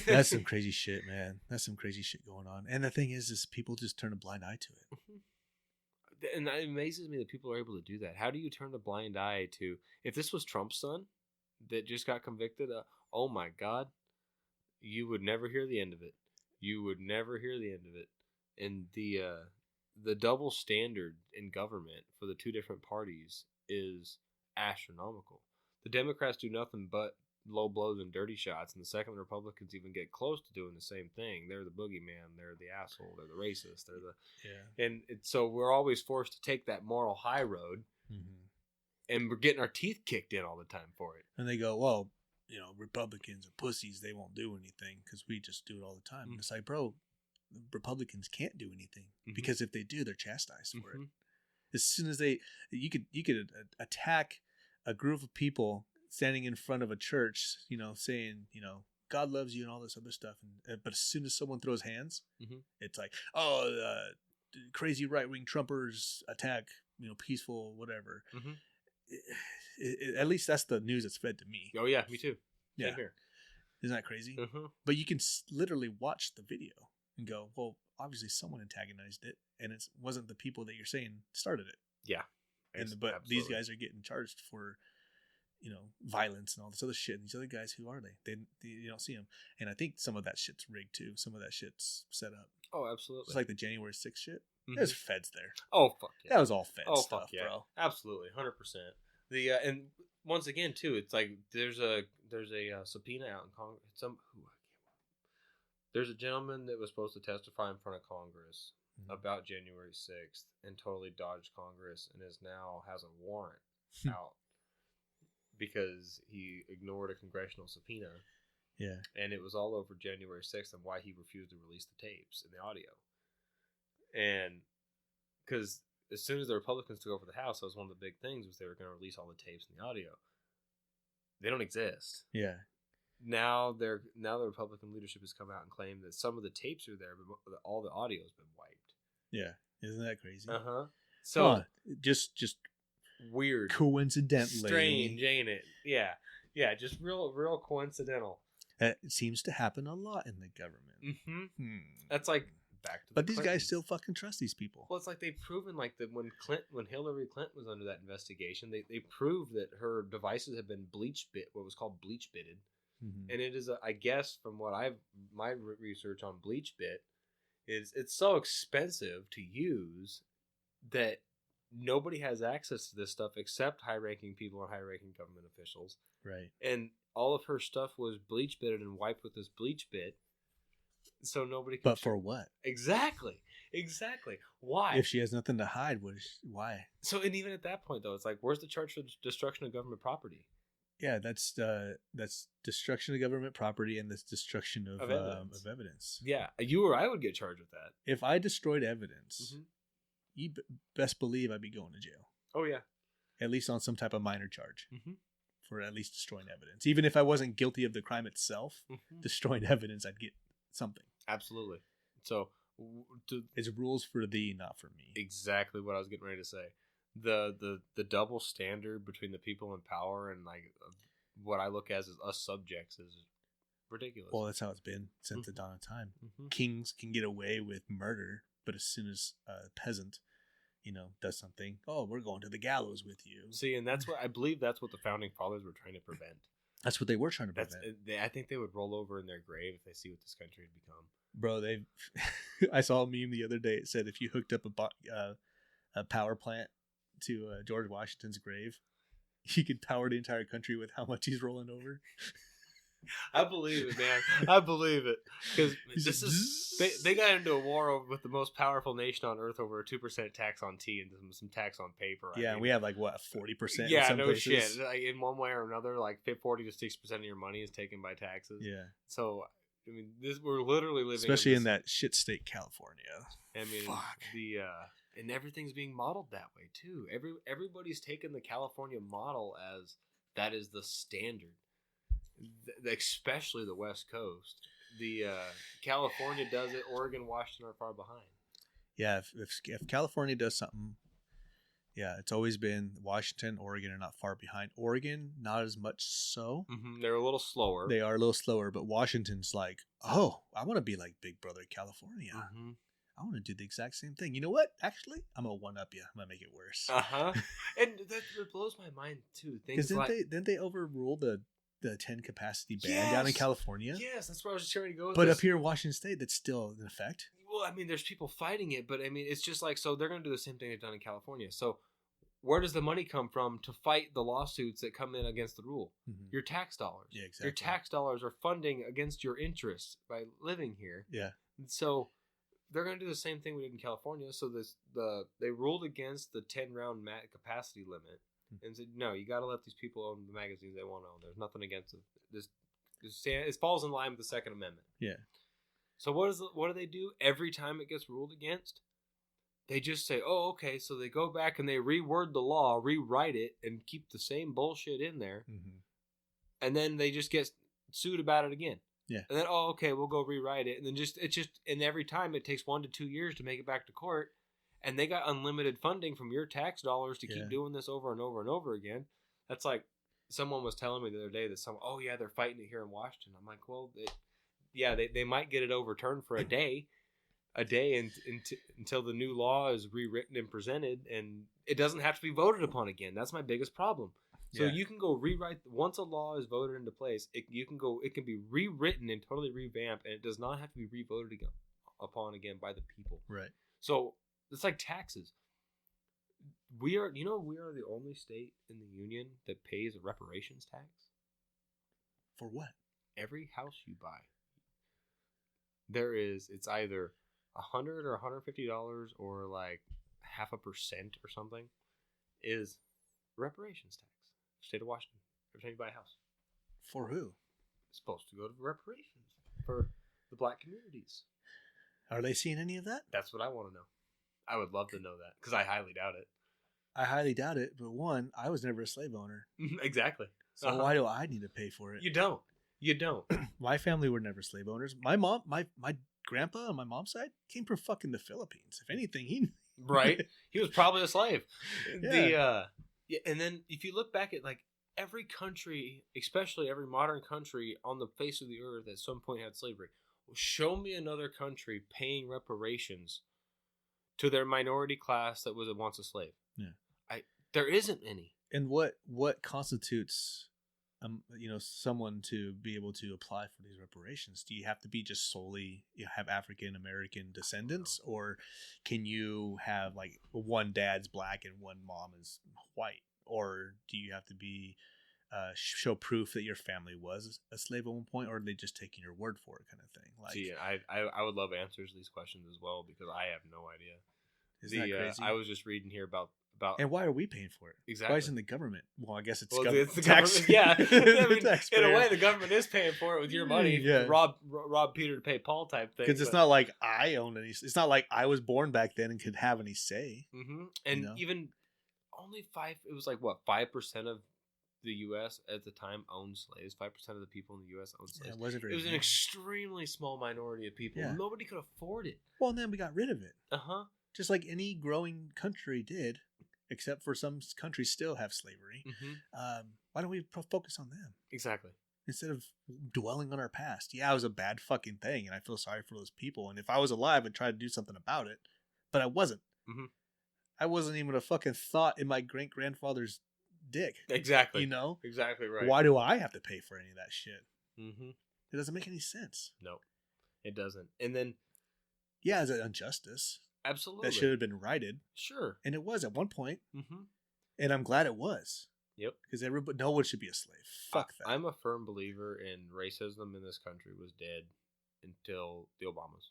[SPEAKER 1] That's some crazy shit, man. That's some crazy shit going on. And the thing is people just turn a blind eye to it.
[SPEAKER 2] And it amazes me that people are able to do that. How do you turn a blind eye to, if this was Trump's son that just got convicted, oh my God, you would never hear the end of it. You would never hear the end of it. And the double standard in government for the two different parties is astronomical. The Democrats do nothing but low blows and dirty shots, and the second the Republicans even get close to doing the same thing, they're the boogeyman, they're the asshole, they're the racist, they're the and so we're always forced to take that moral high road, and we're getting our teeth kicked in all the time for it.
[SPEAKER 1] And they go, well, Republicans are pussies, they won't do anything because we just do it all the time. And it's like, bro, Republicans can't do anything because if they do, they're chastised for it. As soon as you could attack a group of people standing in front of a church, saying, God loves you and all this other stuff. But as soon as someone throws hands, it's like, crazy right-wing Trumpers attack, peaceful, whatever. At least that's the news that's fed to me.
[SPEAKER 2] Oh, yeah, me too.
[SPEAKER 1] Yeah.
[SPEAKER 2] Same here.
[SPEAKER 1] Isn't that crazy? But you can literally watch the video and go, well, obviously someone antagonized it, and it wasn't the people that you're saying started it.
[SPEAKER 2] Yeah.
[SPEAKER 1] But these guys are getting charged for violence and all this other shit. And these other guys, who are they? You don't see them. And I think some of that shit's rigged too. Some of that shit's set up.
[SPEAKER 2] Oh, absolutely.
[SPEAKER 1] It's like the January 6th shit. There's feds there.
[SPEAKER 2] Oh, fuck yeah.
[SPEAKER 1] That was all fed stuff,
[SPEAKER 2] fuck yeah.
[SPEAKER 1] bro.
[SPEAKER 2] Absolutely, 100%. And once again too, it's like there's a subpoena out in Congress. There's a gentleman that was supposed to testify in front of Congress about January 6th and totally dodged Congress and now has a warrant out because he ignored a congressional subpoena.
[SPEAKER 1] Yeah.
[SPEAKER 2] And it was all over January 6th and why he refused to release the tapes and the audio. And because as soon as the Republicans took over the House, that was one of the big things was they were going to release all the tapes and the audio. They don't exist.
[SPEAKER 1] Yeah.
[SPEAKER 2] Now the Republican leadership has come out and claimed that some of the tapes are there, but all the audio has been wiped.
[SPEAKER 1] Yeah. Isn't that crazy?
[SPEAKER 2] So
[SPEAKER 1] just
[SPEAKER 2] weird,
[SPEAKER 1] coincidentally,
[SPEAKER 2] strange, ain't it? Yeah. Just real coincidental.
[SPEAKER 1] It seems to happen a lot in the government.
[SPEAKER 2] That's like back to.
[SPEAKER 1] But these guys still fucking trust these people.
[SPEAKER 2] Well, it's like they've proven like that when Hillary Clinton was under that investigation, they proved that her devices have been what was called bleach bitted. And it is, I guess, from what my research on BleachBit is it's so expensive to use that nobody has access to this stuff except high-ranking people and high-ranking government officials.
[SPEAKER 1] Right. And
[SPEAKER 2] all of her stuff was bleach-bitted and wiped with this bleach bit, so nobody can...
[SPEAKER 1] But for what?
[SPEAKER 2] Exactly. Why?
[SPEAKER 1] If she has nothing to hide, why?
[SPEAKER 2] So, and even at that point, though, it's like, where's the charge for destruction of government property?
[SPEAKER 1] Yeah, that's destruction of government property and this destruction of evidence.
[SPEAKER 2] Yeah, you or I would get charged with that.
[SPEAKER 1] If I destroyed evidence, you best believe I'd be going to jail.
[SPEAKER 2] Oh, yeah.
[SPEAKER 1] At least on some type of minor charge for at least destroying evidence. Even if I wasn't guilty of the crime itself, destroying evidence, I'd get something.
[SPEAKER 2] Absolutely. So
[SPEAKER 1] it's rules for thee, not for me.
[SPEAKER 2] Exactly what I was getting ready to say. The double standard between the people in power and like what I look as us subjects is ridiculous.
[SPEAKER 1] Well, that's how it's been since the dawn of time. Kings can get away with murder, but as soon as a peasant, does something, we're going to the gallows with you.
[SPEAKER 2] See, and that's what I believe. That's what the founding fathers were trying to prevent.
[SPEAKER 1] That's what they were trying to prevent.
[SPEAKER 2] I think they would roll over in their grave if they see what this country had become.
[SPEAKER 1] Bro, I saw a meme the other day. It said if you hooked up a power plant to George Washington's grave, he could power the entire country with how much he's rolling over.
[SPEAKER 2] I believe it, man. I believe it, because they got into a war with the most powerful nation on earth over a 2% tax on tea and some tax on paper.
[SPEAKER 1] Yeah, we have like what 40%.
[SPEAKER 2] Yeah,
[SPEAKER 1] in some
[SPEAKER 2] no
[SPEAKER 1] places.
[SPEAKER 2] shit. Like, in one way or another, like 40 to 60% of your money is taken by taxes.
[SPEAKER 1] Yeah.
[SPEAKER 2] So I mean, we're literally living,
[SPEAKER 1] especially in that shit state, California.
[SPEAKER 2] I mean, fuck. And everything's being modeled that way too. Everybody's taken the California model as that is the standard. Especially the West Coast. California does it. Oregon, Washington are far behind.
[SPEAKER 1] Yeah, if California does something, yeah, it's always been Washington, Oregon are not far behind. Oregon, not as much so.
[SPEAKER 2] Mm-hmm. They're a little slower.
[SPEAKER 1] They are a little slower, but Washington's like, oh, I want to be like Big Brother California. Mm-hmm. I want to do the exact same thing. You know what? Actually, I'm going to one-up you. I'm going to make it worse.
[SPEAKER 2] Uh-huh. And that blows my mind, too.
[SPEAKER 1] Because didn't they overrule the 10 capacity ban down in California?
[SPEAKER 2] Yes, that's where I was just trying to go with
[SPEAKER 1] But
[SPEAKER 2] this.
[SPEAKER 1] Up here in Washington State, that's still in effect.
[SPEAKER 2] Well, I mean, there's people fighting it, but I mean, it's just like, so they're going to do the same thing they've done in California. So where does the money come from to fight the lawsuits that come in against the rule? Mm-hmm. Your tax dollars. Yeah, exactly. Your tax dollars are funding against your interests by living here. Yeah. So they're going to do the same thing we did in California. So they ruled against the 10-round capacity limit. And said, no, you got to let these people own the magazines they want to own. There's nothing against it. It falls in line with the Second Amendment. Yeah. So what do they do every time it gets ruled against? They just say, oh, okay. So they go back and they reword the law, rewrite it, and keep the same bullshit in there. Mm-hmm. And then they just get sued about it again. Yeah. And then, oh, okay, we'll go rewrite it. And then and every time it takes 1 to 2 years to make it back to court. And they got unlimited funding from your tax dollars to keep doing this over and over and over again. That's like someone was telling me the other day that they're fighting it here in Washington. I'm like, well, they might get it overturned for a day until the new law is rewritten and presented, and it doesn't have to be voted upon again. That's my biggest problem. So you can go rewrite once a law is voted into place. It can be rewritten and totally revamped, and it does not have to be re-voted upon again by the people. Right. So. It's like taxes. We are the only state in the union that pays a reparations tax.
[SPEAKER 1] For what?
[SPEAKER 2] Every house you buy. It's either $100 or $150 or like 0.5% or something is reparations tax. State of Washington. Every time you buy a house.
[SPEAKER 1] For who?
[SPEAKER 2] It's supposed to go to reparations for the black communities.
[SPEAKER 1] Are they seeing any of that?
[SPEAKER 2] That's what I want to know. I would love to know that, because I highly doubt it.
[SPEAKER 1] I highly doubt it, but one, I was never a slave owner.
[SPEAKER 2] Exactly.
[SPEAKER 1] So why do I need to pay for it?
[SPEAKER 2] You don't.
[SPEAKER 1] My family were never slave owners. My mom, my grandpa on my mom's side came from fucking the Philippines. If anything, he...
[SPEAKER 2] Right? He was probably a slave. Yeah. And then if you look back at like every country, especially every modern country on the face of the earth at some point had slavery. Well, show me another country paying reparations to their minority class that was once a slave. Yeah. There isn't any.
[SPEAKER 1] And what constitutes someone to be able to apply for these reparations? Do you have to be just solely have African American descendants, or can you have like one dad's black and one mom is white, or do you have to be show proof that your family was a slave at one point, or are they just taking your word for it, kind of thing? Like,
[SPEAKER 2] see, I would love answers to these questions as well, because I have no idea.
[SPEAKER 1] Isn't that crazy?
[SPEAKER 2] I was just reading here about
[SPEAKER 1] and why are we paying for it?
[SPEAKER 2] Exactly.
[SPEAKER 1] Why isn't the government? Well, I guess it's
[SPEAKER 2] the
[SPEAKER 1] tax.
[SPEAKER 2] Government. Yeah, I mean, in a way, the government is paying for it with your money.
[SPEAKER 1] Yeah.
[SPEAKER 2] Rob Peter to pay Paul type thing.
[SPEAKER 1] Because it's not like I own any. It's not like I was born back then and could have any say.
[SPEAKER 2] Mm-hmm. And even only 5. It was like what 5% of the U.S. at the time owned slaves. 5% of the people in the U.S. owned slaves.
[SPEAKER 1] Yeah,
[SPEAKER 2] it was an extremely small minority of people. Yeah. Nobody could afford it.
[SPEAKER 1] Well, and then we got rid of it.
[SPEAKER 2] Uh-huh.
[SPEAKER 1] Just like any growing country did, except for some countries still have slavery. Mm-hmm. Why don't we focus on them?
[SPEAKER 2] Exactly.
[SPEAKER 1] Instead of dwelling on our past. Yeah, it was a bad fucking thing, and I feel sorry for those people. And if I was alive, I'd try to do something about it. But I wasn't. Mm-hmm. I wasn't even a fucking thought in my great-grandfather's dick.
[SPEAKER 2] Exactly.
[SPEAKER 1] You know?
[SPEAKER 2] Exactly right.
[SPEAKER 1] Why do I have to pay for any of that shit?
[SPEAKER 2] Mm-hmm.
[SPEAKER 1] It doesn't make any sense.
[SPEAKER 2] No, it doesn't. And then...
[SPEAKER 1] yeah, it's an injustice.
[SPEAKER 2] Absolutely.
[SPEAKER 1] That should have been righted.
[SPEAKER 2] Sure.
[SPEAKER 1] And it was at one point.
[SPEAKER 2] Mm-hmm.
[SPEAKER 1] And I'm glad it was.
[SPEAKER 2] Yep.
[SPEAKER 1] Because no one should be a slave. Fuck that.
[SPEAKER 2] I'm a firm believer in racism in this country was dead until the Obamas.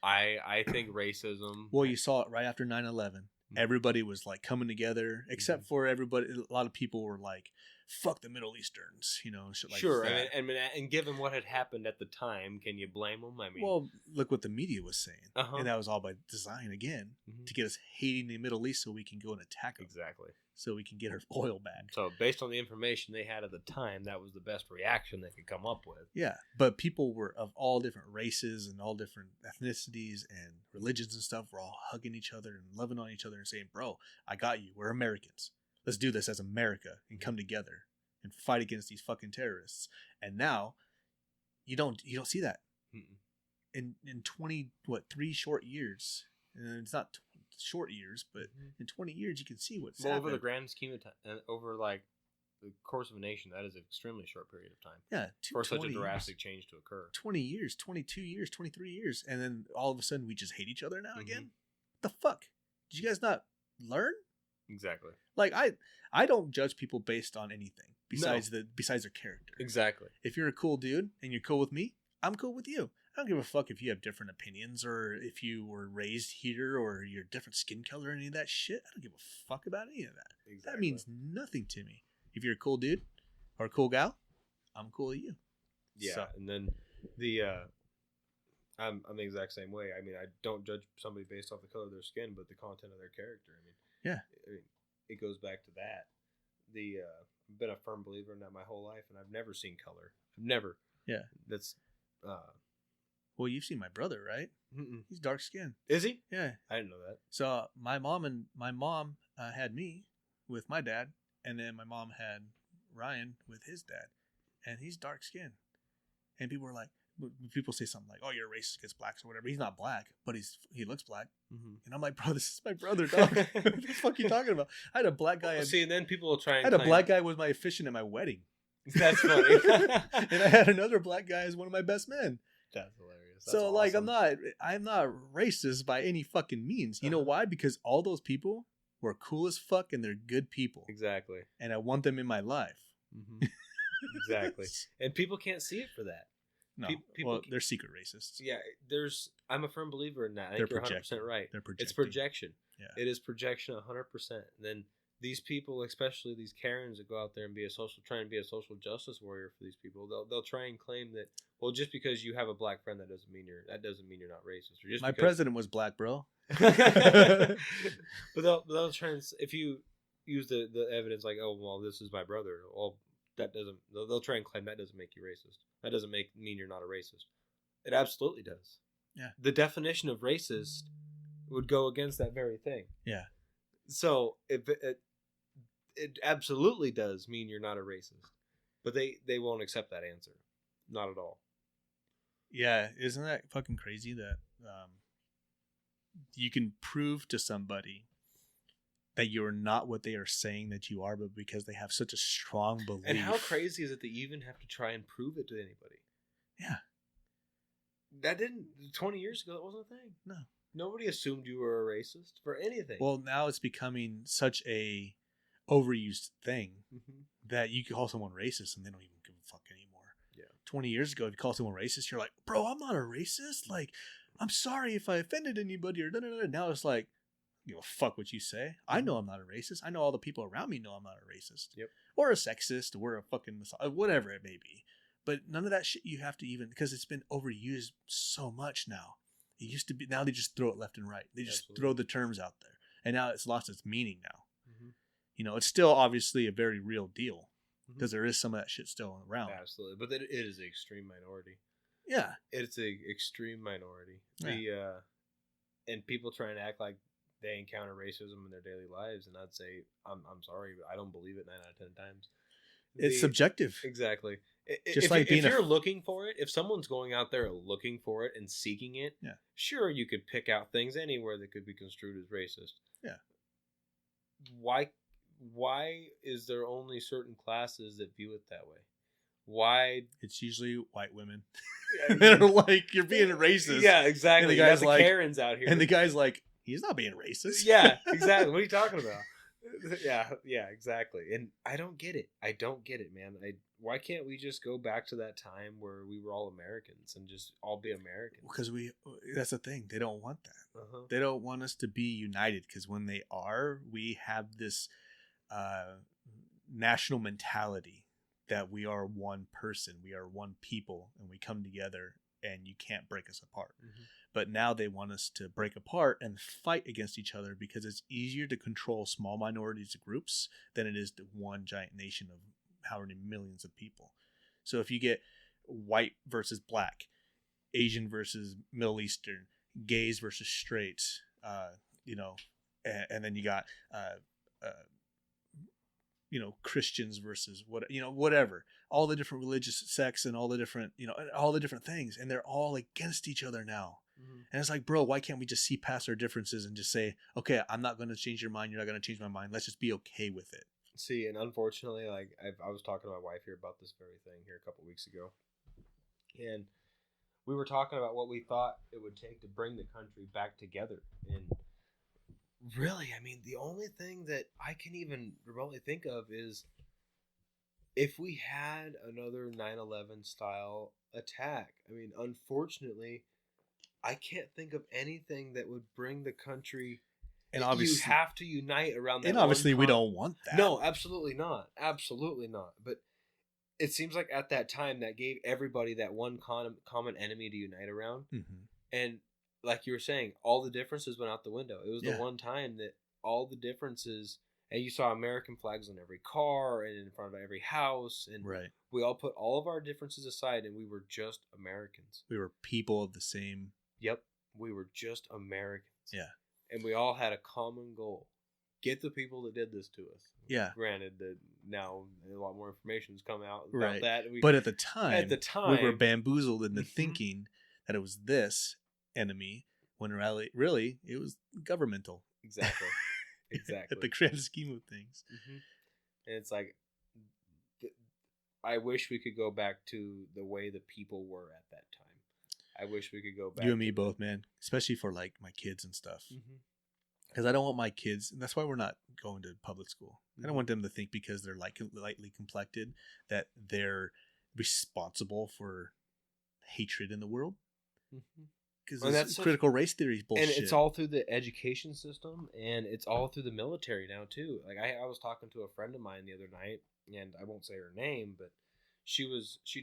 [SPEAKER 2] I think racism.
[SPEAKER 1] Well, you saw it right after 9/11. Everybody was like coming together, except for everybody. A lot of people were like, "Fuck the Middle Easterns," and shit like
[SPEAKER 2] sure,
[SPEAKER 1] that.
[SPEAKER 2] and given what had happened at the time, can you blame them? I mean,
[SPEAKER 1] well, look what the media was saying, and that was all by design again to get us hating the Middle East so we can go and attack them.
[SPEAKER 2] Exactly.
[SPEAKER 1] So we can get our oil back.
[SPEAKER 2] So based on the information they had at the time, that was the best reaction they could come up with.
[SPEAKER 1] Yeah, but people were of all different races and all different ethnicities and religions and stuff were all hugging each other and loving on each other and saying, "Bro, I got you. We're Americans. Let's do this as America and come together and fight against these fucking terrorists." And now you don't see that. In 3 short years. And it's not short years, but in 20 years you can see what's happened.
[SPEAKER 2] Over the grand scheme of time, over like the course of a nation, that is an extremely short period of time.
[SPEAKER 1] Yeah,
[SPEAKER 2] for such a drastic change to occur. 20
[SPEAKER 1] years, 22 years, 23 years, and then all of a sudden we just hate each other now again? What the fuck? Did you guys not learn?
[SPEAKER 2] Exactly.
[SPEAKER 1] Like I don't judge people based on anything besides their character.
[SPEAKER 2] Exactly.
[SPEAKER 1] If you're a cool dude and you're cool with me, I'm cool with you. I don't give a fuck if you have different opinions or if you were raised here or you're different skin color or any of that shit. I don't give a fuck about any of that. Exactly. That means nothing to me. If you're a cool dude or a cool gal, I'm cool with you.
[SPEAKER 2] Yeah, so. And then I'm the exact same way. I mean, I don't judge somebody based off the color of their skin, but the content of their character. I mean, it goes back to that. I've been a firm believer in that my whole life, and I've never seen color. I've never.
[SPEAKER 1] Yeah.
[SPEAKER 2] That's.
[SPEAKER 1] Well, you've seen my brother, right?
[SPEAKER 2] Mm-mm.
[SPEAKER 1] He's dark skinned.
[SPEAKER 2] Is he?
[SPEAKER 1] Yeah.
[SPEAKER 2] I didn't know that.
[SPEAKER 1] So my mom had me with my dad, and then my mom had Ryan with his dad, and he's dark skinned. And people say something like, "Oh, you're racist against blacks or whatever." He's not black, but he looks black. And I'm like, "Bro, this is my brother, dog. What the fuck are you talking about?" I had a black guy.
[SPEAKER 2] See, and then people will try.
[SPEAKER 1] I had a black guy was my officiant at my wedding.
[SPEAKER 2] That's funny.
[SPEAKER 1] And I had another black guy as one of my best men.
[SPEAKER 2] That's hilarious. That's
[SPEAKER 1] so
[SPEAKER 2] awesome.
[SPEAKER 1] like I'm not racist by any fucking means. You know why? Because all those people were cool as fuck and they're good people.
[SPEAKER 2] Exactly.
[SPEAKER 1] And I want them in my life.
[SPEAKER 2] Exactly. And people can't see it for that.
[SPEAKER 1] No. People they're secret racists.
[SPEAKER 2] Yeah, I'm a firm believer in that. I think you're 100% right.
[SPEAKER 1] They're projecting.
[SPEAKER 2] It's projection.
[SPEAKER 1] Yeah.
[SPEAKER 2] It is projection 100%. And then these people, especially these Karens that go out there and try and be a social justice warrior for these people, they'll try and claim that, well, just because you have a black friend, that doesn't mean you're not racist. Or just
[SPEAKER 1] my president was black, bro.
[SPEAKER 2] But they'll try and, if you use the evidence like, oh, well, this is my brother, well, that doesn't. They'll try and claim that doesn't make you racist. That doesn't mean you're not a racist. It absolutely does.
[SPEAKER 1] Yeah.
[SPEAKER 2] The definition of racist would go against that very thing.
[SPEAKER 1] Yeah.
[SPEAKER 2] So it absolutely does mean you're not a racist, but they won't accept that answer. Not at all.
[SPEAKER 1] Yeah, isn't that fucking crazy that you can prove to somebody that you're not what they are saying that you are, but because they have such a strong belief.
[SPEAKER 2] And how crazy is it that you even have to try and prove it to anybody?
[SPEAKER 1] Yeah.
[SPEAKER 2] That didn't 20 years ago. That wasn't a thing.
[SPEAKER 1] No.
[SPEAKER 2] Nobody assumed you were a racist for anything.
[SPEAKER 1] Well, now it's becoming such a overused thing that you can call someone racist and they don't even give a fuck anymore.
[SPEAKER 2] Yeah.
[SPEAKER 1] 20 years ago, if you call someone racist, you're like, "Bro, I'm not a racist. Like, I'm sorry if I offended anybody." Or da-da-da. Now it's like, "Give a fuck what you say. I know I'm not a racist. I know all the people around me know I'm not a racist.
[SPEAKER 2] Yep.
[SPEAKER 1] Or a sexist or a fucking whatever it may be." But none of that shit you have to even, because it's been overused so much now. It used to be, now they just throw it left and right. They just throw the terms out there. And now it's lost its meaning now. It's still obviously a very real deal because there is some of that shit still around.
[SPEAKER 2] Absolutely. But it is an extreme minority.
[SPEAKER 1] Yeah.
[SPEAKER 2] It's an extreme minority.
[SPEAKER 1] Yeah.
[SPEAKER 2] And people trying to act like they encounter racism in their daily lives. And I'd say, I'm sorry, but I don't believe it 9 out of 10 times.
[SPEAKER 1] It's subjective.
[SPEAKER 2] Exactly.
[SPEAKER 1] If
[SPEAKER 2] you're looking for it, if someone's going out there looking for it and seeking it, sure, you could pick out things anywhere that could be construed as racist.
[SPEAKER 1] Yeah.
[SPEAKER 2] Why is there only certain classes that view it that way? Why?
[SPEAKER 1] It's usually white women. They're like, "You're being racist."
[SPEAKER 2] Yeah, exactly.
[SPEAKER 1] And the guy's
[SPEAKER 2] like, Karens out here.
[SPEAKER 1] And the guy's like, "He's not being racist."
[SPEAKER 2] Yeah, exactly. What are you talking about? Yeah, exactly. And I don't get it. I don't get it, man. Why can't we just go back to that time where we were all Americans and just all be Americans?
[SPEAKER 1] Because that's the thing. They don't want that.
[SPEAKER 2] Uh-huh.
[SPEAKER 1] They don't want us to be united, because when they are, we have this national mentality that we are one person, we are one people, and we come together, and you can't break us apart.
[SPEAKER 2] Mm-hmm.
[SPEAKER 1] But now they want us to break apart and fight against each other, because it's easier to control small minorities of groups than it is to one giant nation of how many millions of people. So if you get white versus black, Asian versus Middle Eastern, gays versus straights, and then you got Christians versus whatever, all the different religious sects and all the different things, and they're all against each other now. Mm-hmm. And it's like, bro, why can't we just see past our differences and just say, okay, I'm not going to change your mind, you're not going to change my mind, let's just be okay with it.
[SPEAKER 2] See, and unfortunately, like I was talking to my wife here about this very thing here a couple weeks ago, and we were talking about what we thought it would take to bring the country back together. And really, I mean, the only thing that I can even remotely think of is if we had another 9/11 style attack. I mean, unfortunately, I can't think of anything that would bring the country. And obviously, you have to unite around that.
[SPEAKER 1] And obviously, we don't want that.
[SPEAKER 2] No, absolutely not. Absolutely not. But it seems like at that time that gave everybody that one common enemy to unite around. Mm-hmm. And like you were saying, all the differences went out the window. It was the one time that all the differences, and you saw American flags on every car and in front of every house, and we all put all of our differences aside, and we were just Americans.
[SPEAKER 1] We were people of the same.
[SPEAKER 2] Yep, we were just Americans.
[SPEAKER 1] Yeah,
[SPEAKER 2] and we all had a common goal: get the people that did this to us.
[SPEAKER 1] Yeah.
[SPEAKER 2] Granted that now a lot more information has come out about that.
[SPEAKER 1] But at the time, we were bamboozled into thinking that it was this enemy, when really it was governmental.
[SPEAKER 2] Exactly.
[SPEAKER 1] At the grand scheme of things.
[SPEAKER 2] Mm-hmm. And it's like, I wish we could go back to the way the people were at that time. I wish we could go back.
[SPEAKER 1] You and me both, man. Especially for like my kids and stuff. Because I don't want my kids, and that's why we're not going to public school. I don't want them to think because they're lightly complected that they're responsible for hatred in the world. Because that's critical race theory bullshit.
[SPEAKER 2] And it's all through the education system, and it's all through the military now too. Like I was talking to a friend of mine the other night, and I won't say her name, but she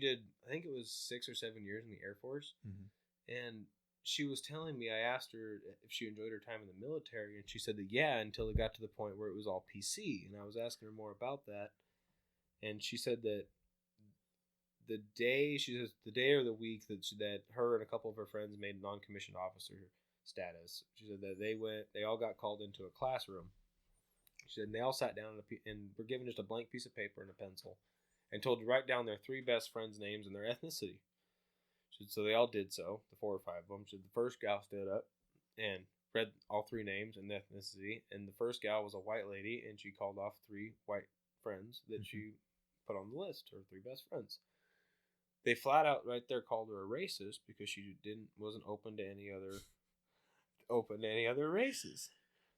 [SPEAKER 2] did, I think it was 6 or 7 years in the Air Force. And she was telling me, I asked her if she enjoyed her time in the military, and she said that yeah, until it got to the point where it was all PC. And I was asking her more about that, and she said that the day or the week that her and a couple of her friends made non-commissioned officer status, she said that they all got called into a classroom. She said, and they all sat down and were given just a blank piece of paper and a pencil, and told to write down their 3 best friends' names and their ethnicity. She said, so they all did so, the 4 or 5 of them. She said the first gal stood up and read all 3 names and ethnicity, and the first gal was a white lady, and she called off 3 white friends that she put on the list, her 3 best friends. They flat out right there called her a racist because she wasn't open to any other races.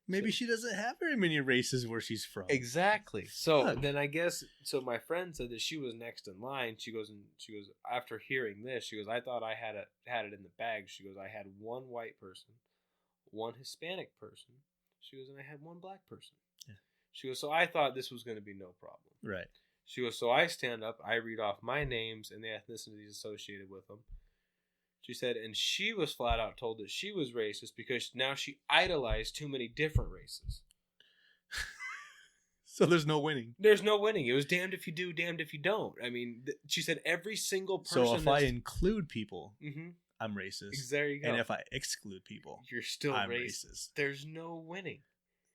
[SPEAKER 1] Maybe she doesn't have very many races where she's from.
[SPEAKER 2] Exactly. So then I guess my friend said that she was next in line. She goes after hearing this, she goes, I thought I had it in the bag. She goes, I had 1 white person, 1 Hispanic person. She goes, and I had 1 black person. Yeah. She goes, so I thought this was going to be no problem.
[SPEAKER 1] Right.
[SPEAKER 2] She goes, so I stand up, I read off my names and the ethnicities associated with them. She said, and she was flat out told that she was racist because now she idolized too many different races.
[SPEAKER 1] So there's no winning.
[SPEAKER 2] There's no winning. It was damned if you do, damned if you don't. I mean, she said every single person.
[SPEAKER 1] So if I include people, I'm racist.
[SPEAKER 2] There you go.
[SPEAKER 1] And if I exclude people,
[SPEAKER 2] you're still
[SPEAKER 1] I'm racist.
[SPEAKER 2] There's no winning.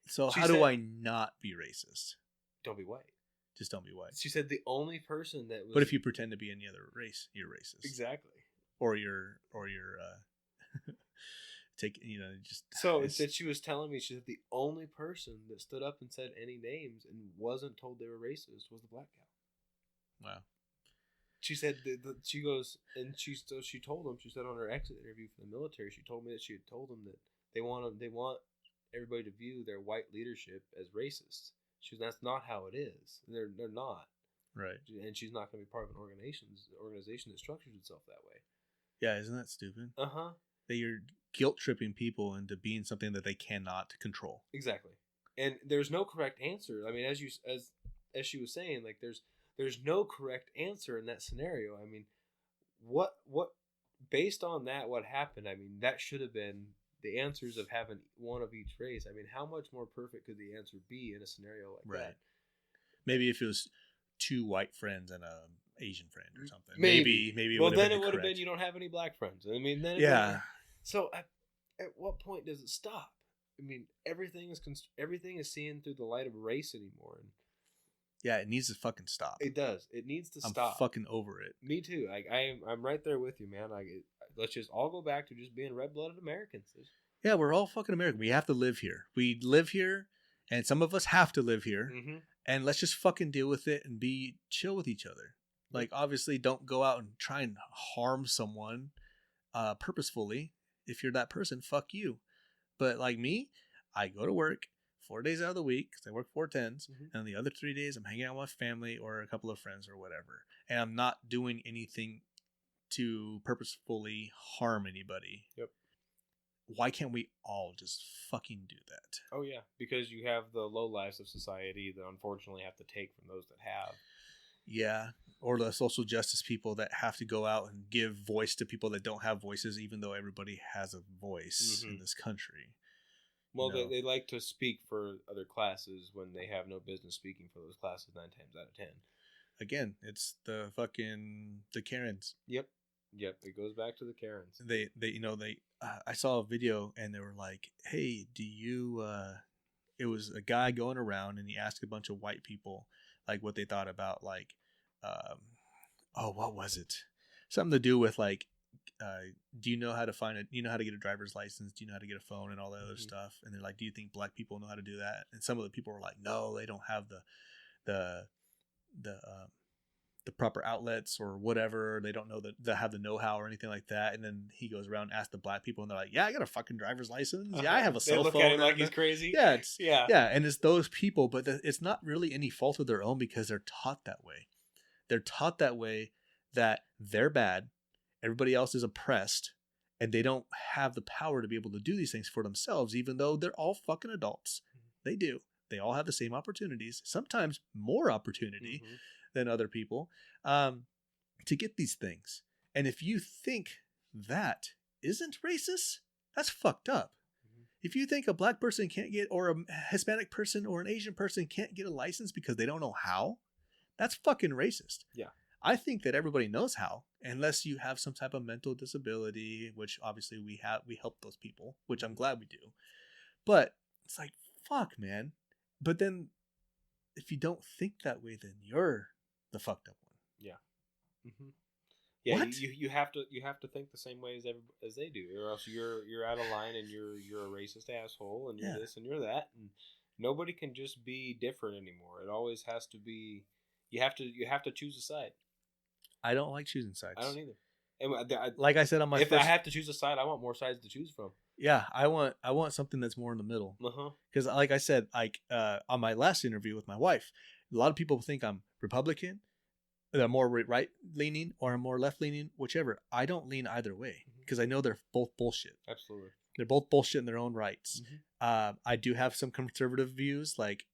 [SPEAKER 1] So how do I not be racist?
[SPEAKER 2] Don't be white.
[SPEAKER 1] Just don't be white.
[SPEAKER 2] She said the only person that was.
[SPEAKER 1] But if you pretend to be any other race, you're racist.
[SPEAKER 2] Exactly.
[SPEAKER 1] Or you're just.
[SPEAKER 2] So that she was telling me, she said the only person that stood up and said any names and wasn't told they were racist was the black gal.
[SPEAKER 1] Wow.
[SPEAKER 2] She said she goes, and she told him, she said on her exit interview for the military, she told me that she had told him that they want everybody to view their white leadership as racist. She goes, that's not how it is. They're not.
[SPEAKER 1] Right.
[SPEAKER 2] And she's not going to be part of an organization that structures itself that way.
[SPEAKER 1] Yeah, isn't that stupid?
[SPEAKER 2] Uh-huh.
[SPEAKER 1] That you're guilt tripping people into being something that they cannot control.
[SPEAKER 2] Exactly. And there's no correct answer. I mean, as she was saying, like there's no correct answer in that scenario. I mean, what based on that, what happened? I mean, that should have been the answers of having one of each race. I mean, how much more perfect could the answer be in a scenario like that?
[SPEAKER 1] Maybe if it was 2 white friends and a Asian friend or something.
[SPEAKER 2] Maybe
[SPEAKER 1] well,
[SPEAKER 2] then it would have been you don't have any black friends. I mean, then so at what point does it stop? I mean, everything is seen through the light of race anymore. And
[SPEAKER 1] yeah, it needs to fucking stop.
[SPEAKER 2] It does. It needs to stop.
[SPEAKER 1] I'm fucking over it.
[SPEAKER 2] Me too. I'm right there with you, man. Let's just all go back to just being red-blooded Americans.
[SPEAKER 1] Yeah, we're all fucking American. We have to live here. We live here, and some of us have to live here.
[SPEAKER 2] Mm-hmm.
[SPEAKER 1] And let's just fucking deal with it and be chill with each other. Like, obviously, don't go out and try and harm someone purposefully. If you're that person, fuck you. But like me, I go to work 4 days out of the week because I work 4 10s, and the other 3 days I'm hanging out with family or a couple of friends or whatever. And I'm not doing anything to purposefully harm anybody.
[SPEAKER 2] Yep.
[SPEAKER 1] Why can't we all just fucking do that?
[SPEAKER 2] Oh, yeah. Because you have the low lives of society that unfortunately have to take from those that have.
[SPEAKER 1] Yeah. Or the social justice people that have to go out and give voice to people that don't have voices, even though everybody has a voice in this country.
[SPEAKER 2] Well, they like to speak for other classes when they have no business speaking for those classes 9 times out of 10.
[SPEAKER 1] Again, it's the Karens.
[SPEAKER 2] Yep. It goes back to the Karens.
[SPEAKER 1] I saw a video and they were like, "Hey, do you?" It was a guy going around and he asked a bunch of white people like what they thought about like, what was it? Something to do with like, do you know how to get a driver's license? Do you know how to get a phone and all that other stuff? And they're like, do you think black people know how to do that? And some of the people were like, no, they don't have the proper outlets or whatever. They don't know that they have the know-how or anything like that. And then he goes around and asks the black people and they're like, yeah, I got a fucking driver's license. Yeah, I have a cell phone. They look at him
[SPEAKER 2] like he's crazy.
[SPEAKER 1] Yeah. Yeah. And it's those people, but it's not really any fault of their own because they're taught that way. They're taught that way that they're bad. Everybody else is oppressed and they don't have the power to be able to do these things for themselves, even though they're all fucking adults. They do. They all have the same opportunities, sometimes more opportunity than other people, to get these things. And if you think that isn't racist, that's fucked up. If you think a black person can't get, or a Hispanic person or an Asian person can't get a license because they don't know how, that's fucking racist.
[SPEAKER 2] Yeah.
[SPEAKER 1] I think that everybody knows how, unless you have some type of mental disability, which obviously we help those people, which I'm glad we do. But it's like, fuck, man. But then if you don't think that way, then you're the fucked up one.
[SPEAKER 2] Yeah. Yeah. What? You have to think the same way as they do, or else you're out of line and you're a racist asshole and you're this and you're that, and nobody can just be different anymore. It always has to be. You have to choose a side.
[SPEAKER 1] I don't like choosing sides.
[SPEAKER 2] I don't either. And
[SPEAKER 1] like I said on my
[SPEAKER 2] if I have to choose a side, I want more sides to choose from.
[SPEAKER 1] Yeah, I want something that's more in the middle. Because like I said, like on my last interview with my wife, a lot of people think I'm Republican, they're more right leaning, or I'm more left leaning, whichever. I don't lean either way because I know they're both bullshit.
[SPEAKER 2] Absolutely,
[SPEAKER 1] they're both bullshit in their own rights. I do have some conservative views, like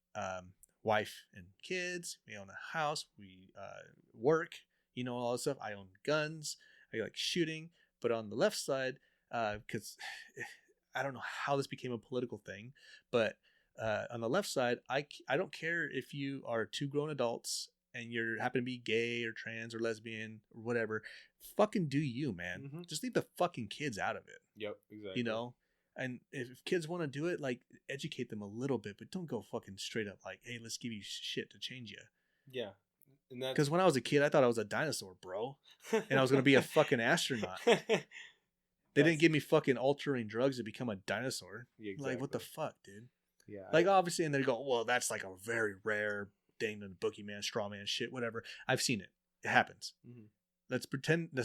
[SPEAKER 1] wife and kids. We own a house. We work. All that stuff. I own guns. I like shooting. But on the left side, because I don't know how this became a political thing, but on the left side, I don't care if you are 2 grown adults and you happen to be gay or trans or lesbian or whatever. Fucking do you, man. Just leave the fucking kids out of it.
[SPEAKER 2] Yep, exactly.
[SPEAKER 1] And if kids want to do it, like, educate them a little bit, but don't go fucking straight up like, hey, let's give you shit to change you.
[SPEAKER 2] Yeah.
[SPEAKER 1] Because when I was a kid, I thought I was a dinosaur, bro. And I was going to be a fucking astronaut. They didn't give me fucking altering drugs to become a dinosaur. Yeah, exactly. Like, what the fuck, dude? Yeah. Like, obviously, and they go, well, that's like a very rare thing, the boogeyman, straw man shit, whatever. I've seen it. It happens. Let's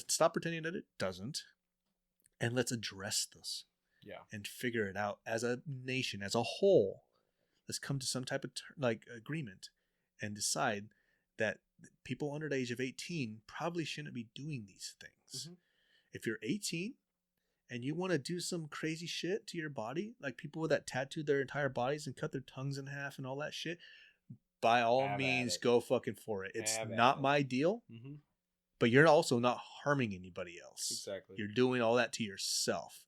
[SPEAKER 1] stop pretending that it doesn't. And let's address this.
[SPEAKER 2] Yeah.
[SPEAKER 1] and figure it out as a nation, as a whole. Let's come to some type of agreement and decide that people under the age of 18 probably shouldn't be doing these things. If you're 18 and you want to do some crazy shit to your body, like people that tattoo their entire bodies and cut their tongues in half and all that shit, by all means, go fucking for it. It's not my deal, but you're also not harming anybody else.
[SPEAKER 2] Exactly.
[SPEAKER 1] You're doing all that to yourself.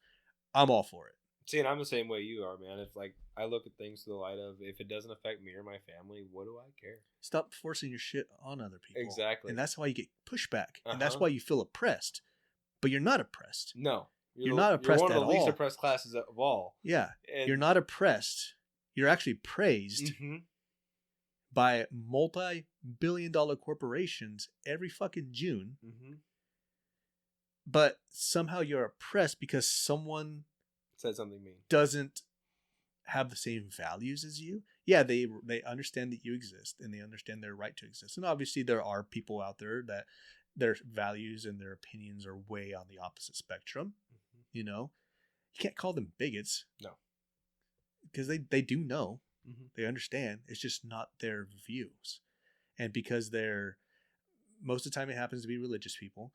[SPEAKER 1] I'm all for it.
[SPEAKER 2] See, and I'm the same way you are, man. If like I look at things to the light of, if it doesn't affect me or my family, what do I care?
[SPEAKER 1] Stop forcing your shit on other people.
[SPEAKER 2] Exactly.
[SPEAKER 1] And that's why you get pushback. And that's why you feel oppressed. But you're not oppressed.
[SPEAKER 2] No.
[SPEAKER 1] You're not oppressed at all.
[SPEAKER 2] You're one of the least oppressed classes of all.
[SPEAKER 1] Yeah. And you're not oppressed. You're actually praised by multi-billion-dollar corporations every fucking June. But somehow you're oppressed because someone
[SPEAKER 2] said something mean,
[SPEAKER 1] doesn't have the same values as you. Yeah, they understand that you exist and they understand their right to exist. And obviously there are people out there that their values and their opinions are way on the opposite spectrum. You know, you can't call them bigots.
[SPEAKER 2] No,
[SPEAKER 1] because they do know, they understand. It's just not their views. And because most of the time it happens to be religious people,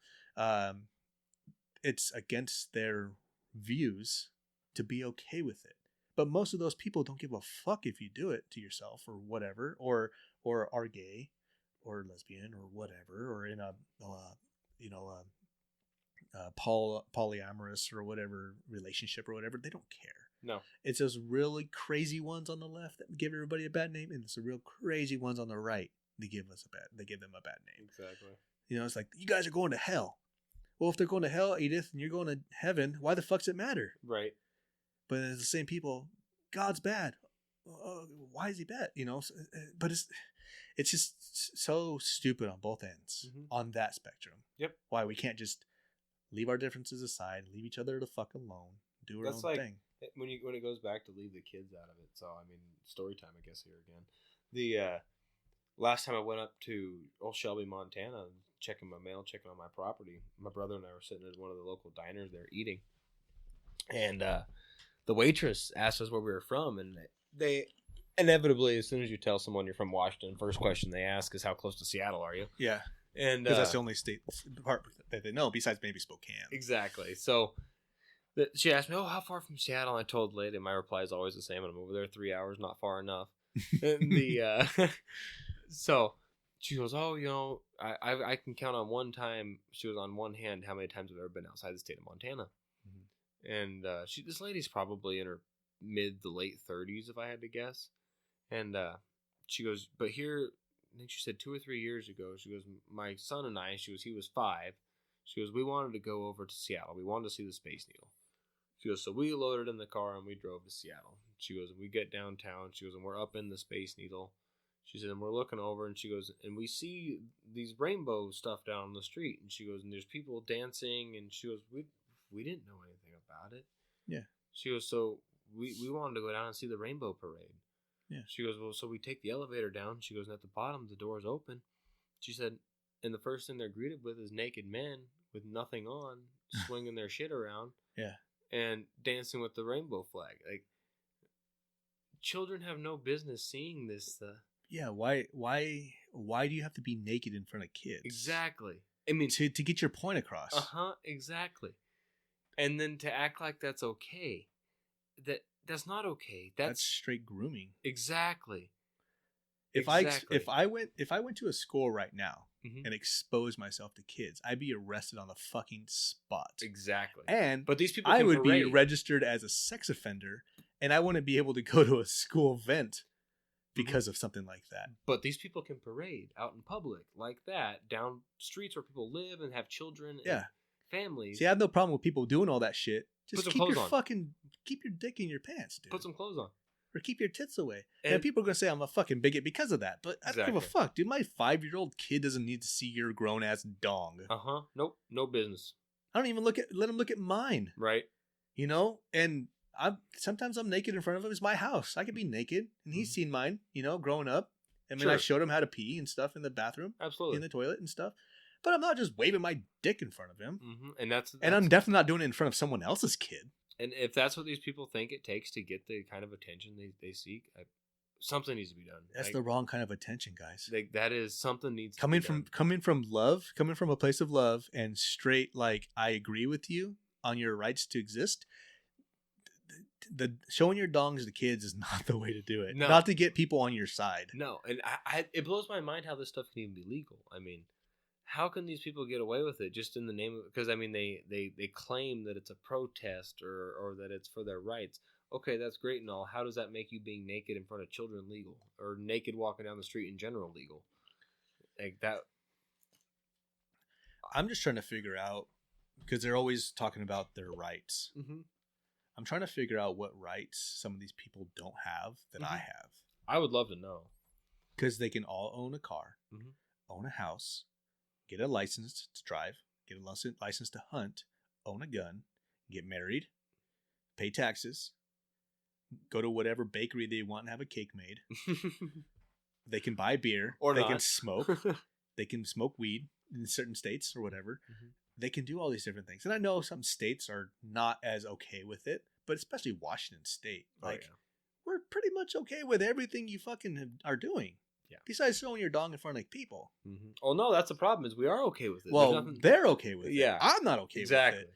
[SPEAKER 1] it's against their views to be okay with it. But most of those people don't give a fuck if you do it to yourself or whatever, or are gay or lesbian or whatever, or in a polyamorous or whatever relationship or whatever. They don't care.
[SPEAKER 2] No.
[SPEAKER 1] It's those really crazy ones on the left that give everybody a bad name, and it's the real crazy ones on the right they give them a bad name.
[SPEAKER 2] Exactly.
[SPEAKER 1] You know, it's like, you guys are going to hell. Well, if they're going to hell, Edith, and you're going to heaven, why the fuck does it matter?
[SPEAKER 2] Right.
[SPEAKER 1] But it's the same people. God's bad. Why is he bad? You know, but it's just so stupid on both ends on that spectrum.
[SPEAKER 2] Yep.
[SPEAKER 1] Why we can't just leave our differences aside, leave each other the fuck alone, do our own thing.
[SPEAKER 2] When it goes back to leave the kids out of it. So I mean, story time, I guess, here again. The last time I went up to Old Shelby, Montana, checking my mail, checking on my property, my brother and I were sitting at one of the local diners there eating, and the waitress asked us where we were from, and they inevitably, as soon as you tell someone you're from Washington, first question they ask is, how close to Seattle are you?
[SPEAKER 1] Yeah.
[SPEAKER 2] And
[SPEAKER 1] because that's the only state part that they know besides maybe Spokane.
[SPEAKER 2] Exactly. So she asked me, how far from Seattle? I told the lady, and my reply is always the same. I'm over there 3 hours, not far enough. And so she goes, I can count on one time. She was on one hand how many times I've ever been outside the state of Montana. And this lady's probably in her mid to late 30s, if I had to guess. And she goes, but here, I think she said 2 or 3 years ago, she goes, my son and I, he was 5. She goes, we wanted to go over to Seattle. We wanted to see the Space Needle. She goes, so we loaded in the car and we drove to Seattle. She goes, and we get downtown. She goes, and we're up in the Space Needle. She said, and we're looking over, and she goes, and we see these rainbow stuff down on the street. And she goes, and there's people dancing. And she goes, we didn't know anything about it.
[SPEAKER 1] Yeah.
[SPEAKER 2] She goes, so we wanted to go down and see the rainbow parade.
[SPEAKER 1] Yeah.
[SPEAKER 2] She goes, well, so we take the elevator down. She goes, and at the bottom, the door's open. She said, and the first thing they're greeted with is naked men with nothing on, swinging their shit around.
[SPEAKER 1] Yeah.
[SPEAKER 2] And dancing with the rainbow flag. Like, children have no business seeing this stuff.
[SPEAKER 1] Yeah, why do you have to be naked in front of kids?
[SPEAKER 2] Exactly. I mean,
[SPEAKER 1] to get your point across.
[SPEAKER 2] Exactly. And then to act like that's okay. That's not okay. That's
[SPEAKER 1] straight grooming.
[SPEAKER 2] Exactly.
[SPEAKER 1] If I went to a school right now and exposed myself to kids, I'd be arrested on the fucking spot.
[SPEAKER 2] Exactly.
[SPEAKER 1] But
[SPEAKER 2] these people
[SPEAKER 1] I would be registered as a sex offender, and I wouldn't be able to go to a school event because of something like that.
[SPEAKER 2] But these people can parade out in public like that, down streets where people live and have children and families.
[SPEAKER 1] See, I have no problem with people doing all that shit. Just keep your dick in your pants, dude.
[SPEAKER 2] Put some clothes on.
[SPEAKER 1] Or keep your tits away. And people are going to say I'm a fucking bigot because of that. But I don't give a fuck, dude. My 5-year-old kid doesn't need to see your grown-ass dong.
[SPEAKER 2] Nope. No business.
[SPEAKER 1] I don't even let him look at mine.
[SPEAKER 2] Right.
[SPEAKER 1] You know? And sometimes I'm naked in front of him. It's my house. I could be naked. And he's seen mine, growing up. I mean, I showed him how to pee and stuff in the bathroom.
[SPEAKER 2] Absolutely.
[SPEAKER 1] In the toilet and stuff. But I'm not just waving my dick in front of him.
[SPEAKER 2] And I'm
[SPEAKER 1] definitely not doing it in front of someone else's kid.
[SPEAKER 2] And if that's what these people think it takes to get the kind of attention they seek, something needs to be done.
[SPEAKER 1] That's the wrong kind of attention, guys.
[SPEAKER 2] That is something needs
[SPEAKER 1] coming
[SPEAKER 2] to be done.
[SPEAKER 1] coming from love, coming from a place of love, and straight like I agree with you on your rights to exist. The showing your dongs to kids is not the way to do it.
[SPEAKER 2] No.
[SPEAKER 1] Not to get people on your side.
[SPEAKER 2] No, and it blows my mind how this stuff can even be legal. I mean, how can these people get away with it just in the name of? Because I mean, they claim that it's a protest or that it's for their rights. Okay, that's great and all. How does that make you being naked in front of children legal, or naked walking down the street in general legal? Like that.
[SPEAKER 1] I'm just trying to figure out, because they're always talking about their rights.
[SPEAKER 2] Mm-hmm.
[SPEAKER 1] I'm trying to figure out what rights some of these people don't have that I have.
[SPEAKER 2] I would love to know.
[SPEAKER 1] Because they can all own a car, own a house, get a license to drive, get a license to hunt, own a gun, get married, pay taxes, go to whatever bakery they want and have a cake made. They can buy beer.
[SPEAKER 2] Or
[SPEAKER 1] they can smoke. They can smoke weed in certain states or whatever. They can do all these different things. And I know some states are not as okay with it, but especially Washington State. Like, we're pretty much okay with everything you fucking are doing. Yeah. Besides showing your dong in front of people.
[SPEAKER 2] Oh, no, that's the problem is we are okay with it.
[SPEAKER 1] Well, they're okay with it.
[SPEAKER 2] Yeah.
[SPEAKER 1] I'm not okay with it.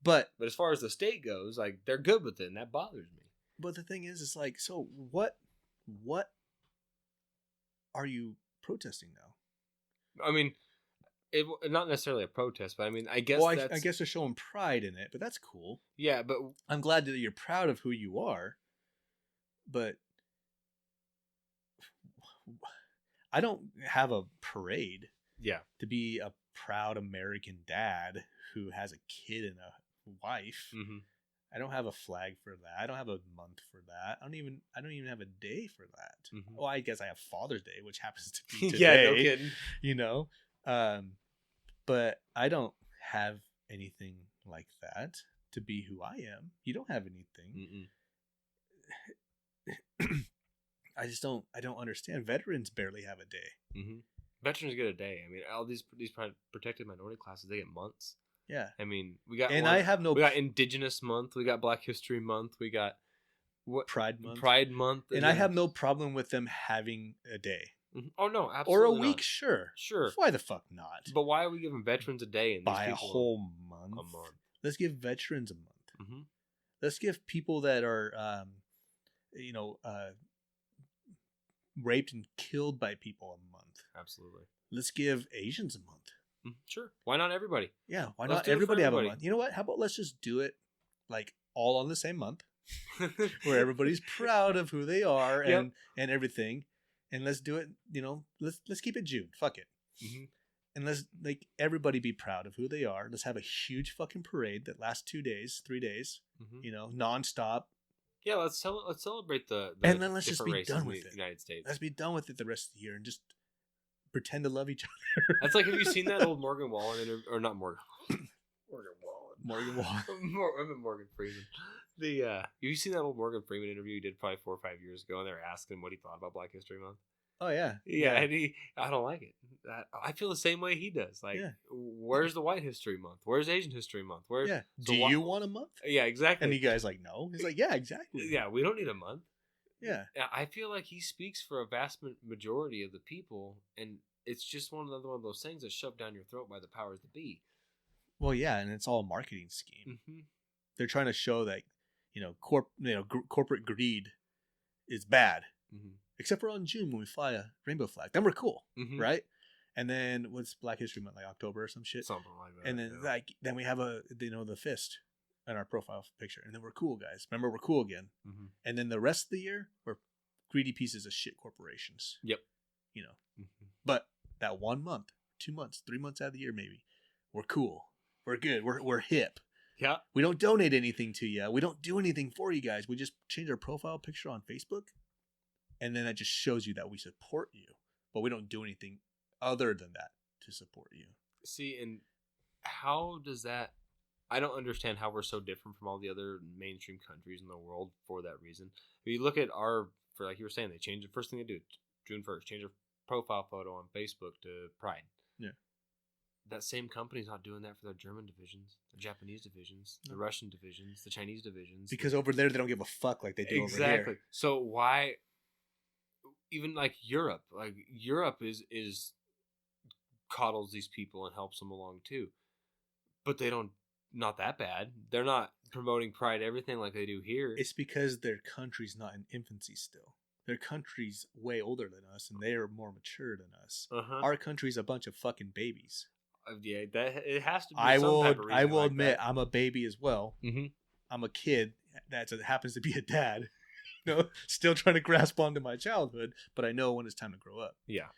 [SPEAKER 1] But
[SPEAKER 2] as far as the state goes, like, they're good with it, and that bothers me.
[SPEAKER 1] But the thing is, it's like, so what are you protesting now?
[SPEAKER 2] I mean, not necessarily a protest, but I mean, I guess
[SPEAKER 1] I guess they're showing pride in it, but that's cool.
[SPEAKER 2] Yeah, but
[SPEAKER 1] I'm glad that you're proud of who you are, but I don't have a parade.
[SPEAKER 2] Yeah.
[SPEAKER 1] To be a proud American dad who has a kid and a wife. I don't have a flag for that. I don't have a month for that. I don't even have a day for that. Well, I guess I have Father's Day, which happens to be today.
[SPEAKER 2] Yeah, no kidding.
[SPEAKER 1] You know, but I don't have anything like that to be who I am. You don't have anything. I just don't. I don't understand. Veterans barely have a day.
[SPEAKER 2] Veterans get a day. I mean, all these protected minority classes, they get months.
[SPEAKER 1] Yeah.
[SPEAKER 2] I mean, we got.
[SPEAKER 1] And
[SPEAKER 2] we got Indigenous Month. We got Black History Month. We got
[SPEAKER 1] Pride Month.
[SPEAKER 2] Pride Month.
[SPEAKER 1] And I have no problem with them having a day.
[SPEAKER 2] Oh no, absolutely.
[SPEAKER 1] Or a week,
[SPEAKER 2] not.
[SPEAKER 1] Sure. Why the fuck not?
[SPEAKER 2] But why are we giving veterans a day and
[SPEAKER 1] by a whole month?
[SPEAKER 2] A month.
[SPEAKER 1] Let's give veterans a month. Let's give people that are, raped and killed by people a month.
[SPEAKER 2] Absolutely.
[SPEAKER 1] Let's give Asians a month.
[SPEAKER 2] Sure. Why not everybody?
[SPEAKER 1] Yeah. Why not everybody have a month? You know what? How about let's just do it like all on the same month, where everybody's proud of who they are and everything. And let's do it, let's keep it June. Fuck it. And let's everybody be proud of who they are. Let's have a huge fucking parade that lasts 2 days, 3 days, nonstop.
[SPEAKER 2] Yeah, let's celebrate the
[SPEAKER 1] and then let's just be done with it.
[SPEAKER 2] United States.
[SPEAKER 1] Let's be done with it the rest of the year and just pretend to love each other.
[SPEAKER 2] That's like, have you seen that old Morgan Wallen interview? Or not Morgan.
[SPEAKER 1] Morgan Wallen.
[SPEAKER 2] Morgan Freeman. Have you seen that old Morgan Freeman interview he did probably 4 or 5 years ago, and they were asking him what he thought about Black History Month?
[SPEAKER 1] Oh yeah.
[SPEAKER 2] Yeah, and I don't like it. I feel the same way he does. Like, where's the White History Month? Where's Asian History Month?
[SPEAKER 1] Do you want a month?
[SPEAKER 2] Yeah, exactly.
[SPEAKER 1] And the guy's like, no. He's like, yeah, exactly.
[SPEAKER 2] Yeah, we don't need a month.
[SPEAKER 1] Yeah.
[SPEAKER 2] I feel like he speaks for a vast majority of the people, and it's just one of those things that's shoved down your throat by the powers that be.
[SPEAKER 1] Well, yeah, and it's all a marketing scheme. They're trying to show that corporate greed is bad. Except for on June when we fly a rainbow flag, then we're cool, right? And then what's Black History Month, like October or some shit,
[SPEAKER 2] something like that.
[SPEAKER 1] And then then we have the fist in our profile picture, and then we're cool, guys. Remember, we're cool again. And then the rest of the year, we're greedy pieces of shit corporations.
[SPEAKER 2] Yep.
[SPEAKER 1] But that 1 month, 2 months, 3 months out of the year, maybe we're cool, we're good, we're hip.
[SPEAKER 2] Yeah.
[SPEAKER 1] We don't donate anything to you. We don't do anything for you guys. We just change our profile picture on Facebook. And then that just shows you that we support you. But we don't do anything other than that to support you.
[SPEAKER 2] See, and how does that... I don't understand how we're so different from all the other mainstream countries in the world for that reason. If you look at like you were saying, they change the first thing they do, June 1st, change their profile photo on Facebook to Pride.
[SPEAKER 1] Yeah.
[SPEAKER 2] that same company's not doing that for their German divisions, the Japanese divisions, the Russian divisions, the Chinese divisions.
[SPEAKER 1] Because over there they don't give a fuck like they do over here.
[SPEAKER 2] Exactly. So why, even like Europe is coddles these people and helps them along too, but they don't. Not that bad. They're not promoting pride everything like they do here.
[SPEAKER 1] It's because their country's not in infancy still. Their country's way older than us, and they are more mature than us. Our country's a bunch of fucking babies.
[SPEAKER 2] Yeah, that it has to be.
[SPEAKER 1] I will admit, I'm a baby as well.
[SPEAKER 2] Mm-hmm.
[SPEAKER 1] I'm a kid that happens to be a dad. Still trying to grasp onto my childhood, but I know when it's time to grow up.
[SPEAKER 2] Yeah,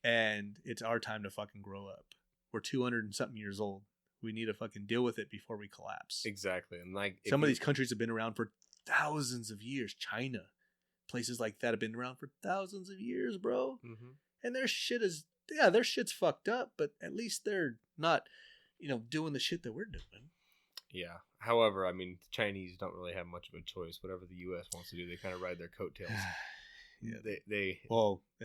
[SPEAKER 1] and it's our time to fucking grow up. We're 200 and something years old. We need to fucking deal with it before we collapse.
[SPEAKER 2] Exactly. And like
[SPEAKER 1] some of these countries have been around for thousands of years. China, places like that have been around for thousands of years, bro.
[SPEAKER 2] Mm-hmm.
[SPEAKER 1] And their shit's fucked up, but at least they're not, doing the shit that we're doing.
[SPEAKER 2] Yeah. However, I mean, the Chinese don't really have much of a choice. Whatever the U.S. wants to do, they kind of ride their coattails.
[SPEAKER 1] Yeah,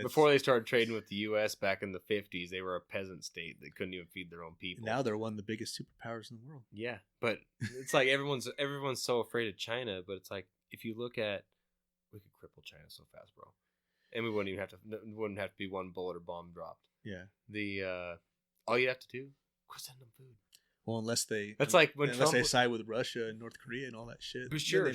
[SPEAKER 2] before they started trading with the U.S. back in the 50s, they were a peasant state that couldn't even feed their own people.
[SPEAKER 1] Now they're one of the biggest superpowers in the world.
[SPEAKER 2] Yeah, but it's like everyone's so afraid of China, but it's like if you look at, we could cripple China so fast, bro, and we wouldn't have to be one bullet or bomb dropped.
[SPEAKER 1] Yeah,
[SPEAKER 2] all you have to do, quit sending them food.
[SPEAKER 1] Well, unless they side with Russia and North Korea and all that shit.
[SPEAKER 2] But sure.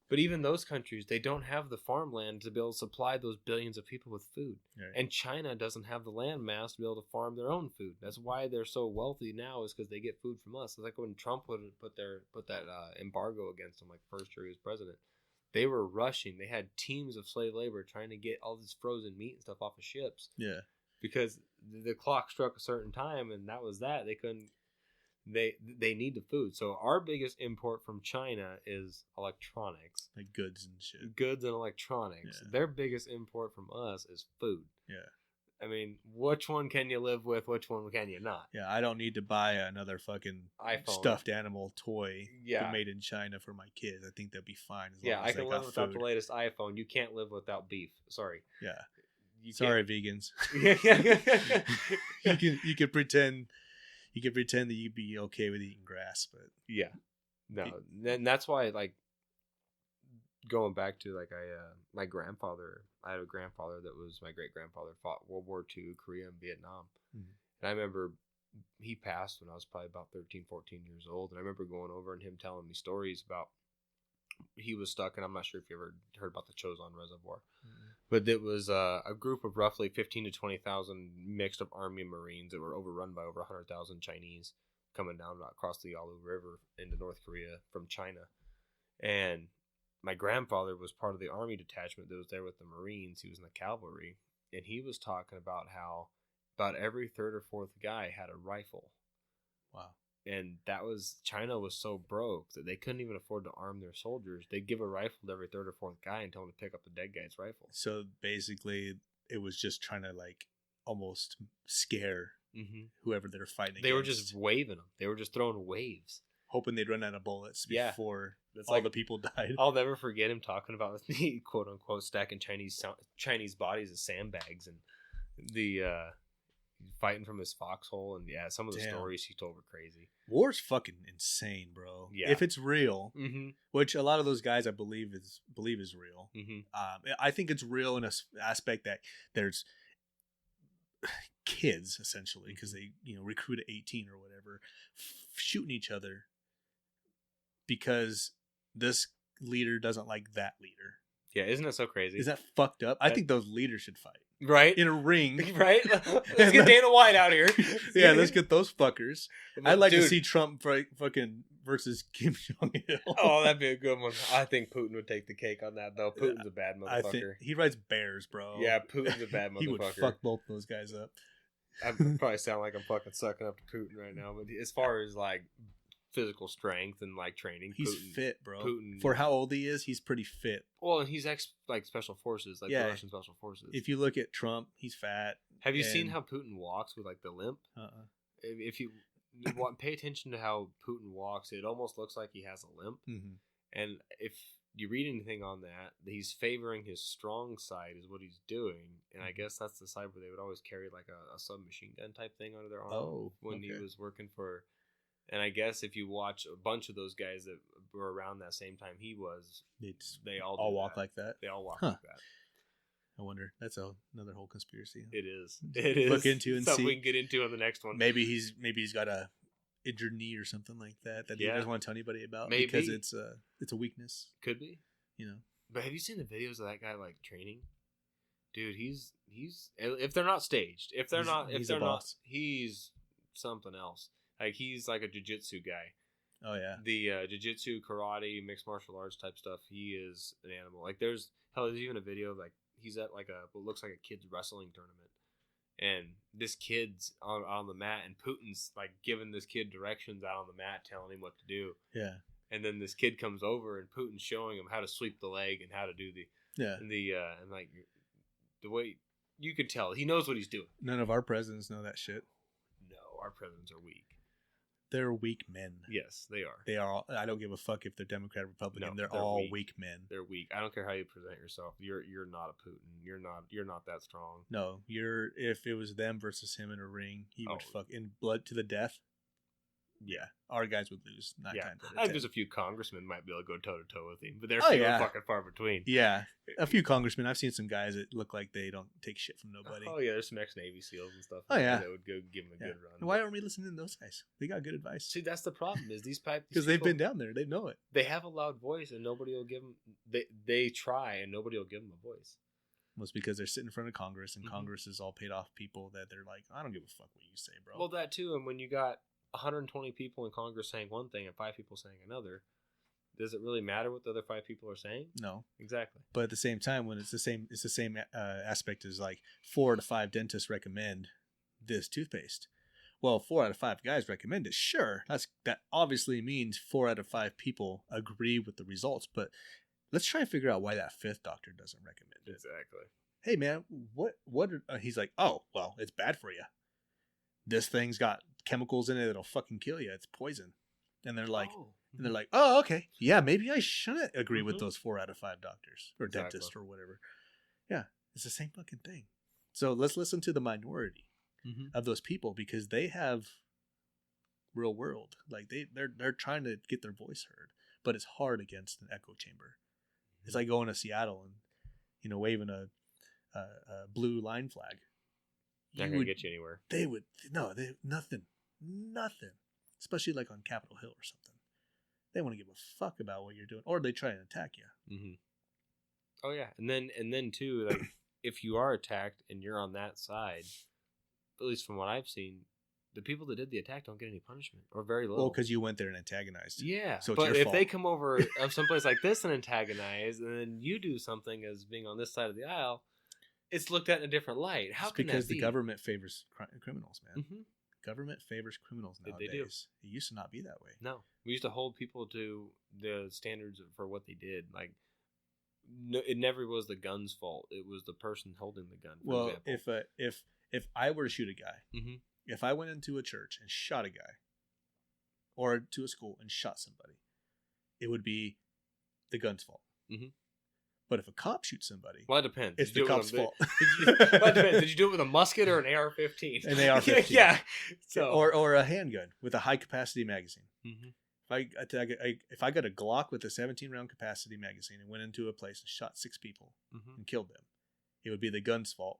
[SPEAKER 2] But even those countries, they don't have the farmland to be able to supply those billions of people with food. Right. And China doesn't have the land mass to be able to farm their own food. That's why they're so wealthy now, is because they get food from us. It's like when Trump would put that embargo against them, like first year he was president. They were rushing. They had teams of slave labor trying to get all this frozen meat and stuff off of ships.
[SPEAKER 1] Yeah.
[SPEAKER 2] Because the clock struck a certain time, and that was that. They couldn't. They need the food. So our biggest import from China is electronics.
[SPEAKER 1] Like goods and shit.
[SPEAKER 2] Goods and electronics. Yeah. Their biggest import from us is food.
[SPEAKER 1] Yeah.
[SPEAKER 2] I mean, which one can you live with? Which one can you not?
[SPEAKER 1] Yeah, I don't need to buy another fucking iPhone stuffed animal toy made in China for my kids. I think they'll be fine.
[SPEAKER 2] I can live without the latest iPhone. You can't live without beef. Sorry.
[SPEAKER 1] Yeah. Sorry, vegans. you can pretend. You can pretend that you'd be okay with eating grass, but
[SPEAKER 2] then that's why, like, going back to like my grandfather, I had a grandfather that was my great grandfather, fought World War II, Korea and Vietnam, and I remember he passed when I was probably about 13, 14 years old, and I remember going over and him telling me stories about he was stuck, and I'm not sure if you ever heard about the Chozon Reservoir. But it was a group of roughly 15 to 20,000 mixed up Army and Marines that were overrun by over 100,000 Chinese coming down across the Yalu River into North Korea from China. And my grandfather was part of the Army detachment that was there with the Marines. He was in the cavalry. And he was talking about how about every third or fourth guy had a rifle.
[SPEAKER 1] Wow.
[SPEAKER 2] And China was so broke that they couldn't even afford to arm their soldiers. They'd give a rifle to every third or fourth guy and tell them to pick up the dead guy's rifle.
[SPEAKER 1] So basically, it was just trying to like almost scare whoever they're fighting against.
[SPEAKER 2] They were just waving them. They were just throwing waves.
[SPEAKER 1] Hoping they'd run out of bullets before the people died.
[SPEAKER 2] I'll never forget him talking about the quote unquote stacking Chinese bodies as sandbags and the fighting from his foxhole, and some of the stories he told were crazy.
[SPEAKER 1] War's fucking insane, bro.
[SPEAKER 2] Yeah.
[SPEAKER 1] If it's real, which a lot of those guys I believe is real. I think it's real in an aspect that there's kids essentially because they recruit at 18 or whatever, shooting each other because this leader doesn't like that leader.
[SPEAKER 2] Yeah, isn't that so crazy?
[SPEAKER 1] Is that fucked up? I think those leaders should fight.
[SPEAKER 2] Right?
[SPEAKER 1] In a ring.
[SPEAKER 2] Right? Let's get Dana White out here.
[SPEAKER 1] Yeah, let's get those fuckers. I'd like to see Trump fucking versus Kim Jong-il.
[SPEAKER 2] Oh, that'd be a good one. I think Putin would take the cake on that, though. Putin's a bad motherfucker. I think
[SPEAKER 1] he rides bears, bro.
[SPEAKER 2] Yeah, Putin's a bad motherfucker.
[SPEAKER 1] He would fuck both those guys up.
[SPEAKER 2] I probably sound like I'm fucking sucking up to Putin right now, but as far as like physical strength and like training,
[SPEAKER 1] he's fit, bro. For how old he is, he's pretty fit.
[SPEAKER 2] Well, and he's like special forces, like the Russian special forces.
[SPEAKER 1] If you look at Trump, he's fat.
[SPEAKER 2] Have you seen how Putin walks with like the limp? If you pay attention to how Putin walks, it almost looks like he has a limp. And you read anything on that, he's favoring his strong side is what he's doing, and I guess that's the side where they would always carry like a submachine gun type thing under their arm when he was working for. And I guess if you watch a bunch of those guys that were around that same time he was, they all
[SPEAKER 1] walk like that.
[SPEAKER 2] They all walk like that.
[SPEAKER 1] I wonder. That's another whole conspiracy.
[SPEAKER 2] It is. It is.
[SPEAKER 1] Look into and
[SPEAKER 2] something
[SPEAKER 1] see.
[SPEAKER 2] We can get into on the next one.
[SPEAKER 1] Maybe he's got a injured knee or something like that he doesn't want to tell anybody about.
[SPEAKER 2] Maybe.
[SPEAKER 1] Because it's a weakness.
[SPEAKER 2] Could be.
[SPEAKER 1] You know.
[SPEAKER 2] But have you seen the videos of that guy like training? Dude, he's if they're not staged, he's something else. Like he's like a jiu-jitsu guy.
[SPEAKER 1] Oh yeah.
[SPEAKER 2] The jiu-jitsu, karate, mixed martial arts type stuff. He is an animal. Like there's even a video of like he's at like what looks like a kids wrestling tournament, and this kid's on the mat, and Putin's like giving this kid directions out on the mat, telling him what to do.
[SPEAKER 1] Yeah.
[SPEAKER 2] And then this kid comes over, and Putin's showing him how to sweep the leg and how to do and like the way you could tell he knows what he's doing.
[SPEAKER 1] None of our presidents know that shit.
[SPEAKER 2] No, our presidents are weak.
[SPEAKER 1] They're weak men.
[SPEAKER 2] Yes, they are.
[SPEAKER 1] They are. I don't give a fuck if they're Democrat, Republican.
[SPEAKER 2] No,
[SPEAKER 1] they're all weak men.
[SPEAKER 2] They're weak. I don't care how you present yourself. You're not a Putin. You're not that strong.
[SPEAKER 1] No, if it was them versus him in a ring, he would fuck in blood to the death. Yeah, our guys would lose 9 times out of 10.
[SPEAKER 2] I think there's a few congressmen might be able to go toe to toe with him, but they're few and fucking far between.
[SPEAKER 1] Yeah, a few congressmen. I've seen some guys that look like they don't take shit from nobody.
[SPEAKER 2] Oh yeah, there's some ex-Navy SEALs and stuff.
[SPEAKER 1] That
[SPEAKER 2] would go give them a good run.
[SPEAKER 1] Why aren't we listening to those guys? They got good advice.
[SPEAKER 2] See, that's the problem. Is these
[SPEAKER 1] because they've been down there, they know it.
[SPEAKER 2] They have a loud voice, and nobody will give them. They try, and nobody will give them a voice.
[SPEAKER 1] Well, it's because they're sitting in front of Congress, and Congress is all paid off people that they're like, I don't give a fuck what you say, bro.
[SPEAKER 2] Well, that too, and when you got 120 people in Congress saying one thing and 5 people saying another, does it really matter what the other 5 people are saying?
[SPEAKER 1] No,
[SPEAKER 2] exactly.
[SPEAKER 1] But at the same time, when it's the same aspect as like 4 out of 5 dentists recommend this toothpaste. Well, 4 out of 5 guys recommend it. Sure, that obviously means 4 out of 5 people agree with the results. But let's try and figure out why that 5th doctor doesn't recommend it.
[SPEAKER 2] Exactly.
[SPEAKER 1] Hey man, what? He's like, oh well, it's bad for you. This thing's got chemicals in it that'll fucking kill you. It's poison. And they're like, oh, okay. Yeah, maybe I shouldn't agree with those 4 out of 5 doctors or dentists or whatever. Yeah, it's the same fucking thing. So let's listen to the minority of those people because they have real world. Like they're trying to get their voice heard, but it's hard against an echo chamber. It's like going to Seattle and waving a blue line flag.
[SPEAKER 2] Not gonna get you anywhere.
[SPEAKER 1] They would nothing. Especially like on Capitol Hill or something. They want to give a fuck about what you're doing, or they try and attack you.
[SPEAKER 2] Mm-hmm. Oh yeah, and then too, like if you are attacked and you're on that side, at least from what I've seen, the people that did the attack don't get any punishment or very little.
[SPEAKER 1] Well, because you went there and antagonized.
[SPEAKER 2] Yeah,
[SPEAKER 1] so
[SPEAKER 2] but
[SPEAKER 1] it's your
[SPEAKER 2] if
[SPEAKER 1] fault.
[SPEAKER 2] they come over of someplace like this and antagonize, and then you do something as being on this side of the aisle, it's looked at in a different light. How can that be?
[SPEAKER 1] Because the government favors criminals, man.
[SPEAKER 2] Mm-hmm.
[SPEAKER 1] Government favors criminals nowadays.
[SPEAKER 2] They do.
[SPEAKER 1] It used to not be that way.
[SPEAKER 2] No, we used to hold people to the standards for what they did. Like, no, it never was the gun's fault. It was the person holding the gun. For example.
[SPEAKER 1] if I were to shoot a guy, if I went into a church and shot a guy, or to a school and shot somebody, it would be the gun's fault. Mm-hmm. But if a cop shoots somebody,
[SPEAKER 2] well, it depends.
[SPEAKER 1] It's the cop's fault.
[SPEAKER 2] Did you do it with a musket or an AR-15?
[SPEAKER 1] An AR-15.
[SPEAKER 2] Yeah. So
[SPEAKER 1] or a handgun with a high capacity magazine.
[SPEAKER 2] Mm-hmm.
[SPEAKER 1] If I got a Glock with a 17-round capacity magazine and went into a place and shot 6 people and killed them, it would be the gun's fault.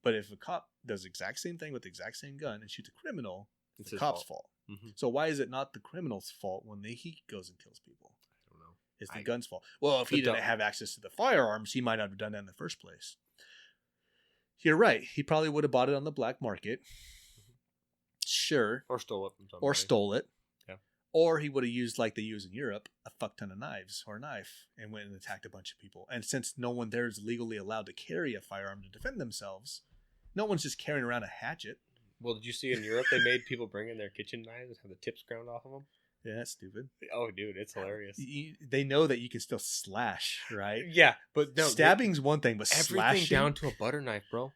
[SPEAKER 1] But if a cop does the exact same thing with the exact same gun and shoots a criminal, it's the cop's fault. Mm-hmm. So why is it not the criminal's fault when he goes and kills people? It's the gun's fault. Well, if he didn't have access to the firearms, he might not have done that in the first place. You're right. He probably would have bought it on the black market. Sure.
[SPEAKER 2] Or stole it from somebody.
[SPEAKER 1] Or stole it.
[SPEAKER 2] Yeah.
[SPEAKER 1] Or he would have used, like they use in Europe, a fuck ton of knives or a knife and went and attacked a bunch of people. And since no one there is legally allowed to carry a firearm to defend themselves, no one's just carrying around a hatchet.
[SPEAKER 2] Well, did you see in Europe they made people bring in their kitchen knives and have the tips ground off of them?
[SPEAKER 1] Yeah, that's stupid.
[SPEAKER 2] Oh, dude, it's hilarious.
[SPEAKER 1] They know that you can still slash, right?
[SPEAKER 2] Yeah, but no,
[SPEAKER 1] stabbing's one thing, but
[SPEAKER 2] everything
[SPEAKER 1] slashing
[SPEAKER 2] down to a butter knife, bro.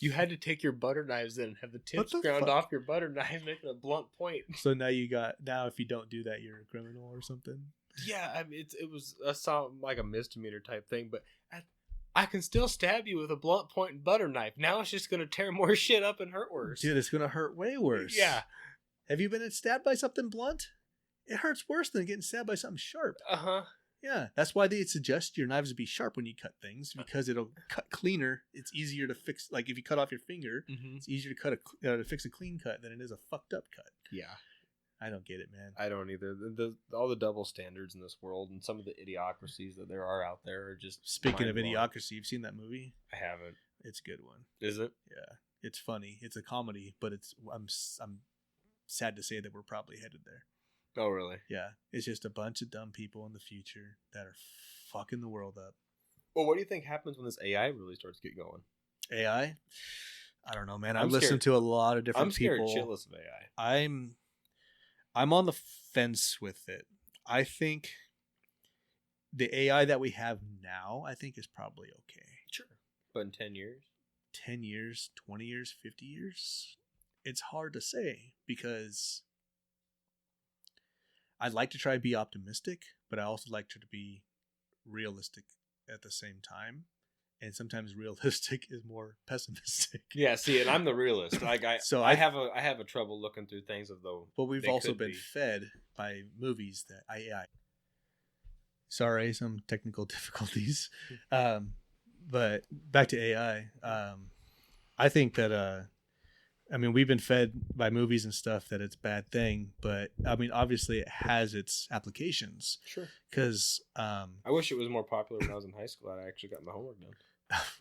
[SPEAKER 2] You had to take your butter knives in and have the tips ground off your butter knife, making a blunt point.
[SPEAKER 1] So now if you don't do that, you're a criminal or something.
[SPEAKER 2] Yeah, I mean, it was like a misdemeanor type thing, but I can still stab you with a blunt point and butter knife. Now it's just gonna tear more shit up and hurt worse.
[SPEAKER 1] Dude, it's gonna hurt way worse.
[SPEAKER 2] Yeah.
[SPEAKER 1] Have you been stabbed by something blunt? It hurts worse than getting stabbed by something sharp.
[SPEAKER 2] Uh-huh.
[SPEAKER 1] Yeah, that's why they suggest your knives be sharp when you cut things, because it'll cut cleaner. It's easier to fix. Like if you cut off your finger, it's easier to to fix a clean cut than it is a fucked up cut.
[SPEAKER 2] Yeah.
[SPEAKER 1] I don't get it, man.
[SPEAKER 2] I don't either. All the double standards in this world and some of the idiocracies that there are out there are just.
[SPEAKER 1] Speaking of idiocracy, you've seen that movie?
[SPEAKER 2] I haven't.
[SPEAKER 1] It's a good one.
[SPEAKER 2] Is it?
[SPEAKER 1] Yeah, it's funny. It's a comedy, but I'm sad to say that we're probably headed there.
[SPEAKER 2] Oh, really?
[SPEAKER 1] Yeah, it's just a bunch of dumb people in the future that are fucking the world up.
[SPEAKER 2] Well, what do you think happens when this AI really starts getting going?
[SPEAKER 1] AI? I don't know, man. I've listened to a lot of different people.
[SPEAKER 2] I'm scared shitless of AI.
[SPEAKER 1] I'm on the fence with it. I think the AI that we have now, I think is probably okay.
[SPEAKER 2] Sure. But in 10 years?
[SPEAKER 1] 10 years, 20 years, 50 years? It's hard to say, because I'd like to try to be optimistic, but I also like to be realistic at the same time. And sometimes realistic is more pessimistic.
[SPEAKER 2] Yeah, see, and I'm the realist. Like I have a trouble looking through things of though.
[SPEAKER 1] But we've also been fed by movies that AI. Sorry, some technical difficulties. But back to AI. I think that we've been fed by movies and stuff that it's a bad thing, but I mean, obviously it has its applications.
[SPEAKER 2] Sure.
[SPEAKER 1] Because
[SPEAKER 2] I wish it was more popular when I was in high school. I actually got my homework done.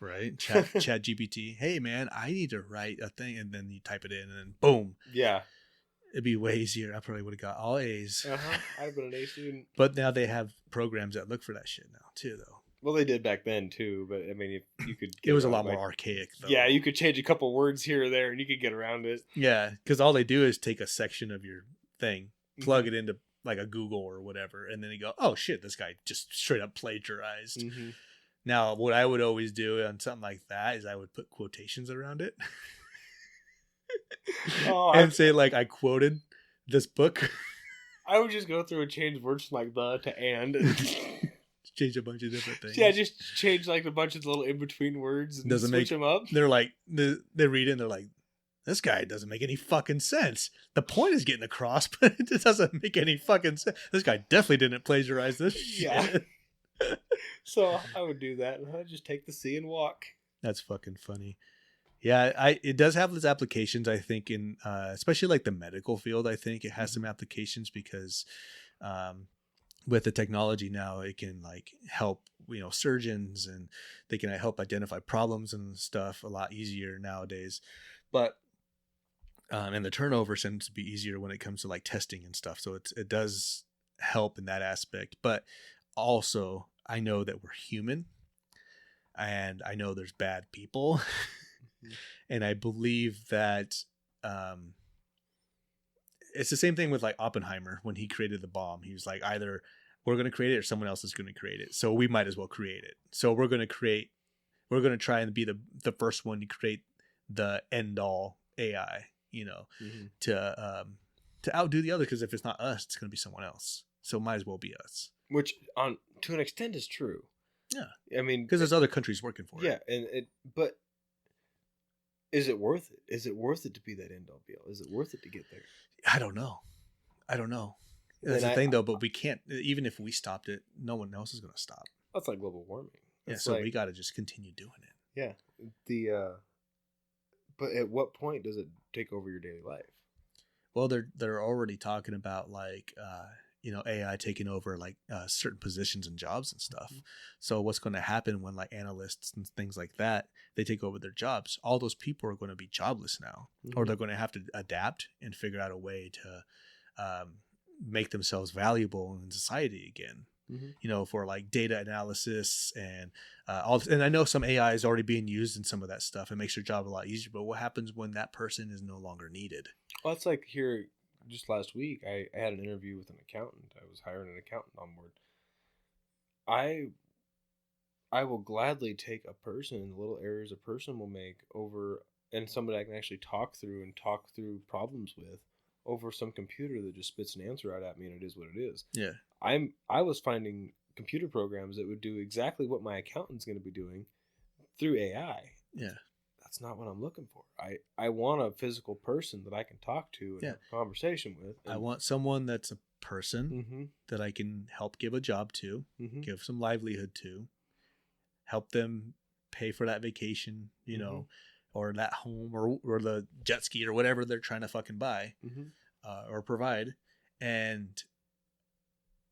[SPEAKER 1] Right? Chat GPT. Hey, man, I need to write a thing, and then you type it in, and then boom.
[SPEAKER 2] Yeah.
[SPEAKER 1] It'd be way easier. I probably would have got all A's.
[SPEAKER 2] I'd have been an A student.
[SPEAKER 1] But now they have programs that look for that shit now, too, though.
[SPEAKER 2] Well, they did back then, too. But, I mean, if you could...
[SPEAKER 1] It was a lot more archaic, though.
[SPEAKER 2] Yeah, you could change a couple words here or there, and you could get around it.
[SPEAKER 1] Yeah, because all they do is take a section of your thing, plug it into, like, a Google or whatever, and then they go, oh, shit, this guy just straight up plagiarized. Mm-hmm. Now, what I would always do on something like that is I would put quotations around it. And say, like, I quoted this book.
[SPEAKER 2] I would just go through and change words from, like, the to and.
[SPEAKER 1] Change a bunch of different things.
[SPEAKER 2] Yeah, just change, like, a bunch of little in-between words and switch them up.
[SPEAKER 1] They're like, they read it and they're like, this guy doesn't make any fucking sense. The point is getting across, but it doesn't make any fucking sense. This guy definitely didn't plagiarize this shit.
[SPEAKER 2] So I would do that, and I'd just take the C and walk.
[SPEAKER 1] That's fucking funny. Yeah, it does have its applications, I think, in especially like the medical field. I think it has some applications because with the technology now, it can like help, surgeons, and they can help identify problems and stuff a lot easier nowadays. But and the turnover seems to be easier when it comes to like testing and stuff. So it does help in that aspect. But also, I know that we're human, and I know there's bad people. And I believe that it's the same thing with like Oppenheimer when he created the bomb. He was like, either we're going to create it or someone else is going to create it. So we might as well create it. So we're going to try and be the first one to create the end all AI, to outdo the other. Because if it's not us, it's going to be someone else. So it might as well be us.
[SPEAKER 2] Which to an extent is true.
[SPEAKER 1] Yeah.
[SPEAKER 2] I mean,
[SPEAKER 1] because there's other countries working for it.
[SPEAKER 2] Yeah. But is it worth it? Is it worth it to be that end all be all? Is it worth it to get there?
[SPEAKER 1] I don't know. That's the thing, though. But we can't. Even if we stopped it, no one else is going to stop.
[SPEAKER 2] That's like global warming.
[SPEAKER 1] So we got to just continue doing it.
[SPEAKER 2] Yeah. But at what point does it take over your daily life?
[SPEAKER 1] Well, they're already talking about like AI taking over like certain positions and jobs and stuff. Mm-hmm. So what's going to happen when like analysts and things like that, they take over their jobs? All those people are going to be jobless now, or they're going to have to adapt and figure out a way to make themselves valuable in society again. For like data analysis and all this. And I know some AI is already being used in some of that stuff. It makes your job a lot easier. But what happens when that person is no longer needed?
[SPEAKER 2] Well, it's like here just last week, I had an interview with an accountant. I was hiring an accountant on board. I will gladly take a person and the little errors a person will make over, and somebody I can actually talk through problems with, over some computer that just spits an answer out at me, and it is what it is.
[SPEAKER 1] Yeah.
[SPEAKER 2] I was finding computer programs that would do exactly what my accountant's going to be doing through AI.
[SPEAKER 1] Yeah.
[SPEAKER 2] That's not what I'm looking for. I want a physical person that I can talk to and have a conversation with.
[SPEAKER 1] I want someone that's a person
[SPEAKER 2] Mm-hmm.
[SPEAKER 1] that I can help give a job to,
[SPEAKER 2] Mm-hmm.
[SPEAKER 1] give some livelihood to, help them pay for that vacation, you know, or that home or the jet ski or whatever they're trying to fucking buy or provide. And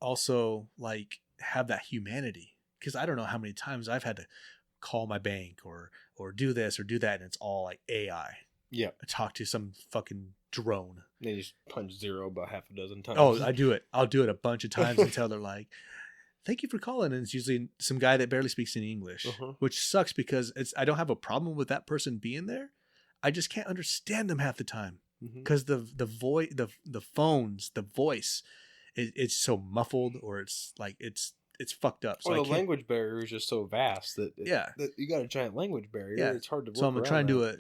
[SPEAKER 1] also like have that humanity. Because I don't know how many times I've had to call my bank or do this or do that, and it's all like AI.
[SPEAKER 2] Yeah.
[SPEAKER 1] I talk to some fucking drone.
[SPEAKER 2] They just punch zero about half a dozen times.
[SPEAKER 1] Oh, I do it. I'll do it a bunch of times until they're like, "Thank you for calling." And it's usually some guy that barely speaks any English, which sucks because I don't have a problem with that person being there. I just can't understand them half the time because the phones, the voice, it's so muffled, or it's like it's fucked up. So
[SPEAKER 2] the language barrier is just so vast that that you got a giant language barrier.
[SPEAKER 1] Yeah.
[SPEAKER 2] It's hard to work
[SPEAKER 1] So I'm
[SPEAKER 2] around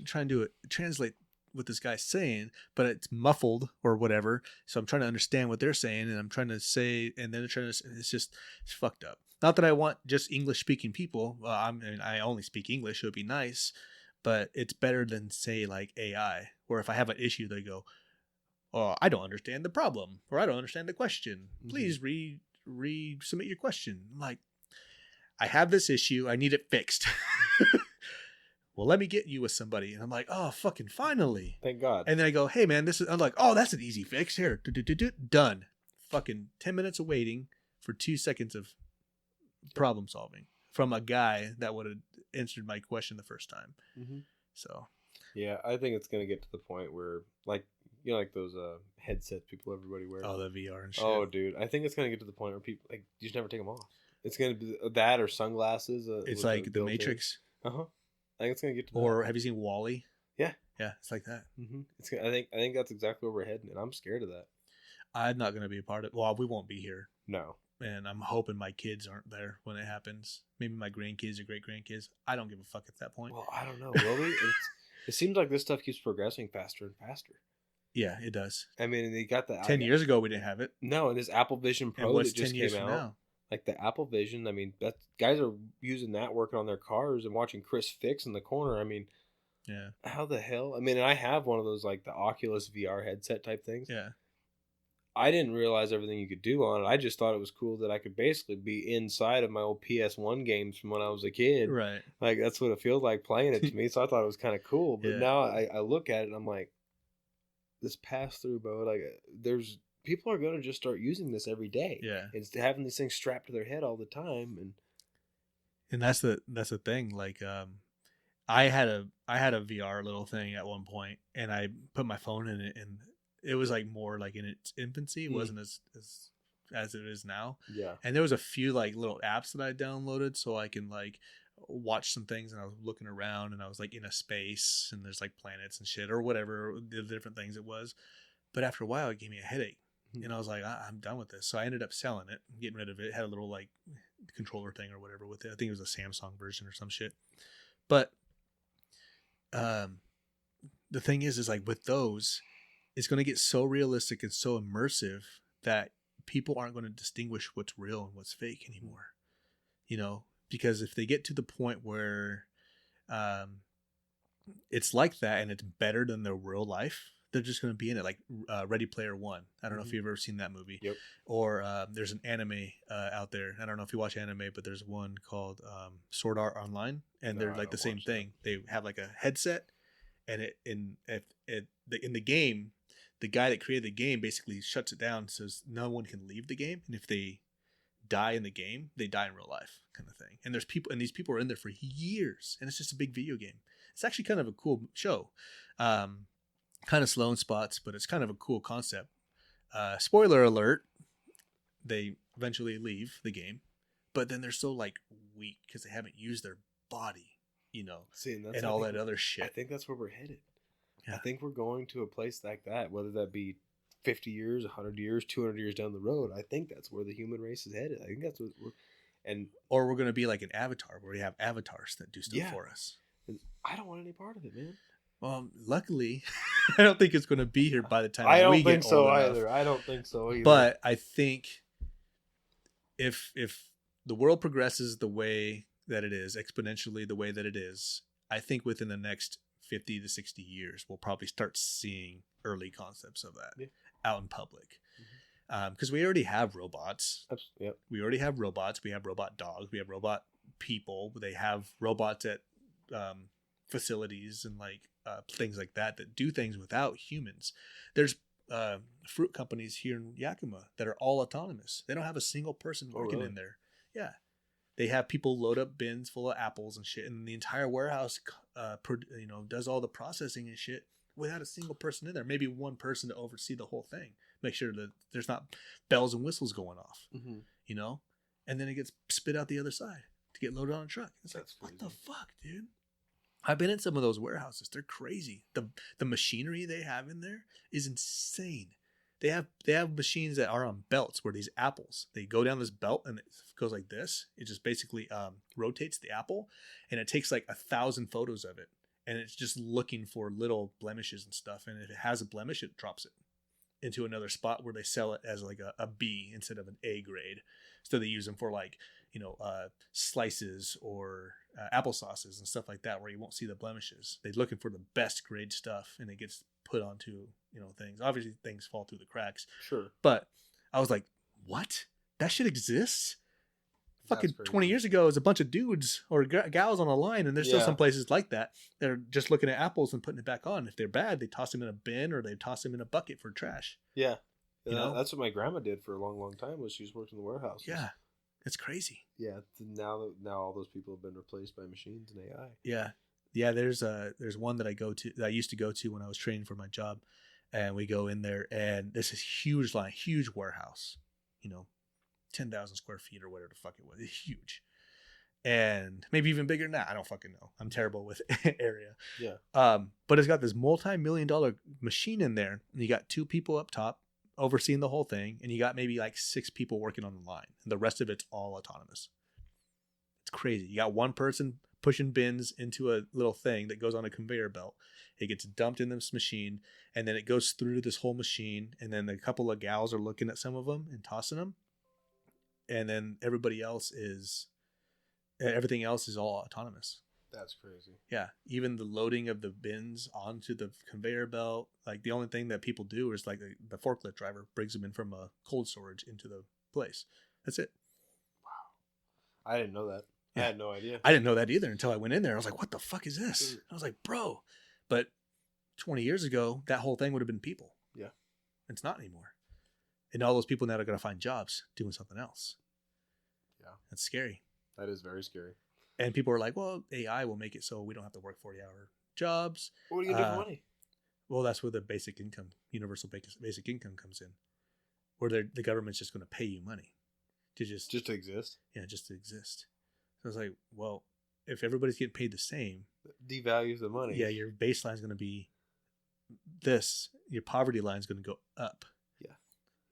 [SPEAKER 1] trying to translate what this guy's saying, but it's muffled or whatever. So I'm trying to understand what they're saying, and I'm trying to say, and then it's fucked up. Not that I want just English speaking people. I only speak English. It would be nice, but it's better than say like AI, where if I have an issue, they go, "Oh, I don't understand the problem," or "I don't understand the question. Please resubmit your question." I'm like, I have this issue. I need it fixed. Well, let me get you with somebody. And I'm like, oh, fucking finally.
[SPEAKER 2] Thank God.
[SPEAKER 1] And then I go, hey, man, I'm like, oh, that's an easy fix. Here. Done. Fucking 10 minutes of waiting for 2 seconds of problem solving from a guy that would have answered my question the first time. So.
[SPEAKER 2] Yeah, I think it's going to get to the point where, like, you know, like those headsets everybody wears.
[SPEAKER 1] Oh, the VR and shit.
[SPEAKER 2] Oh, dude. I think it's going to get to the point where people, like, you just never take them off. It's going to be that or sunglasses.
[SPEAKER 1] It's like the Matrix.
[SPEAKER 2] I think it's going to get to that.
[SPEAKER 1] Or have you seen WALL-E?
[SPEAKER 2] Yeah.
[SPEAKER 1] Yeah, it's like that.
[SPEAKER 2] I think that's exactly where we're heading, and I'm scared of that.
[SPEAKER 1] I'm not going to be a part of it. Well, we won't be here.
[SPEAKER 2] No.
[SPEAKER 1] And I'm hoping my kids aren't there when it happens. Maybe my grandkids or great-grandkids. I don't give a fuck at that point.
[SPEAKER 2] Well, I don't know. Will we? It seems like this stuff keeps progressing faster and faster.
[SPEAKER 1] Yeah, it does.
[SPEAKER 2] I mean, they got the
[SPEAKER 1] 10 years ago we didn't have it.
[SPEAKER 2] No, and this Apple Vision Pro that just came out.
[SPEAKER 1] Now?
[SPEAKER 2] Like the Apple Vision, I mean, guys are using that working on their cars and watching Chris Fix in the corner. I mean,
[SPEAKER 1] yeah,
[SPEAKER 2] how the hell? I mean, and I have one of those like the Oculus VR headset type things.
[SPEAKER 1] Yeah,
[SPEAKER 2] I didn't realize everything you could do on it. I just thought it was cool that I could basically be inside of my old PS1 games from when I was a kid.
[SPEAKER 1] Right.
[SPEAKER 2] Like that's what it feels like playing it to me. So I thought it was kind of cool. But now I look at it and I'm like, this pass through mode. Like people are going to just start using this every day.
[SPEAKER 1] Yeah.
[SPEAKER 2] It's having these things strapped to their head all the time.
[SPEAKER 1] And that's the thing. Like, I had a VR little thing at one point, and I put my phone in it, and it was like more like in its infancy. It wasn't as it is now.
[SPEAKER 2] Yeah. And
[SPEAKER 1] there was a few like little apps that I downloaded so I can like watch some things, and I was looking around, and I was like in a space, and there's like planets and shit or whatever, the different things it was. But after a while, it gave me a headache. And I was like, I'm done with this. So I ended up selling it, getting rid of it. It had a little like controller thing or whatever with it. I think it was a Samsung version or some shit. But the thing is like with those, it's going to get so realistic and so immersive that people aren't going to distinguish what's real and what's fake anymore. You know, because if they get to the point where it's like that and it's better than their real life, they're just going to be in it, like Ready Player One. I don't know if you've ever seen that movie.
[SPEAKER 2] Yep.
[SPEAKER 1] There's an anime out there. I don't know if you watch anime, but there's one called Sword Art Online, and they're like the same thing. They have like a headset, and in the game, the guy that created the game basically shuts it down, so no one can leave the game, and if they die in the game, they die in real life, kind of thing. And these people are in there for years, and it's just a big video game. It's actually kind of a cool show. Kind of slow in spots, but it's kind of a cool concept. Spoiler alert, they eventually leave the game, but then they're so like weak because they haven't used their body, you know, and all that other shit.
[SPEAKER 2] I think that's where we're headed.
[SPEAKER 1] Yeah.
[SPEAKER 2] I think we're going to a place like that, whether that be 50 years, 100 years, 200 years down the road. I think that's where the human race is headed. I think that's what
[SPEAKER 1] or we're going to be like an Avatar where we have avatars that do stuff for us.
[SPEAKER 2] I don't want any part of it, man.
[SPEAKER 1] Luckily, I don't think it's going to be here by the time
[SPEAKER 2] I don't
[SPEAKER 1] we
[SPEAKER 2] think
[SPEAKER 1] get
[SPEAKER 2] so
[SPEAKER 1] old enough.
[SPEAKER 2] either. I don't think so either.
[SPEAKER 1] But I think if the world progresses the way that it is, exponentially the way that it is, I think within the next 50 to 60 years, we'll probably start seeing early concepts of that out in public. Because we already have robots.
[SPEAKER 2] Yep.
[SPEAKER 1] We already have robots. We have robot dogs. We have robot people. They have robots at facilities and like things like that do things without humans. There's fruit companies here in Yakima that are all autonomous. They don't have a single person working in there. Yeah. They have people load up bins full of apples and shit, and the entire warehouse, does all the processing and shit without a single person in there. Maybe one person to oversee the whole thing, make sure that there's not bells and whistles going off, and then it gets spit out the other side to get loaded on a truck. It's like, what the fuck, dude? I've been in some of those warehouses. They're crazy. The machinery they have in there is insane. They have machines that are on belts where these apples, they go down this belt and it goes like this. It just basically rotates the apple, and it takes like 1,000 photos of it, and it's just looking for little blemishes and stuff. And if it has a blemish, it drops it into another spot where they sell it as like a B instead of an A grade. So they use them for like, slices or apple sauces and stuff like that, where you won't see the blemishes. They're looking for the best grade stuff, and it gets put onto things. Obviously things fall through the cracks,
[SPEAKER 2] sure,
[SPEAKER 1] but I was like, what? That shit exists? Fucking 20 years ago, it was a bunch of dudes or gals on a line, and there's still some places like that that are just looking at apples and putting it back on. If they're bad, they toss them in a bin or they toss them in a bucket for trash.
[SPEAKER 2] That's what my grandma did for a long time. Was she was working in the warehouse.
[SPEAKER 1] It's crazy.
[SPEAKER 2] Now all those people have been replaced by machines and AI.
[SPEAKER 1] There's one that I used to go to when I was training for my job, and we go in there, and this is huge line, huge warehouse, 10,000 square feet or whatever the fuck it was. It's huge, and maybe even bigger than that. I don't fucking know. I'm terrible with area. But it's got this multi-million-dollar machine in there, and you got 2 people up top overseeing the whole thing, and you got maybe like 6 people working on the line, and the rest of it's all autonomous. It's crazy. You got one person pushing bins into a little thing that goes on a conveyor belt. It gets dumped in this machine, and then it goes through this whole machine, and then a couple of gals are looking at some of them and tossing them, and then everything else is all autonomous.
[SPEAKER 2] That's crazy.
[SPEAKER 1] Yeah, even the loading of the bins onto the conveyor belt. Like the only thing that people do is like the forklift driver brings them in from a cold storage into the place. That's it.
[SPEAKER 2] Wow, I didn't know that. I had no idea.
[SPEAKER 1] I didn't know that either until I went in there. I was like, what the fuck is this? I was like, bro. But 20 years ago, that whole thing would have been people.
[SPEAKER 2] Yeah.
[SPEAKER 1] It's not anymore. And all those people now are going to find jobs doing something else.
[SPEAKER 2] Yeah.
[SPEAKER 1] That's scary.
[SPEAKER 2] That is very scary.
[SPEAKER 1] And people are like, well, AI will make it so we don't have to work 40-hour jobs.
[SPEAKER 2] What are you going to do for money?
[SPEAKER 1] Well, that's where the basic income, universal basic income comes in. Where the government's just going to pay you money to just
[SPEAKER 2] to exist?
[SPEAKER 1] Yeah, just to exist. So I was like, well, if everybody's getting paid the same,
[SPEAKER 2] it devalues the money.
[SPEAKER 1] Yeah, your baseline is going to be this. Your poverty line is going to go up.
[SPEAKER 2] Yeah,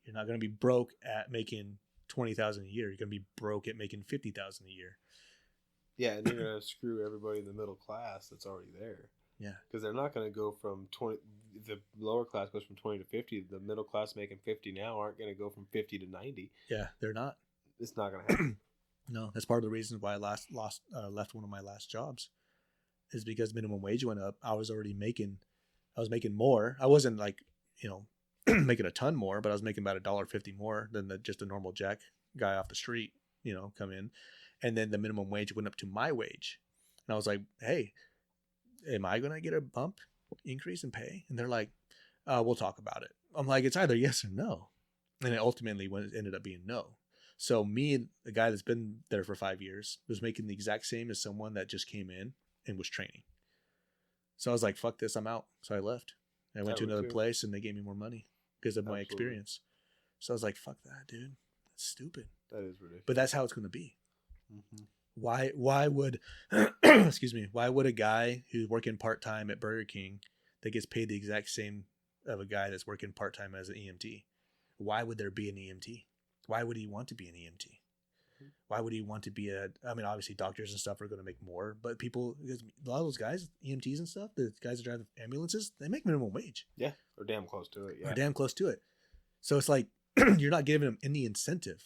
[SPEAKER 1] you're not going to be broke at making $20,000 a year. You're going to be broke at making $50,000 a year.
[SPEAKER 2] Yeah, and you're going to screw everybody in the middle class that's already there.
[SPEAKER 1] Yeah,
[SPEAKER 2] because they're not going to go from 20. The lower class goes from 20 to 50. The middle class making 50 now aren't going to go from 50 to 90.
[SPEAKER 1] Yeah, they're not.
[SPEAKER 2] It's not going to happen.
[SPEAKER 1] No, that's part of the reason why I left one of my last jobs, is because minimum wage went up. I was making more. I wasn't like, making a ton more, but I was making about $1.50 more than just a normal jack guy off the street, come in. And then the minimum wage went up to my wage. And I was like, hey, am I going to get a increase in pay? And they're like, we'll talk about it. I'm like, it's either yes or no. And it ultimately ended up being no. So me, the guy that's been there for 5 years, was making the exact same as someone that just came in and was training. So I was like, fuck this, I'm out. So I left. I went to another place, and they gave me more money because of my experience. So I was like, fuck that, dude. That's stupid.
[SPEAKER 2] That is ridiculous.
[SPEAKER 1] But that's how it's going to be.
[SPEAKER 2] Mm-hmm.
[SPEAKER 1] Why would excuse me, why would a guy who's working part-time at Burger King that gets paid the exact same of a guy that's working part-time as an EMT, why would there be an EMT? Why would he want to be an EMT?
[SPEAKER 3] why would he want to be I mean, obviously doctors and stuff are going to make more, but people, because a lot of those guys, EMTs and stuff, the guys that drive the ambulances, they make minimum wage.
[SPEAKER 2] Yeah, or damn close to it. Yeah,
[SPEAKER 3] or damn close to it. So it's like you're not giving them any incentive.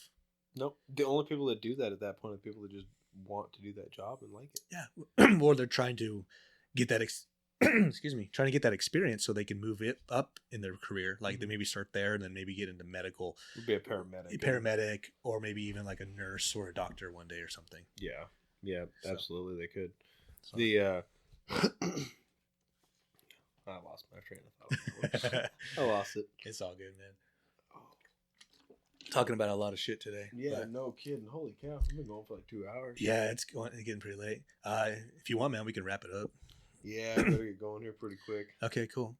[SPEAKER 2] Nope. The only people that do that at that point are people that just want to do that job and like it.
[SPEAKER 3] Yeah, or they're trying to get that excuse me, trying to get that experience so they can move it up in their career. Like they maybe start there and then maybe get into medical,
[SPEAKER 2] Be a paramedic,
[SPEAKER 3] or maybe even like a nurse or a doctor one day or something.
[SPEAKER 2] Yeah, absolutely, they could.
[SPEAKER 3] So.
[SPEAKER 2] I lost my train of thought. I lost it.
[SPEAKER 3] It's all good, man. Talking about a lot of shit today.
[SPEAKER 2] Yeah,
[SPEAKER 3] but,
[SPEAKER 2] no kidding. Holy cow, I've been going for like 2 hours.
[SPEAKER 3] Yeah, it's getting pretty late. If you want, man, we can wrap it up.
[SPEAKER 2] Yeah, I better get going here pretty quick.
[SPEAKER 3] Okay, cool.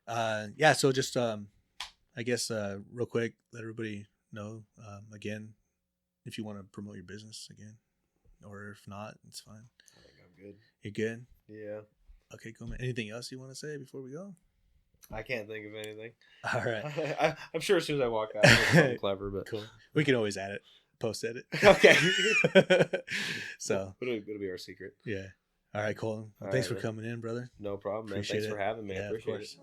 [SPEAKER 3] Yeah, so just I guess real quick, let everybody know again if you want to promote your business again, or if not, it's fine.
[SPEAKER 2] I think I'm good.
[SPEAKER 3] You're good?
[SPEAKER 2] Yeah.
[SPEAKER 3] Okay, cool, man. Anything else you want to say before we go?
[SPEAKER 2] I can't think of anything.
[SPEAKER 3] All right.
[SPEAKER 2] I'm sure as soon as I walk out, it's something clever, but
[SPEAKER 3] cool. We can always add it, post edit.
[SPEAKER 2] Okay.
[SPEAKER 3] So
[SPEAKER 2] it'll be our secret.
[SPEAKER 3] Yeah. All right, Colton. Well, thanks for coming in, brother.
[SPEAKER 2] No problem, man.
[SPEAKER 3] Appreciate
[SPEAKER 2] Thanks for having me. I appreciate it.